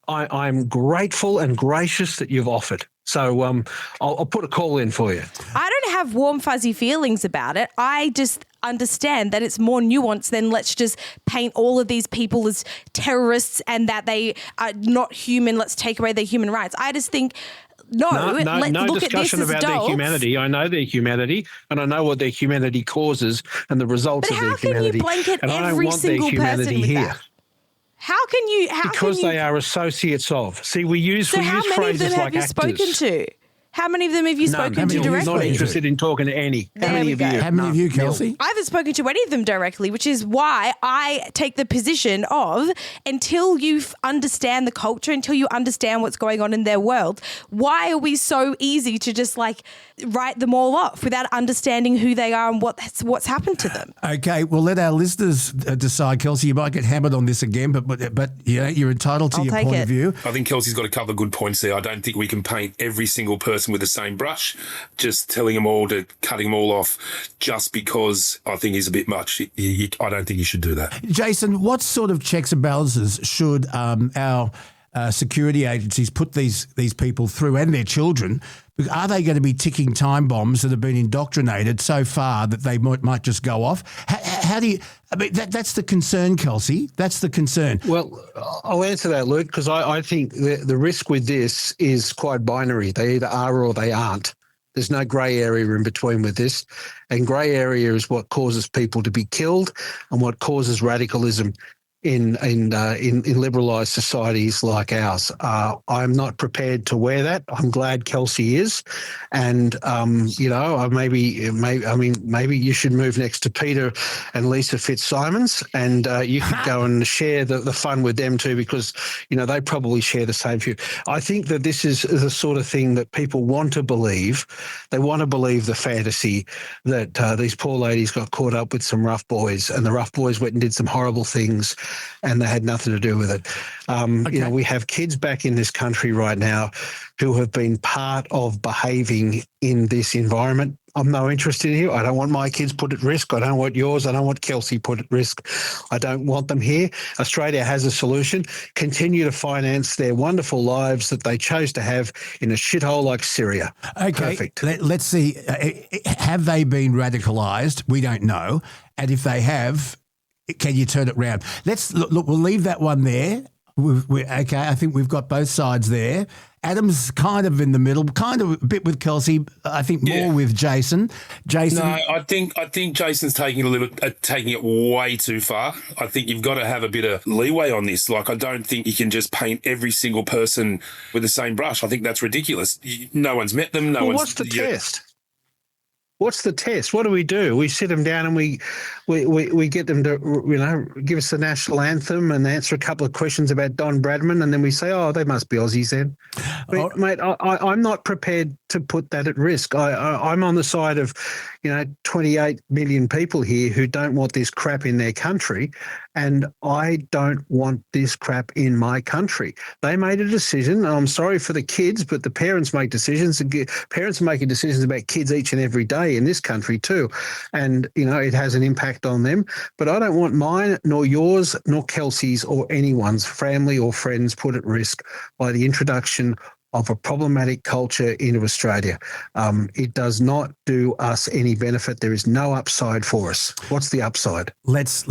I'm grateful and gracious that you've offered. So I'll put a call in for you. I don't have warm, fuzzy feelings about it. I just understand that it's more nuanced than let's just paint all of these people as terrorists and that they are not human. Let's take away their human rights. I just think No look discussion at this about their humanity. I know their humanity, and I know what their humanity causes and the results of their humanity. But how can you blanket and I don't every want their single person humanity with here. that? How can you? Because they are associates of. See, we use how many phrases of them like have you actors. spoken to? How many of them have you spoken to I'm directly? not interested in talking to any. How many of you? How many of you, Kelsey? I haven't spoken to any of them directly, which is why I take the position of, until you understand the culture, until you understand what's going on in their world, why are we so easy to just write them all off without understanding who they are and what's happened to them? Okay, we'll let our listeners decide. Kelsey, you might get hammered on this again, but you're entitled to your point of view. I think Kelsey's got a couple of good points there. I don't think we can paint every single person with the same brush, just telling them all to cutting them all off just because I think is a bit much. I don't think you should do that. Jason, what sort of checks and balances should our security agencies put these people through, and their children? Are they going to be ticking time bombs that have been indoctrinated so far that they might just go off? How do you? I mean, that's the concern, Kelsey. That's the concern. Well, I'll answer that, Luke, because I think the risk with this is quite binary. They either are or they aren't. There's no grey area in between with this. And grey area is what causes people to be killed and what causes radicalism in liberalised societies like ours. I'm not prepared to wear that. I'm glad Kelsey is, and maybe you should move next to Peter and Lisa Fitzsimons, and you could go and share the fun with them too, because they probably share the same view. I think that this is the sort of thing that people want to believe. They want to believe the fantasy that these poor ladies got caught up with some rough boys, and the rough boys went and did some horrible things. and they had nothing to do with it. You know, we have kids back in this country right now who have been part of behaving in this environment. I'm no interest in you. I don't want my kids put at risk. I don't want yours. I don't want Kelsey put at risk. I don't want them here. Australia has a solution. Continue to finance their wonderful lives that they chose to have in a shithole like Syria. Okay, Perfect. Let's see. Have they been radicalised? We don't know. And if they have, can you turn it round? Let's look. We'll leave that one there. Okay, I think we've got both sides there. Adam's kind of in the middle, kind of a bit with Kelsey. I think more with Jason. Jason, No, I think Jason's taking it way too far. I think you've got to have a bit of leeway on this. Like, I don't think you can just paint every single person with the same brush. I think that's ridiculous. No one's met them. What's the test? What's the test? What do? We sit them down and we get them to, give us the national anthem and answer a couple of questions about Don Bradman, and then we say, oh, they must be Aussies then. Mate, I'm not prepared to put that at risk. I'm on the side of, 28 million people here who don't want this crap in their country, and I don't want this crap in my country. They made a decision. I'm sorry for the kids, but the parents make decisions. Parents are making decisions about kids each and every day in this country too, and it has an impact on them. But I don't want mine, nor yours, nor Kelsey's, or anyone's family or friends put at risk by the introduction of a problematic culture into Australia. It does not do us any benefit. There is no upside for us. What's the upside? Let's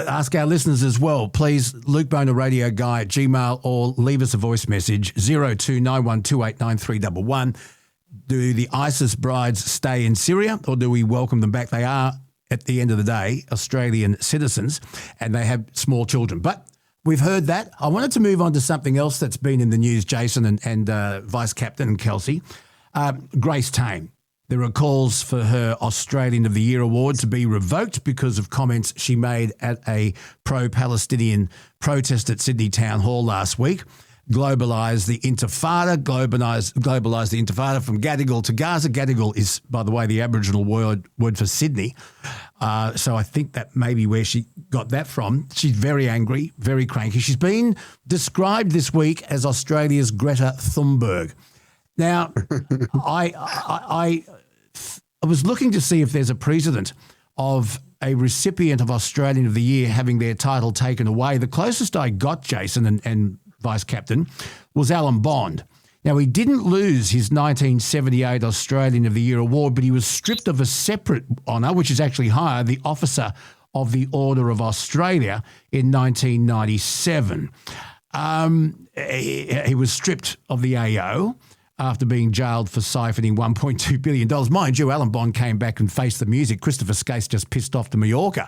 ask our listeners as well. Please, lukebonaradioguy at Gmail, or leave us a voice message, 0291289311. Do the ISIS brides stay in Syria, or do we welcome them back? They are, at the end of the day, Australian citizens, and they have small children. But we've heard that. I wanted to move on to something else that's been in the news, Jason and Vice Captain and Kelsey. Grace Tame. There are calls for her Australian of the Year award to be revoked because of comments she made at a pro-Palestinian protest at Sydney Town Hall last week. Globalise the Intifada, globalise the Intifada from Gadigal to Gaza. Gadigal is, by the way, the Aboriginal word for Sydney. So I think that may be where she got that from. She's very angry, very cranky. She's been described this week as Australia's Greta Thunberg. Now, I was looking to see if there's a precedent of a recipient of Australian of the Year having their title taken away. The closest I got, Jason and Vice Captain, was Alan Bond. Now, he didn't lose his 1978 Australian of the Year award, but he was stripped of a separate honour, which is actually higher, the Officer of the Order of Australia in 1997. He was stripped of the AO after being jailed for siphoning $1.2 billion. Mind you, Alan Bond came back and faced the music. Christopher Skase just pissed off to Mallorca.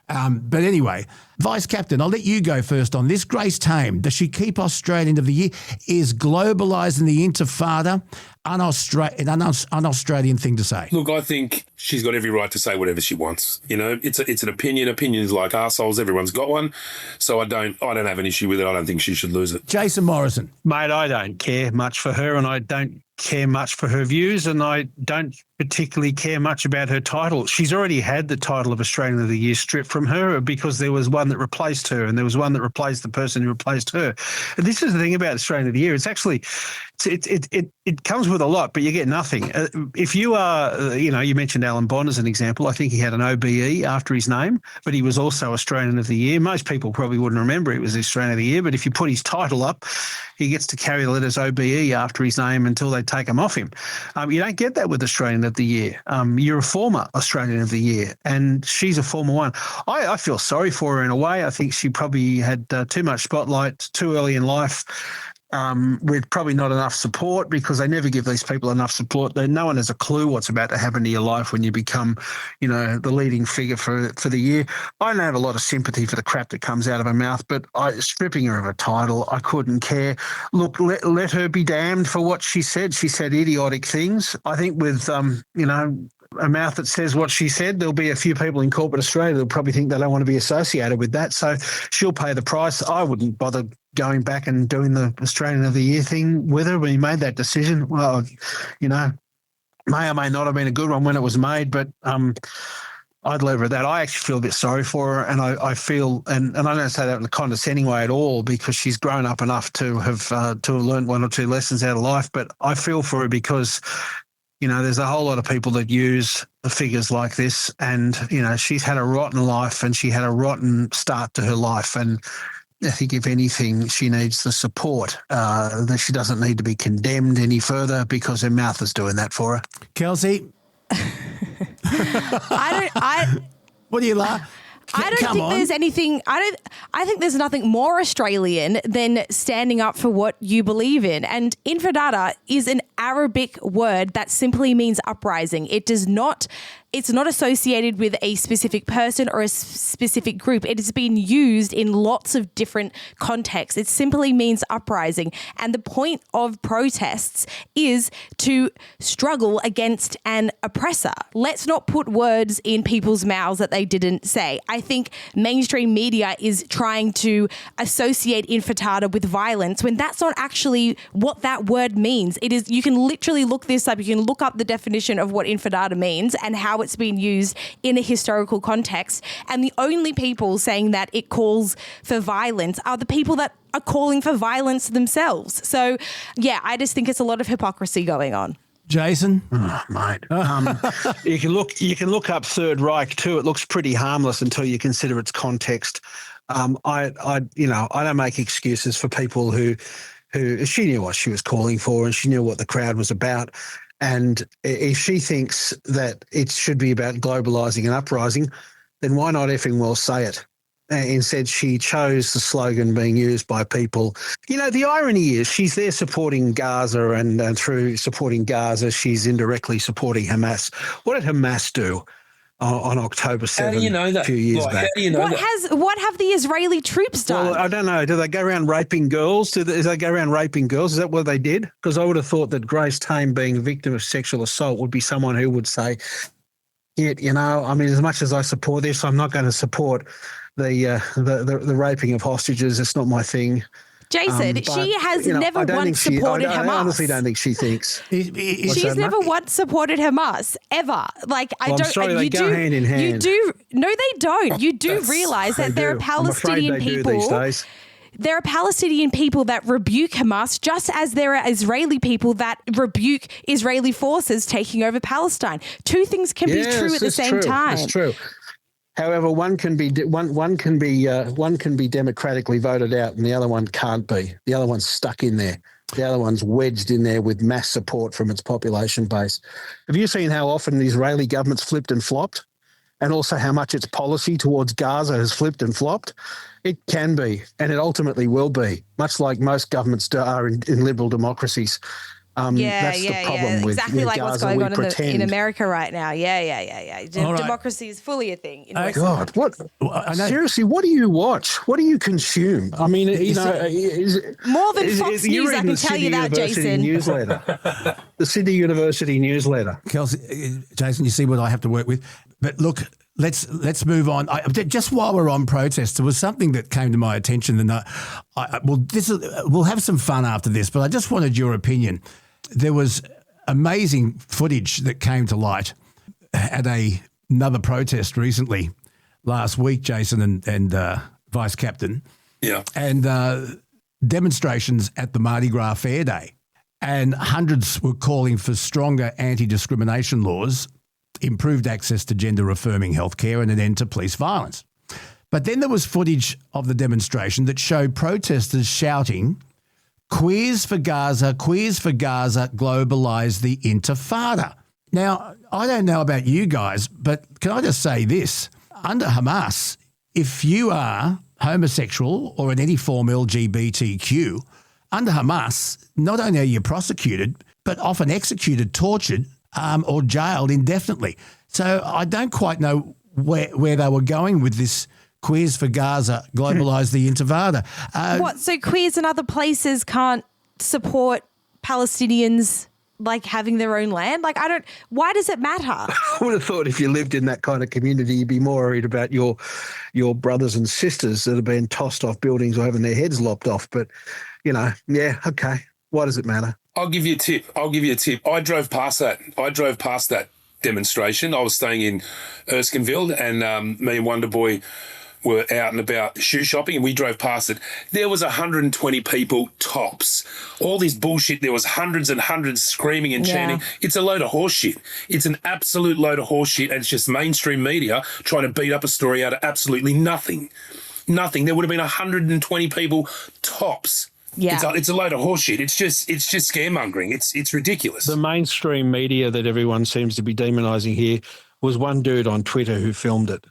But anyway, Vice Captain, I'll let you go first on this. Grace Tame, does she keep Australian of the Year? Is globalising the Intifada an Australian thing to say? Look, I think she's got every right to say whatever she wants. It's an opinion. Opinions like arseholes. Everyone's got one. So I don't have an issue with it. I don't think she should lose it. Jason Morrison. Mate, I don't care much for her, and I don't care much for her views, and I don't particularly care much about her title. She's already had the title of Australian of the Year stripped from her because there was one that replaced her, and there was one that replaced the person who replaced her. And this is the thing about Australian of the Year. It's actually it comes with a lot, but you get nothing. If you are, you mentioned Alan Bond as an example. I think he had an OBE after his name, but he was also Australian of the Year. Most people probably wouldn't remember it was Australian of the Year, but if you put his title up, he gets to carry the letters OBE after his name until they take them off him. You don't get that with Australian of the Year. You're a former Australian of the Year, and she's a former one. I feel sorry for her in a way. I think she probably had too much spotlight too early in life. With probably not enough support, because they never give these people enough support. No one has a clue what's about to happen to your life when you become, the leading figure for the year. I don't have a lot of sympathy for the crap that comes out of her mouth, but stripping her of a title, I couldn't care. Look, let her be damned for what she said. She said idiotic things. I think with, a mouth that says what she said, there'll be a few people in corporate Australia that'll probably think they don't want to be associated with that. So she'll pay the price. I wouldn't bother going back and doing the Australian of the Year thing with her when he made that decision. Well, may or may not have been a good one when it was made, but I'd leave her at that. I actually feel a bit sorry for her, and I feel, and I don't say that in a condescending way at all, because she's grown up enough to have learned one or two lessons out of life. But I feel for her because, you know, there's a whole lot of people that use figures like this, and, you know, she's had a rotten life and she had a rotten start to her life. And I think, if anything, she needs the support, that she doesn't need to be condemned any further because her mouth is doing that for her. Kelsey? What do you laugh? I don't think there's anything. I think there's nothing more Australian than standing up for what you believe in. And infidada is an Arabic word that simply means uprising. It does not. It's not associated with a specific person or a specific group. It has been used in lots of different contexts. It simply means uprising. And the point of protests is to struggle against an oppressor. Let's not put words in people's mouths that they didn't say. I think mainstream media is trying to associate infidada with violence when that's not actually what that word means. It is. You can literally look this up. You can look up the definition of what infidada means and how it's been used in a historical context. And the only people saying that it calls for violence are the people that are calling for violence themselves. So, yeah, I just think it's a lot of hypocrisy going on. Jason? Oh, mate. You can look up Third Reich too. It looks pretty harmless until you consider its context. I don't make excuses for people who she knew what she was calling for and she knew what the crowd was about. And if she thinks that it should be about globalising and uprising, then why not effing well say it? Instead, she chose the slogan being used by people. You know, the irony is she's there supporting Gaza, and through supporting Gaza, she's indirectly supporting Hamas. What did Hamas do on October 7th? How do you know that? A few years back? How do you know What have the Israeli troops done? Well, I don't know. Do they go around raping girls? Do they go around raping girls? Is that what they did? Because I would have thought that Grace Tame, being a victim of sexual assault, would be someone who would say, you know, I mean, as much as I support this, I'm not going to support the raping of hostages. It's not my thing. Jason, she has never once supported Hamas. I honestly don't think she thinks. She's never once supported Hamas, ever. Like, I'm sorry, they go hand in hand. You do. No, they don't. You do realise that there are Palestinian people. There are Palestinian people that rebuke Hamas, just as there are Israeli people that rebuke Israeli forces taking over Palestine. Two things can be true at the same time. That's true. However, one can be democratically voted out, and the other one can't be. The other one's stuck in there. The other one's wedged in there with mass support from its population base. Have you seen how often the Israeli government's flipped and flopped, and also how much its policy towards Gaza has flipped and flopped? It can be, and it ultimately will be, much like most governments are in liberal democracies. That's the problem with exactly like Gaza. What's going on in America right now. Yeah. Democracy is fully a thing. God, what? Seriously, what do you watch? What do you consume? I mean, more than Fox News. I can tell you that, Jason. The Sydney University newsletter. Kelsey, Jason, you see what I have to work with. But look, let's move on. Just while we're on protests, there was something that came to my attention, and we'll have some fun after this. But I just wanted your opinion. There was amazing footage that came to light at another protest recently last week, Jason and Vice Captain. Yeah. And demonstrations at the Mardi Gras Fair Day. And hundreds were calling for stronger anti-discrimination laws, improved access to gender-affirming healthcare, and an end to police violence. But then there was footage of the demonstration that showed protesters shouting, "Queers for Gaza, globalise the intifada." Now, I don't know about you guys, but can I just say this? Under Hamas, if you are homosexual or in any form LGBTQ, under Hamas, not only are you prosecuted, but often executed, tortured, or jailed indefinitely. So I don't quite know where they were going with this Queers for Gaza, globalise the intifada. So queers in other places can't support Palestinians like having their own land? Why does it matter? I would have thought if you lived in that kind of community, you'd be more worried about your brothers and sisters that are being tossed off buildings or having their heads lopped off. But, okay. Why does it matter? I'll give you a tip. I drove past that. demonstration. I was staying in Erskineville, and me and Wonderboy were out and about shoe shopping, and we drove past it. There was 120 people tops. All this bullshit. There was hundreds and hundreds screaming and chanting. It's a load of horse shit. It's an absolute load of horse shit, and it's just mainstream media trying to beat up a story out of absolutely nothing. Nothing. There would have been 120 people tops. Yeah. It's a load of horse shit. It's just scaremongering. It's ridiculous. The mainstream media that everyone seems to be demonising here was one dude on Twitter who filmed it.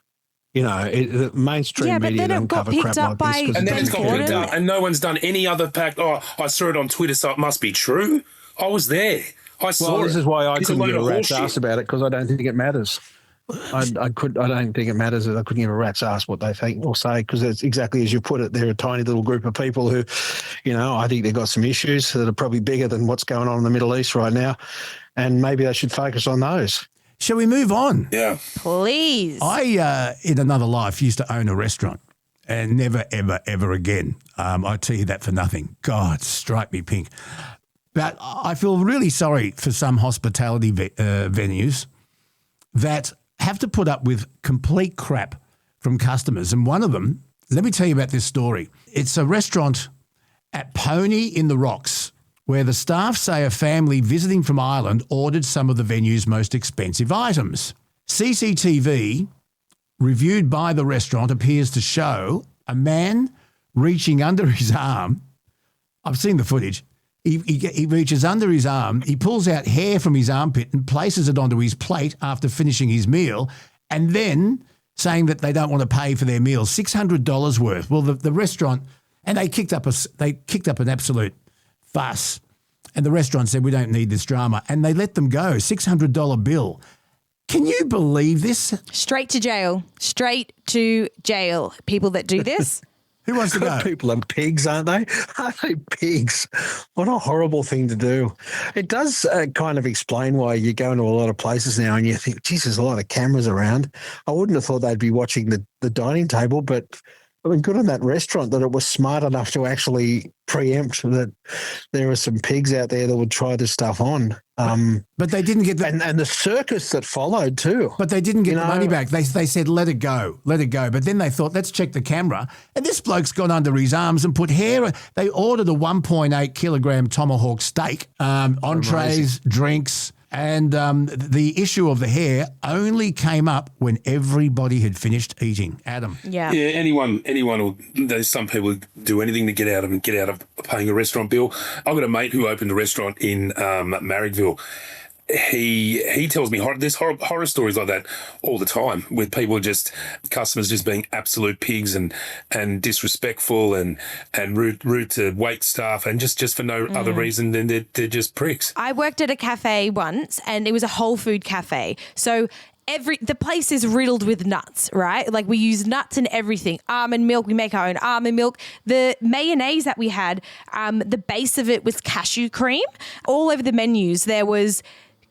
You know, the mainstream media don't cover crap like this. And then it's got picked up, and no one's done any other fact. Oh, I saw it on Twitter, so it must be true. I was there. I saw it. Well, this is why I It's couldn't load give a of rat's horseshit. ass about it, because I don't think it matters. I don't think it matters. I couldn't give a rat's ass what they think or say, because it's exactly as you put it. They're a tiny little group of people who, you know, I think they've got some issues that are probably bigger than what's going on in the Middle East right now, and maybe they should focus on those. Shall we move on? Yeah. Please. I, in another life, used to own a restaurant, and never, ever, ever again. I tell you that for nothing. God, strike me pink. But I feel really sorry for some hospitality venues that have to put up with complete crap from customers. And one of them, let me tell you about this story. It's a restaurant at Pony in the Rocks, where the staff say a family visiting from Ireland ordered some of the venue's most expensive items. CCTV, reviewed by the restaurant, appears to show a man reaching under his arm. I've seen the footage. He reaches under his arm, he pulls out hair from his armpit and places it onto his plate after finishing his meal, and then saying that they don't want to pay for their meal, $600 worth. Well, the restaurant, and they kicked up an absolute fuss, and the restaurant said, we don't need this drama, and they let them go. $600 bill. Can you believe this? Straight to jail. Straight to jail. People that do this. Who wants to go? People are pigs, aren't they? Aren't they pigs? What a horrible thing to do. It does kind of explain why you go into a lot of places now and you think, geez, there's a lot of cameras around. I wouldn't have thought they'd be watching the dining table, but I mean, good on that restaurant that it was smart enough to actually preempt that there are some pigs out there that would try this stuff on. But they didn't get and the circus that followed too. But they didn't get the money back. They said, let it go. But then they thought, let's check the camera. And this bloke's gone under his arms and put hair. They ordered a 1.8 kilogram tomahawk steak, entrees, drinks. And the issue of the hair only came up when everybody had finished eating. Adam. Yeah. Yeah, anyone will, there's some people who do anything to get out of paying a restaurant bill. I've got a mate who opened a restaurant in Marrickville. He tells me there's horror stories like that all the time, with customers just being absolute pigs and disrespectful and rude to wait staff, and just for no other reason than they're just pricks. I worked at a cafe once, and it was a whole food cafe. So the place is riddled with nuts, right? Like, we use nuts in everything. Almond milk, we make our own almond milk. The mayonnaise that we had, the base of it was cashew cream. All over the menus there was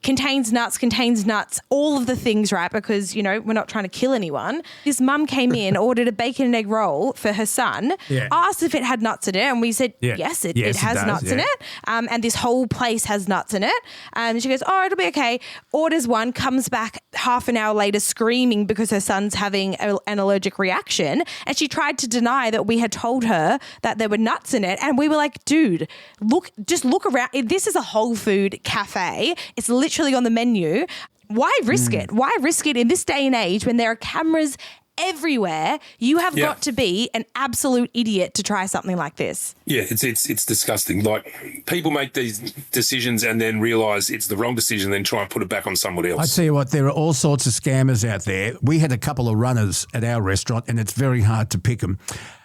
contains nuts, all of the things, right? Because, you know, we're not trying to kill anyone. This mum came in, ordered a bacon and egg roll for her son, asked if it had nuts in it, and we said, yes, it has nuts in it. And this whole place has nuts in it. And she goes, oh, it'll be okay. Orders one, comes back half an hour later screaming because her son's having an allergic reaction. And she tried to deny that we had told her that there were nuts in it. And we were like, dude, look around. This is a whole food cafe. It's literally on the menu. Why risk it? Why risk it in this day and age when there are cameras everywhere? You have got to be an absolute idiot to try something like this. Yeah, it's disgusting. Like, people make these decisions and then realise it's the wrong decision, then try and put it back on somebody else. I tell you what, there are all sorts of scammers out there. We had a couple of runners at our restaurant, and it's very hard to pick them.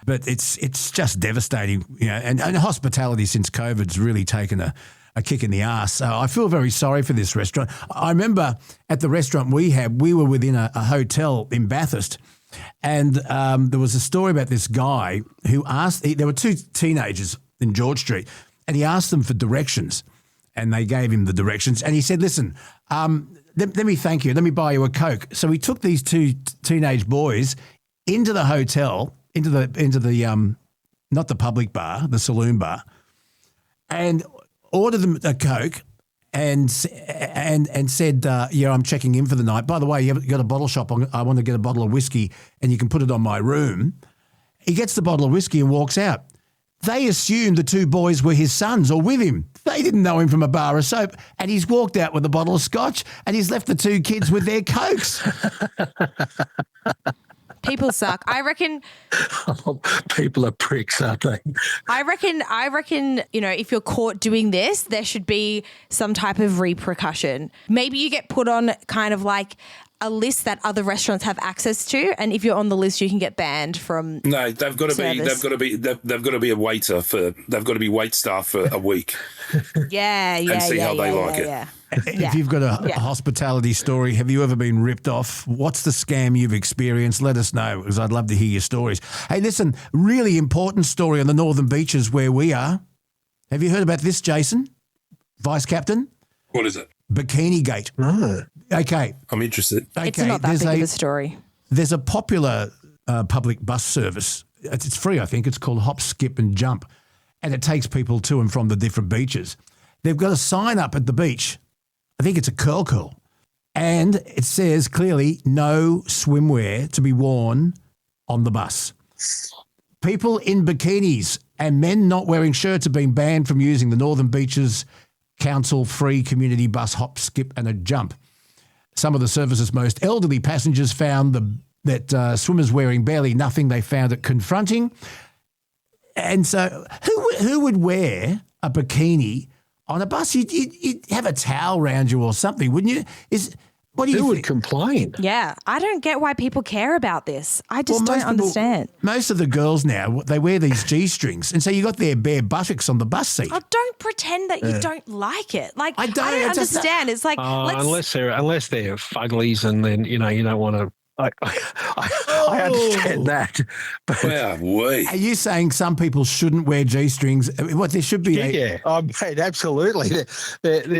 But it's just devastating, you know. And hospitality since COVID's really taken a kick in the ass. So I feel very sorry for this restaurant. I remember at the restaurant we were within a hotel in Bathurst, and there was a story about this guy who there were two teenagers in George Street, and he asked them for directions, and they gave him the directions, and he said, listen, let me thank you, let me buy you a Coke. So he took these two teenage boys into the hotel, into the not the public bar, the saloon bar, and ordered them a Coke, and said, yeah, I'm checking in for the night. By the way, you haven't got a bottle shop. I want to get a bottle of whiskey and you can put it on my room. He gets the bottle of whiskey and walks out. They assumed the two boys were his sons or with him. They didn't know him from a bar of soap. And he's walked out with a bottle of scotch and he's left the two kids with their Cokes. People suck. I reckon. People are pricks, aren't they? I reckon, if you're caught doing this, there should be some type of repercussion. Maybe you get put on kind of like a list that other restaurants have access to, and if you're on the list, you can get banned from. No, they've got to be a waiter for. They've got to be wait staff for a week. Yeah, and see how they like it. Yeah. If you've got a hospitality story, have you ever been ripped off? What's the scam you've experienced? Let us know, because I'd love to hear your stories. Hey, listen, really important story on the Northern Beaches where we are. Have you heard about this, Jason? Vice Captain? What is it? Bikini Gate. No. Okay. I'm interested. Okay. It's not that big of a story. There's a popular public bus service. It's free, I think. It's called Hop, Skip and Jump. And it takes people to and from the different beaches. They've got a sign up at the beach. I think it's a curl. And it says clearly no swimwear to be worn on the bus. People in bikinis and men not wearing shirts have been banned from using the Northern Beaches Council free community bus Hop, Skip and a Jump. Some of the service's most elderly passengers found that swimmers wearing barely nothing. They found it confronting. And so who would wear a bikini on a bus? You'd have a towel around you or something, wouldn't you? Who would complain? Yeah, I don't get why people care about this. I just don't understand. Most of the girls now, they wear these G-strings, and so you got their bare buttocks on the bus seat. Oh, don't pretend that you don't like it. Like I don't understand. It's like unless they're fugglies, and then you don't want to. I understand that. But Are you saying some people shouldn't wear G-strings? What there should be? Yeah, mate, absolutely.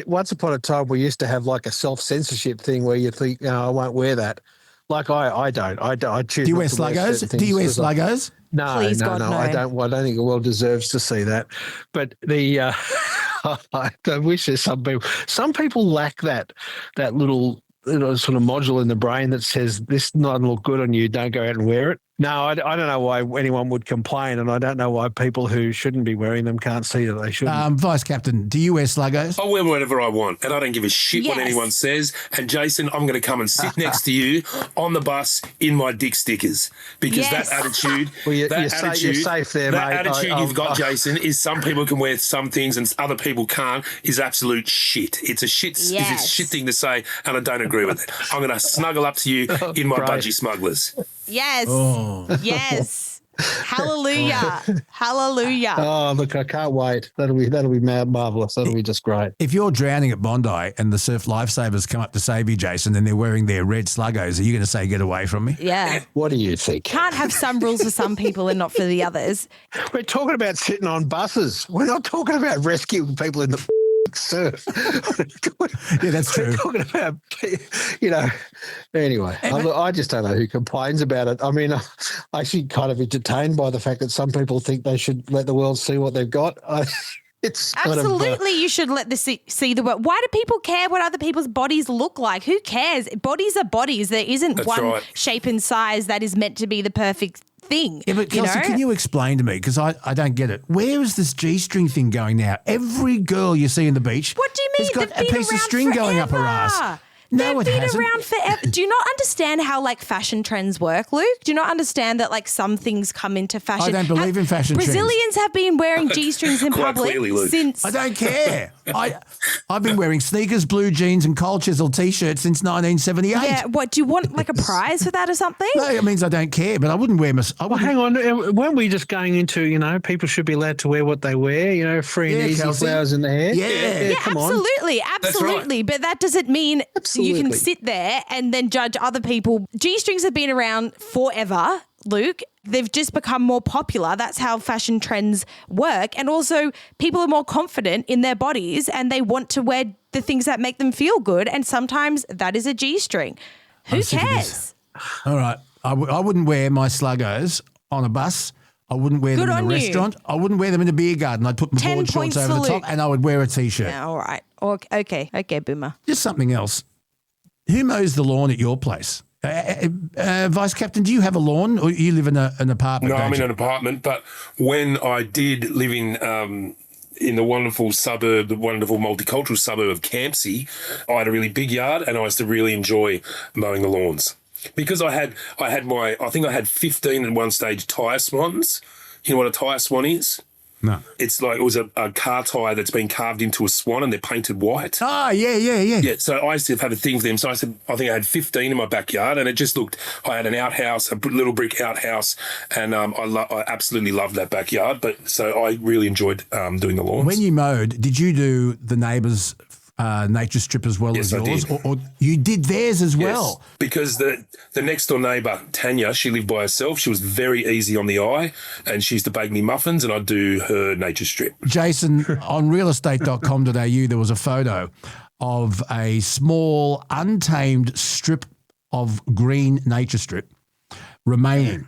Once upon a time, we used to have like a self-censorship thing where you think, I won't wear that. Like I don't. I choose. Do you wear sluggos? Do you wear sluggos? No, Please, God, no. I don't. I don't think the world deserves to see that. But I wish there's some people. Some people lack that little. Sort of module in the brain that says this doesn't look good on you, don't go out and wear it. No, I don't know why anyone would complain, and I don't know why people who shouldn't be wearing them can't see that they shouldn't. Vice Captain, do you wear sluggos? I wear whatever I want, and I don't give a shit what anyone says. And Jason, I'm going to come and sit next to you on the bus in my dick stickers, because that attitude, you're safe there, that mate. attitude you've got, Jason, is some people can wear some things and other people can't. Is absolute shit. It's a shit. It's a shit thing to say, and I don't agree with it. I'm going to snuggle up to you in my budgie smugglers. Yes. Yes. Hallelujah. Hallelujah. Oh, look, I can't wait. That'll be marvellous. That'll be just great. If you're drowning at Bondi and the surf lifesavers come up to save you, Jason, and they're wearing their red sluggos, are you going to say, get away from me? Yeah. What do you think? Can't have some rules for some people and not for the others. We're talking about sitting on buses. We're not talking about rescuing people in the surf. Yeah, that's true. We're talking about, anyway, I just don't know who complains about it. I mean, I'm actually kind of entertained by the fact that some people think they should let the world see what they've got. It's absolutely you should let see the world. Why do people care what other people's bodies look like? Who cares? Bodies are bodies. There isn't one shape and size that is meant to be the perfect thing. Yeah, but Kelsey, can you explain to me, because I don't get it. Where is this G-string thing going now? Every girl you see on the beach, what do you mean? has got a piece of string going up her ass. No, They've been around forever. Do you not understand how fashion trends work, Luke? Do you not understand that some things come into fashion? I don't believe in fashion trends. Brazilians have been wearing G-strings in public since. I don't care. I've been wearing sneakers, blue jeans, and cold chisel T-shirts since 1978. Yeah. What do you want? A prize for that or something? No, it means I don't care. But I wouldn't wear Well, hang on. Weren't we just going into people should be allowed to wear what they wear? Free and easy, Kelsey. flowers in the hair. Yeah, come on. Absolutely. But that doesn't mean you can sit there and then judge other people. G-strings have been around forever, Luke. They've just become more popular. That's how fashion trends work. And also people are more confident in their bodies and they want to wear the things that make them feel good. And sometimes that is a G-string. Who cares? All right. I wouldn't wear my sluggos on a bus. I wouldn't wear them in a restaurant. I wouldn't wear them in a beer garden. I'd put my board shorts over the top and I would wear a T-shirt. Yeah, all right. Okay, Boomer. Just something else. Who mows the lawn at your place? Vice Captain, do you have a lawn or you live in an apartment? No, I'm in an apartment, but when I did live in the wonderful suburb, the wonderful multicultural suburb of Campsie, I had a really big yard and I used to really enjoy mowing the lawns. Because I had 15 at one stage tyre swans. You know what a tyre swan is? No. It's like, it was a car tyre that's been carved into a swan and they're painted white. Ah, yeah. Yeah, so I used to have a thing for them. So I think I had 15 in my backyard and it just looked, I had an outhouse, a little brick outhouse, and I absolutely loved that backyard. But so I really enjoyed doing the lawns. When you mowed, did you do the neighbours' nature strip as well as yours? Or you did theirs as well? Yes, because the next door neighbour, Tanya, she lived by herself. She was very easy on the eye and she used to bake me muffins and I'd do her nature strip. Jason, on realestate.com.au there was a photo of a small untamed strip of green nature strip remaining.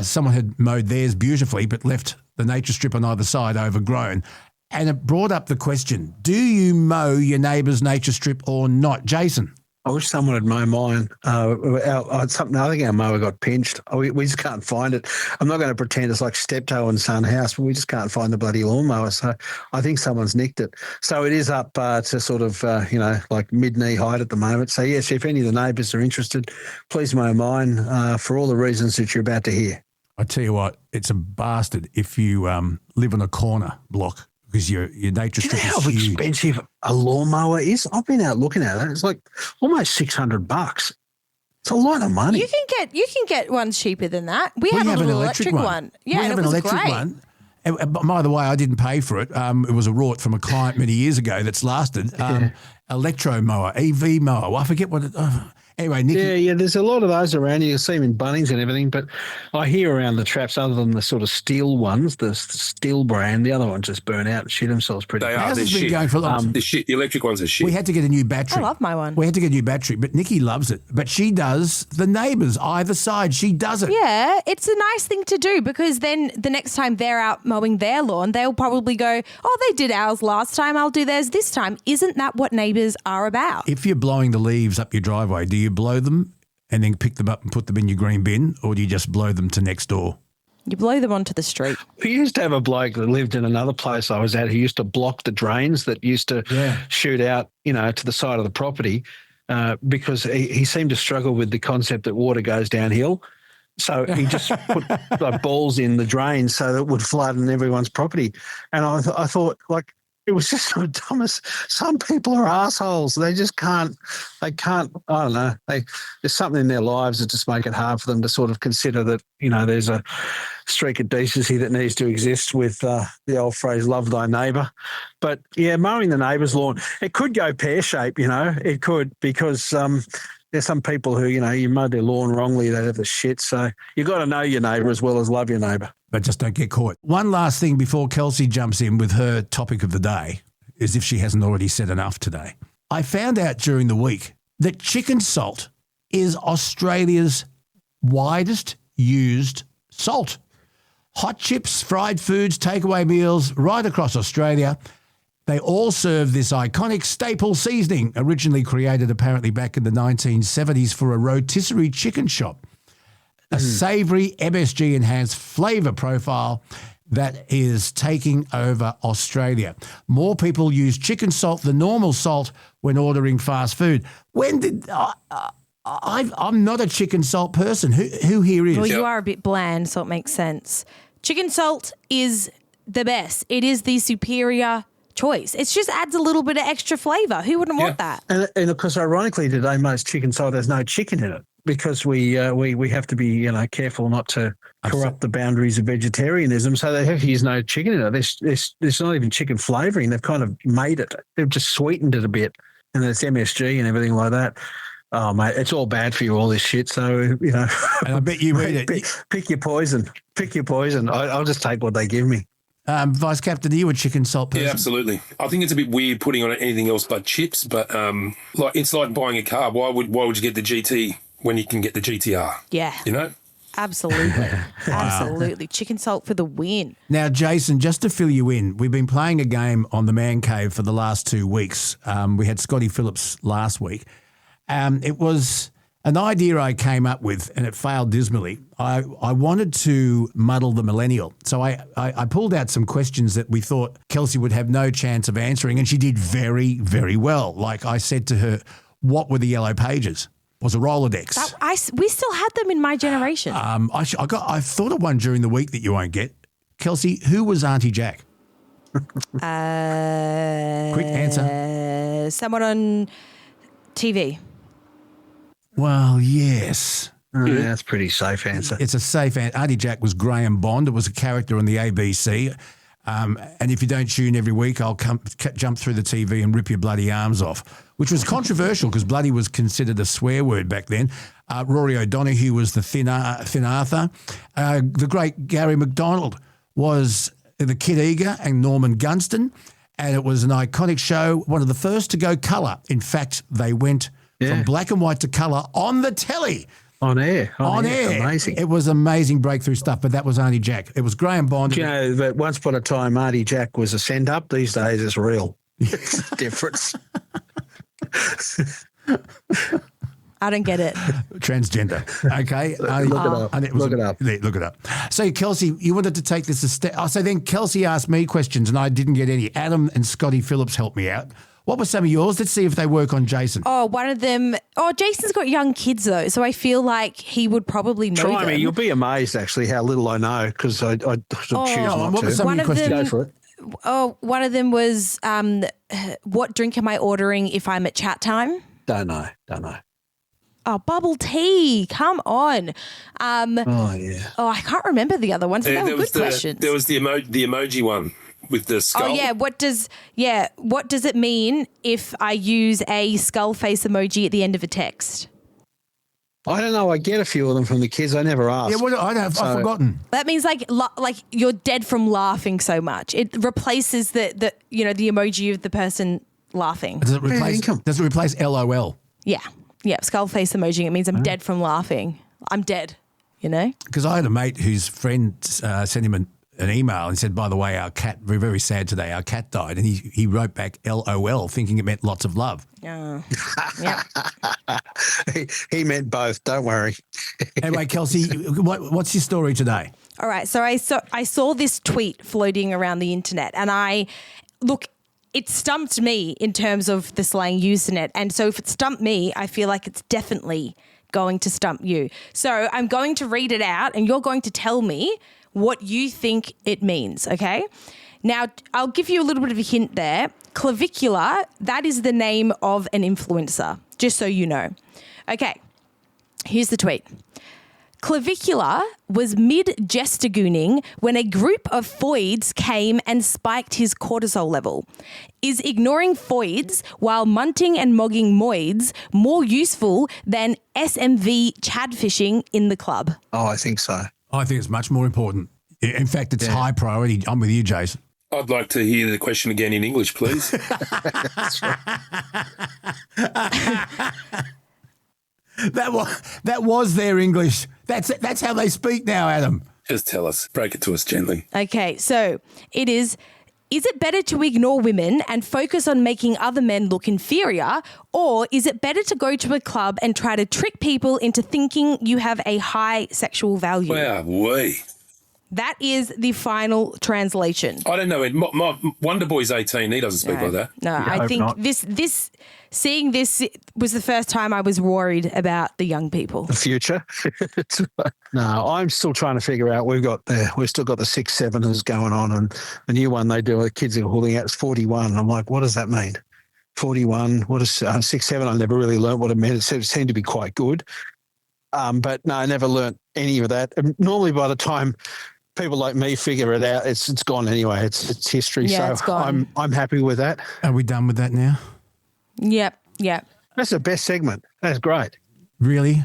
Someone had mowed theirs beautifully but left the nature strip on either side overgrown. And it brought up the question, do you mow your neighbour's nature strip or not? Jason? I wish someone had mown mine. I think our mower got pinched. We just can't find it. I'm not going to pretend it's like Steptoe and Son House, but we just can't find the bloody lawnmower. So I think someone's nicked it. So it is up to sort of, like mid-knee height at the moment. So, yes, if any of the neighbours are interested, please mow mine for all the reasons that you're about to hear. I tell you what, it's a bastard if you live on a corner block. Because your nature strip is huge. How expensive a lawnmower is? I've been out looking at it. It's like almost $600. It's a lot of money. You can get ones cheaper than that. We have a little electric one. Yeah, we have an electric one. And by the way, I didn't pay for it. It was a rort from a client many years ago that's lasted. Electro mower, EV mower. Well, I forget what it. Anyway, Nikki. Yeah. There's a lot of those around. You see them in Bunnings and everything, but I hear around the traps, other than the sort of steel ones, the steel brand, the other ones just burn out and shit themselves pretty. They are. They're shit. Going for the shit. The electric ones are shit. We had to get a new battery. I love my one. We had to get a new battery, but Nikki loves it. But she does the neighbours either side. She does it. Yeah, it's a nice thing to do because then the next time they're out mowing their lawn, they'll probably go, oh, they did ours last time, I'll do theirs this time. Isn't that what neighbours are about? If you're blowing the leaves up your driveway, do you blow them and then pick them up and put them in your green bin, or do you just blow them to next door? You blow them onto the street. We used to have a bloke that lived in another place I was at who used to block the drains that used to shoot out, to the side of the property because he seemed to struggle with the concept that water goes downhill. So he just put like balls in the drains so that it would flood in everyone's property. And I thought, like, it was just the dumbest. Some people are assholes. They just can't, I don't know. There's something in their lives that just make it hard for them to sort of consider that, there's a streak of decency that needs to exist with the old phrase, love thy neighbour. But, yeah, mowing the neighbour's lawn, it could go pear-shaped, it could, because there's some people who, you mowed their lawn wrongly, they have the shit. So you've got to know your neighbour as well as love your neighbour. But just don't get caught. One last thing before Kelsey jumps in with her topic of the day, as if she hasn't already said enough today. I found out during the week that chicken salt is Australia's widest used salt. Hot chips, fried foods, takeaway meals, right across Australia. They all serve this iconic staple seasoning, originally created apparently back in the 1970s for a rotisserie chicken shop. A savoury MSG-enhanced flavour profile that is taking over Australia. More people use chicken salt than normal salt when ordering fast food. I'm not a chicken salt person. Who here is? Well, you are a bit bland, so it makes sense. Chicken salt is the best. It is the superior choice. It just adds a little bit of extra flavour. Who wouldn't want that? And of course, ironically, today most chicken salt has no chicken in it. Because we have to be careful not to corrupt the boundaries of vegetarianism, so they have to use no chicken in it. There's not even chicken flavouring. They've kind of made it. They've just sweetened it a bit, and it's MSG and everything like that. Oh mate, it's all bad for you, all this shit. So And I bet you eat it. Pick your poison. Pick your poison. I'll just take what they give me. Vice Captain, are you a chicken salt person? Yeah, absolutely. I think it's a bit weird putting on anything else but chips, but it's like buying a car. Why would you get the GT when you can get the GTR? Yeah. Absolutely. Absolutely. Chicken salt for the win. Now, Jason, just to fill you in, we've been playing a game on the Man Cave for the last 2 weeks. We had Scotty Phillips last week. It was an idea I came up with, and it failed dismally. I wanted to muddle the millennial. So I pulled out some questions that we thought Kelsey would have no chance of answering, and she did very, very well. Like I said to her, what were the yellow pages? Was a Rolodex. We still had them in my generation. I thought of one during the week that you won't get. Kelsey, who was Auntie Jack? Quick answer. Someone on TV. Well, yes. Yeah, that's a pretty safe answer. It's a safe answer. Auntie Jack was Graham Bond. It was a character on the ABC. And if you don't tune every week, I'll jump through the TV and rip your bloody arms off, which was controversial because bloody was considered a swear word back then. Rory O'Donoghue was the Thin Arthur. The great Gary McDonald was the Kid Eager and Norman Gunston. And it was an iconic show, one of the first to go colour. In fact, they went from black and white to colour on the telly. On air. Amazing. It was amazing breakthrough stuff, but that was Auntie Jack. It was Graham Bond. You know, but once upon a time, Auntie Jack was a send-up. These days, it's real. It's a difference. I don't get it. Transgender. Okay. Look it up. Look it up. So, Kelsey, you wanted to take this a step. So then Kelsey asked me questions and I didn't get any. Adam and Scotty Phillips helped me out. What were some of yours? Let's see if they work on Jason. One of them. Jason's got young kids though, so I feel like he would probably know Try them. me. You'll be amazed actually how little I know because I choose not what to. were some of your questions? Go for it. One of them was, what drink am I ordering if I'm at chat time? Don't know. Oh, bubble tea. Come on. Yeah. I can't remember the other ones. But they were good questions. There was the emoji one with the skull. Oh yeah, what does it mean if I use a skull face emoji at the end of a text? I don't know. I get a few of them from the kids. I never ask. Yeah, I've forgotten. That means like you're dead from laughing so much. It replaces the emoji of the person laughing. Does it replace LOL? Yeah. Skull face emoji. It means I'm dead from laughing. I'm dead. You know. Because I had a mate whose friend sent him an email and said, by the way, we're very sad today, our cat died. And he wrote back LOL thinking it meant lots of love. Yeah. He meant both, don't worry. Anyway, Kelsey, what's your story today? All right, so I saw this tweet floating around the internet and it stumped me in terms of the slang used in it. And so if it stumped me, I feel like it's definitely going to stump you. So I'm going to read it out and you're going to tell me what you think it means, okay? Now, I'll give you a little bit of a hint there. Clavicular, that is the name of an influencer, just so you know. Okay, here's the tweet. Clavicular was mid-gestigooning when a group of foids came and spiked his cortisol level. Is ignoring foids while munting and mogging moids more useful than SMV chadfishing in the club? Oh, I think so. I think it's much more important. In fact, it's high priority. I'm with you, Jason. I'd like to hear the question again in English, please. That was their English. That's how they speak now, Adam. Just tell us. Break it to us gently. Okay, so it is it better to ignore women and focus on making other men look inferior, or is it better to go to a club and try to trick people into thinking you have a high sexual value? Wow, wee. That is the final translation. I don't know. My Wonder Boy's 18. He doesn't speak like that. No, I think this seeing this was the first time I was worried about the young people. The future. No, I'm still trying to figure out. We've still got the 6-7ers going on, and the new one they do. The kids are holding out is 41. I'm like, what does that mean? 41. What is 6-7? I never really learned what it meant. It seemed to be quite good, but no, I never learnt any of that. And normally, by the time people like me figure it out, it's gone anyway. It's history. Yeah, so it's gone. I'm happy with that. Are we done with that now? Yep. That's the best segment. That's great. Really?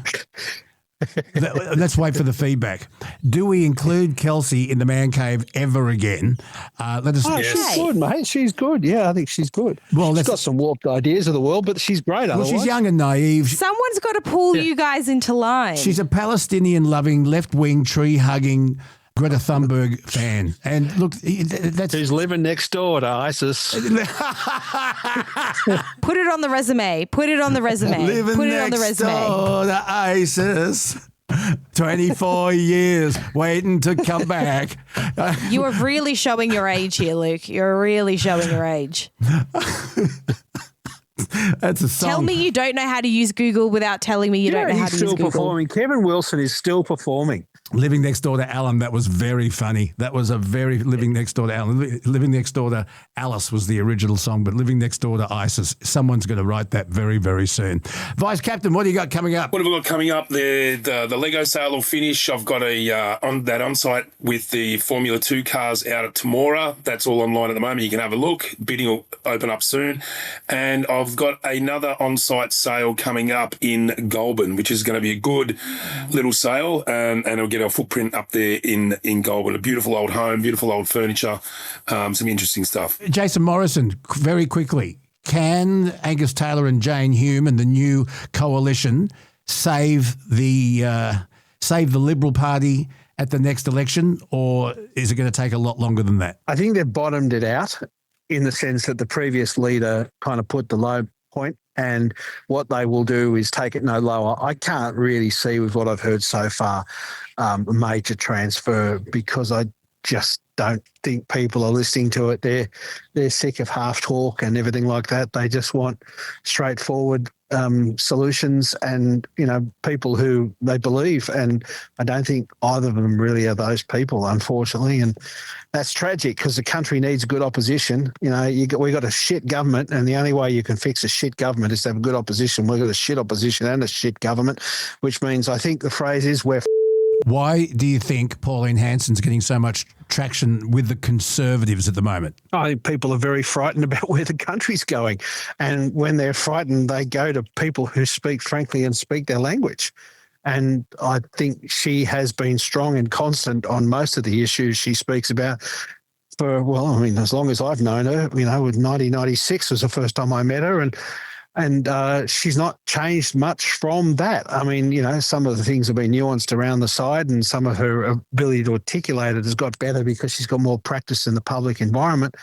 Let's wait for the feedback. Do we include Kelsey in the man cave ever again? Let us. She's good, mate. She's good. Yeah, I think she's good. Well, she's got some warped ideas of the world, but she's great. Well, Otherwise. she's young and naive. Someone's got to pull you guys into line. She's a Palestinian-loving, left-wing, tree-hugging Greta Thunberg fan. And look, that's... Who's living next door to ISIS. Put it on the resume. Put it on the resume. Living Put it on the next resume. door to ISIS. 24 years waiting to come back. You are really showing your age here, Luke. You're really showing your age. That's a song. Tell me you don't know how to use Google without telling me you don't know how to use Google. He's still performing. Kevin Wilson is still performing. Living Next Door to Alan, that was very funny. That was a very Living Next Door to Alan. Living Next Door to Alice was the original song, but Living Next Door to ISIS, someone's going to write that very, very soon. Vice Captain, what do you got coming up? What have we got coming up? The Lego sale will finish. I've got on site with the Formula 2 cars out at Temora. That's all online at the moment. You can have a look. Bidding will open up soon. And I've got another on-site sale coming up in Goulburn, which is going to be a good little sale, and it'll get our footprint up there in Goulburn. A beautiful old home, beautiful old furniture, some interesting stuff. Jason Morrison, very quickly, can Angus Taylor and Jane Hume and the new coalition save the Liberal Party at the next election, or is it going to take a lot longer than that? I think they've bottomed it out in the sense that the previous leader kind of put the low point, and what they will do is take it no lower. I can't really see, with what I've heard so far, a major transfer, because I just don't think people are listening to it. They're sick of half talk and everything like that. They just want straightforward solutions and, people who they believe. And I don't think either of them really are those people, unfortunately. And that's tragic, because the country needs good opposition. We got a shit government, and the only way you can fix a shit government is to have a good opposition. We've got a shit opposition and a shit government, which means I think the phrase is we're. Why do you think Pauline Hanson's getting so much traction with the Conservatives at the moment? I think people are very frightened about where the country's going. And when they're frightened, they go to people who speak frankly and speak their language. And I think she has been strong and constant on most of the issues she speaks about for, as long as I've known her. With 1996 was the first time I met her, and she's not changed much from that. Some of the things have been nuanced around the side, and some of her ability to articulate it has got better because she's got more practice in the public environment.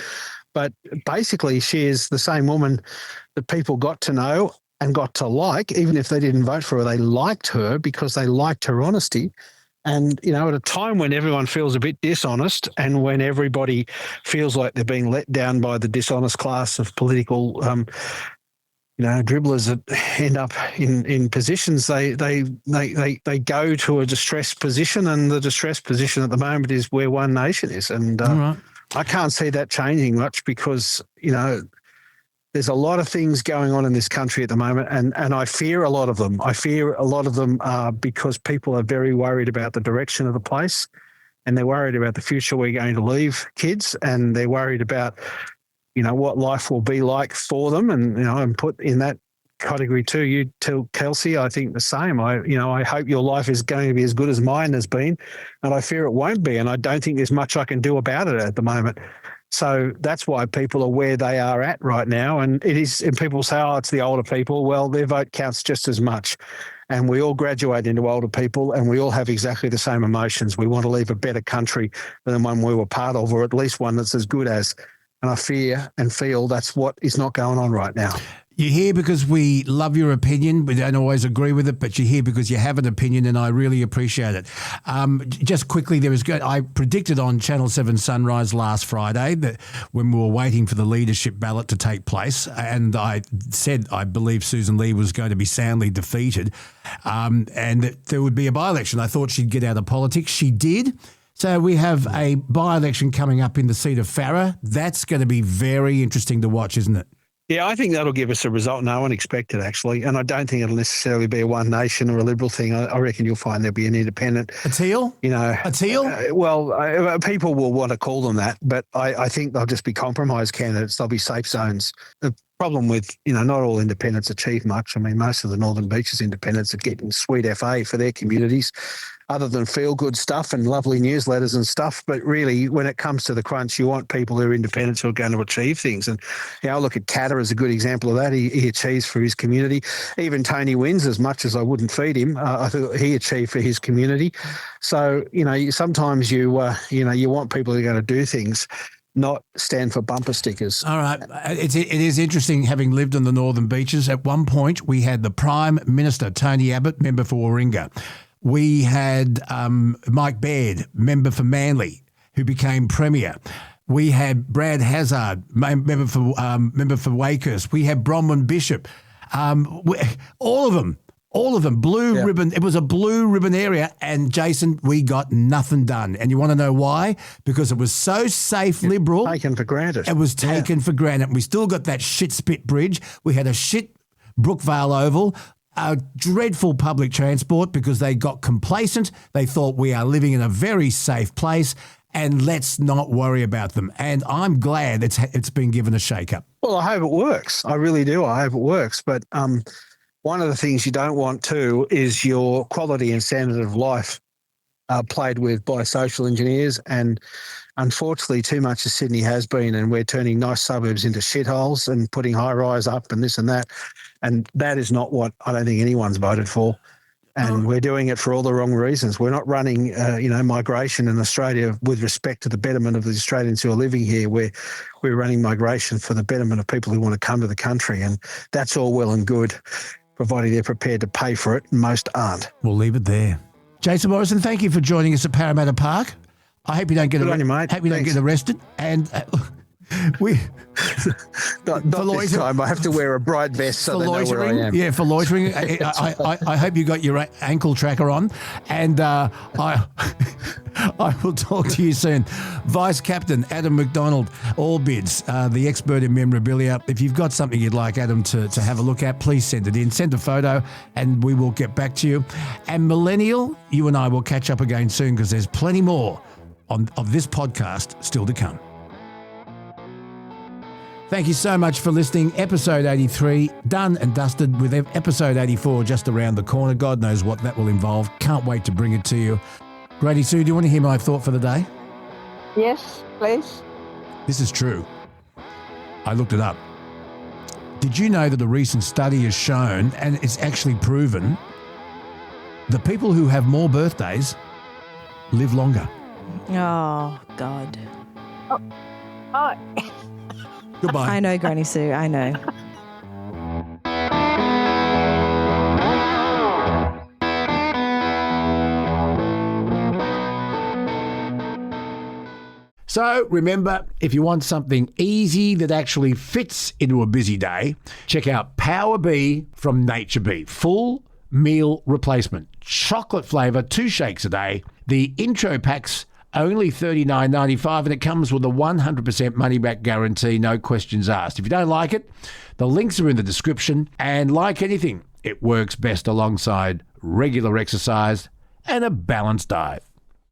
But basically, she is the same woman that people got to know and got to like. Even if they didn't vote for her, they liked her because they liked her honesty. And, at a time when everyone feels a bit dishonest, and when everybody feels like they're being let down by the dishonest class of political dribblers that end up in positions, they go to a distressed position, and the distressed position at the moment is where One Nation is. And I can't see that changing much, because, there's a lot of things going on in this country at the moment, and I fear a lot of them. I fear a lot of them because people are very worried about the direction of the place, and they're worried about the future we're going to leave kids, and they're worried about what life will be like for them. And, I'm put in that category too. You tell Kelsey, I think the same. I hope your life is going to be as good as mine has been, and I fear it won't be. And I don't think there's much I can do about it at the moment. So that's why people are where they are at right now. And people say, it's the older people. Well, their vote counts just as much. And we all graduate into older people, and we all have exactly the same emotions. We want to leave a better country than the one we were part of, or at least one that's as good as. And I fear and feel that's what is not going on right now. You're here because we love your opinion. We don't always agree with it, but you're here because you have an opinion, and I really appreciate it. Just quickly, I predicted on Channel 7 Sunrise last Friday that when we were waiting for the leadership ballot to take place, and I said I believe Susan Lee was going to be soundly defeated, and that there would be a by-election. I thought she'd get out of politics. She did. So we have a by-election coming up in the seat of Farrer. That's going to be very interesting to watch, isn't it? Yeah, I think that'll give us a result no one expected, actually. And I don't think it'll necessarily be a One Nation or a Liberal thing. I reckon you'll find there'll be an independent. A teal? A teal? People will want to call them that, but I think they'll just be compromise candidates. They'll be safe zones. The problem with, not all independents achieve much. I mean, most of the Northern Beaches independents are getting sweet FA for their communities, other than feel-good stuff and lovely newsletters and stuff. But really, when it comes to the crunch, you want people who are independents who are going to achieve things. And, I look at Katter as a good example of that. He achieves for his community. Even Tony Wins, as much as I wouldn't feed him, I thought he achieved for his community. So, sometimes you want people who are going to do things, not stand for bumper stickers. All right. It is interesting having lived on the Northern Beaches. At one point, we had the Prime Minister, Tony Abbott, member for Warringah. We had Mike Baird, member for Manly, who became Premier. We had Brad Hazard, member for Wakehurst. We had Bronwyn Bishop. All of them, blue ribbon. It was a blue ribbon area. And, Jason, we got nothing done. And you want to know why? Because it was so safe, Liberal. Taken for granted. It was taken for granted. We still got that shit Spit Bridge. We had a shit Brookvale Oval. A dreadful public transport because they got complacent. They thought we are living in a very safe place and let's not worry about them. And I'm glad it's been given a shake-up. Well, I hope it works. I really do. I hope it works. But one of the things you don't want to is your quality and standard of life played with by social engineers. And unfortunately, too much of Sydney has been, and we're turning nice suburbs into shitholes and putting high-rise up and this and that. And that is not what I don't think anyone's voted for. And we're doing it for all the wrong reasons. We're not running, migration in Australia with respect to the betterment of the Australians who are living here. We're running migration for the betterment of people who want to come to the country. And that's all well and good, providing they're prepared to pay for it. Most aren't. We'll leave it there. Jason Morrison, thank you for joining us at Parramatta Park. I hope you don't get arrested. And not this time. I have to wear a bright vest so they know where I am. Yeah, for loitering. I hope you got your ankle tracker on. And I will talk to you soon. Vice Captain Adam McDonald, All Bids, the expert in memorabilia. If you've got something you'd like Adam to have a look at, please send it in. Send a photo and we will get back to you. And Millennial, you and I will catch up again soon because there's plenty more of this podcast still to come. Thank you so much for listening. Episode 83, done and dusted, with episode 84 just around the corner. God knows what that will involve. Can't wait to bring it to you. Grady Sue, do you want to hear my thought for the day? Yes, please. This is true. I looked it up. Did you know that a recent study has shown, and it's actually proven, the people who have more birthdays live longer? Oh, God. Oh. Goodbye. I know, Granny Sue. I know. So remember, if you want something easy that actually fits into a busy day, check out Power B from Nature B. Full meal replacement. Chocolate flavour, 2 shakes a day. The intro pack's only $39.95 and it comes with a 100% money-back guarantee, no questions asked. If you don't like it, the links are in the description. And like anything, it works best alongside regular exercise and a balanced diet.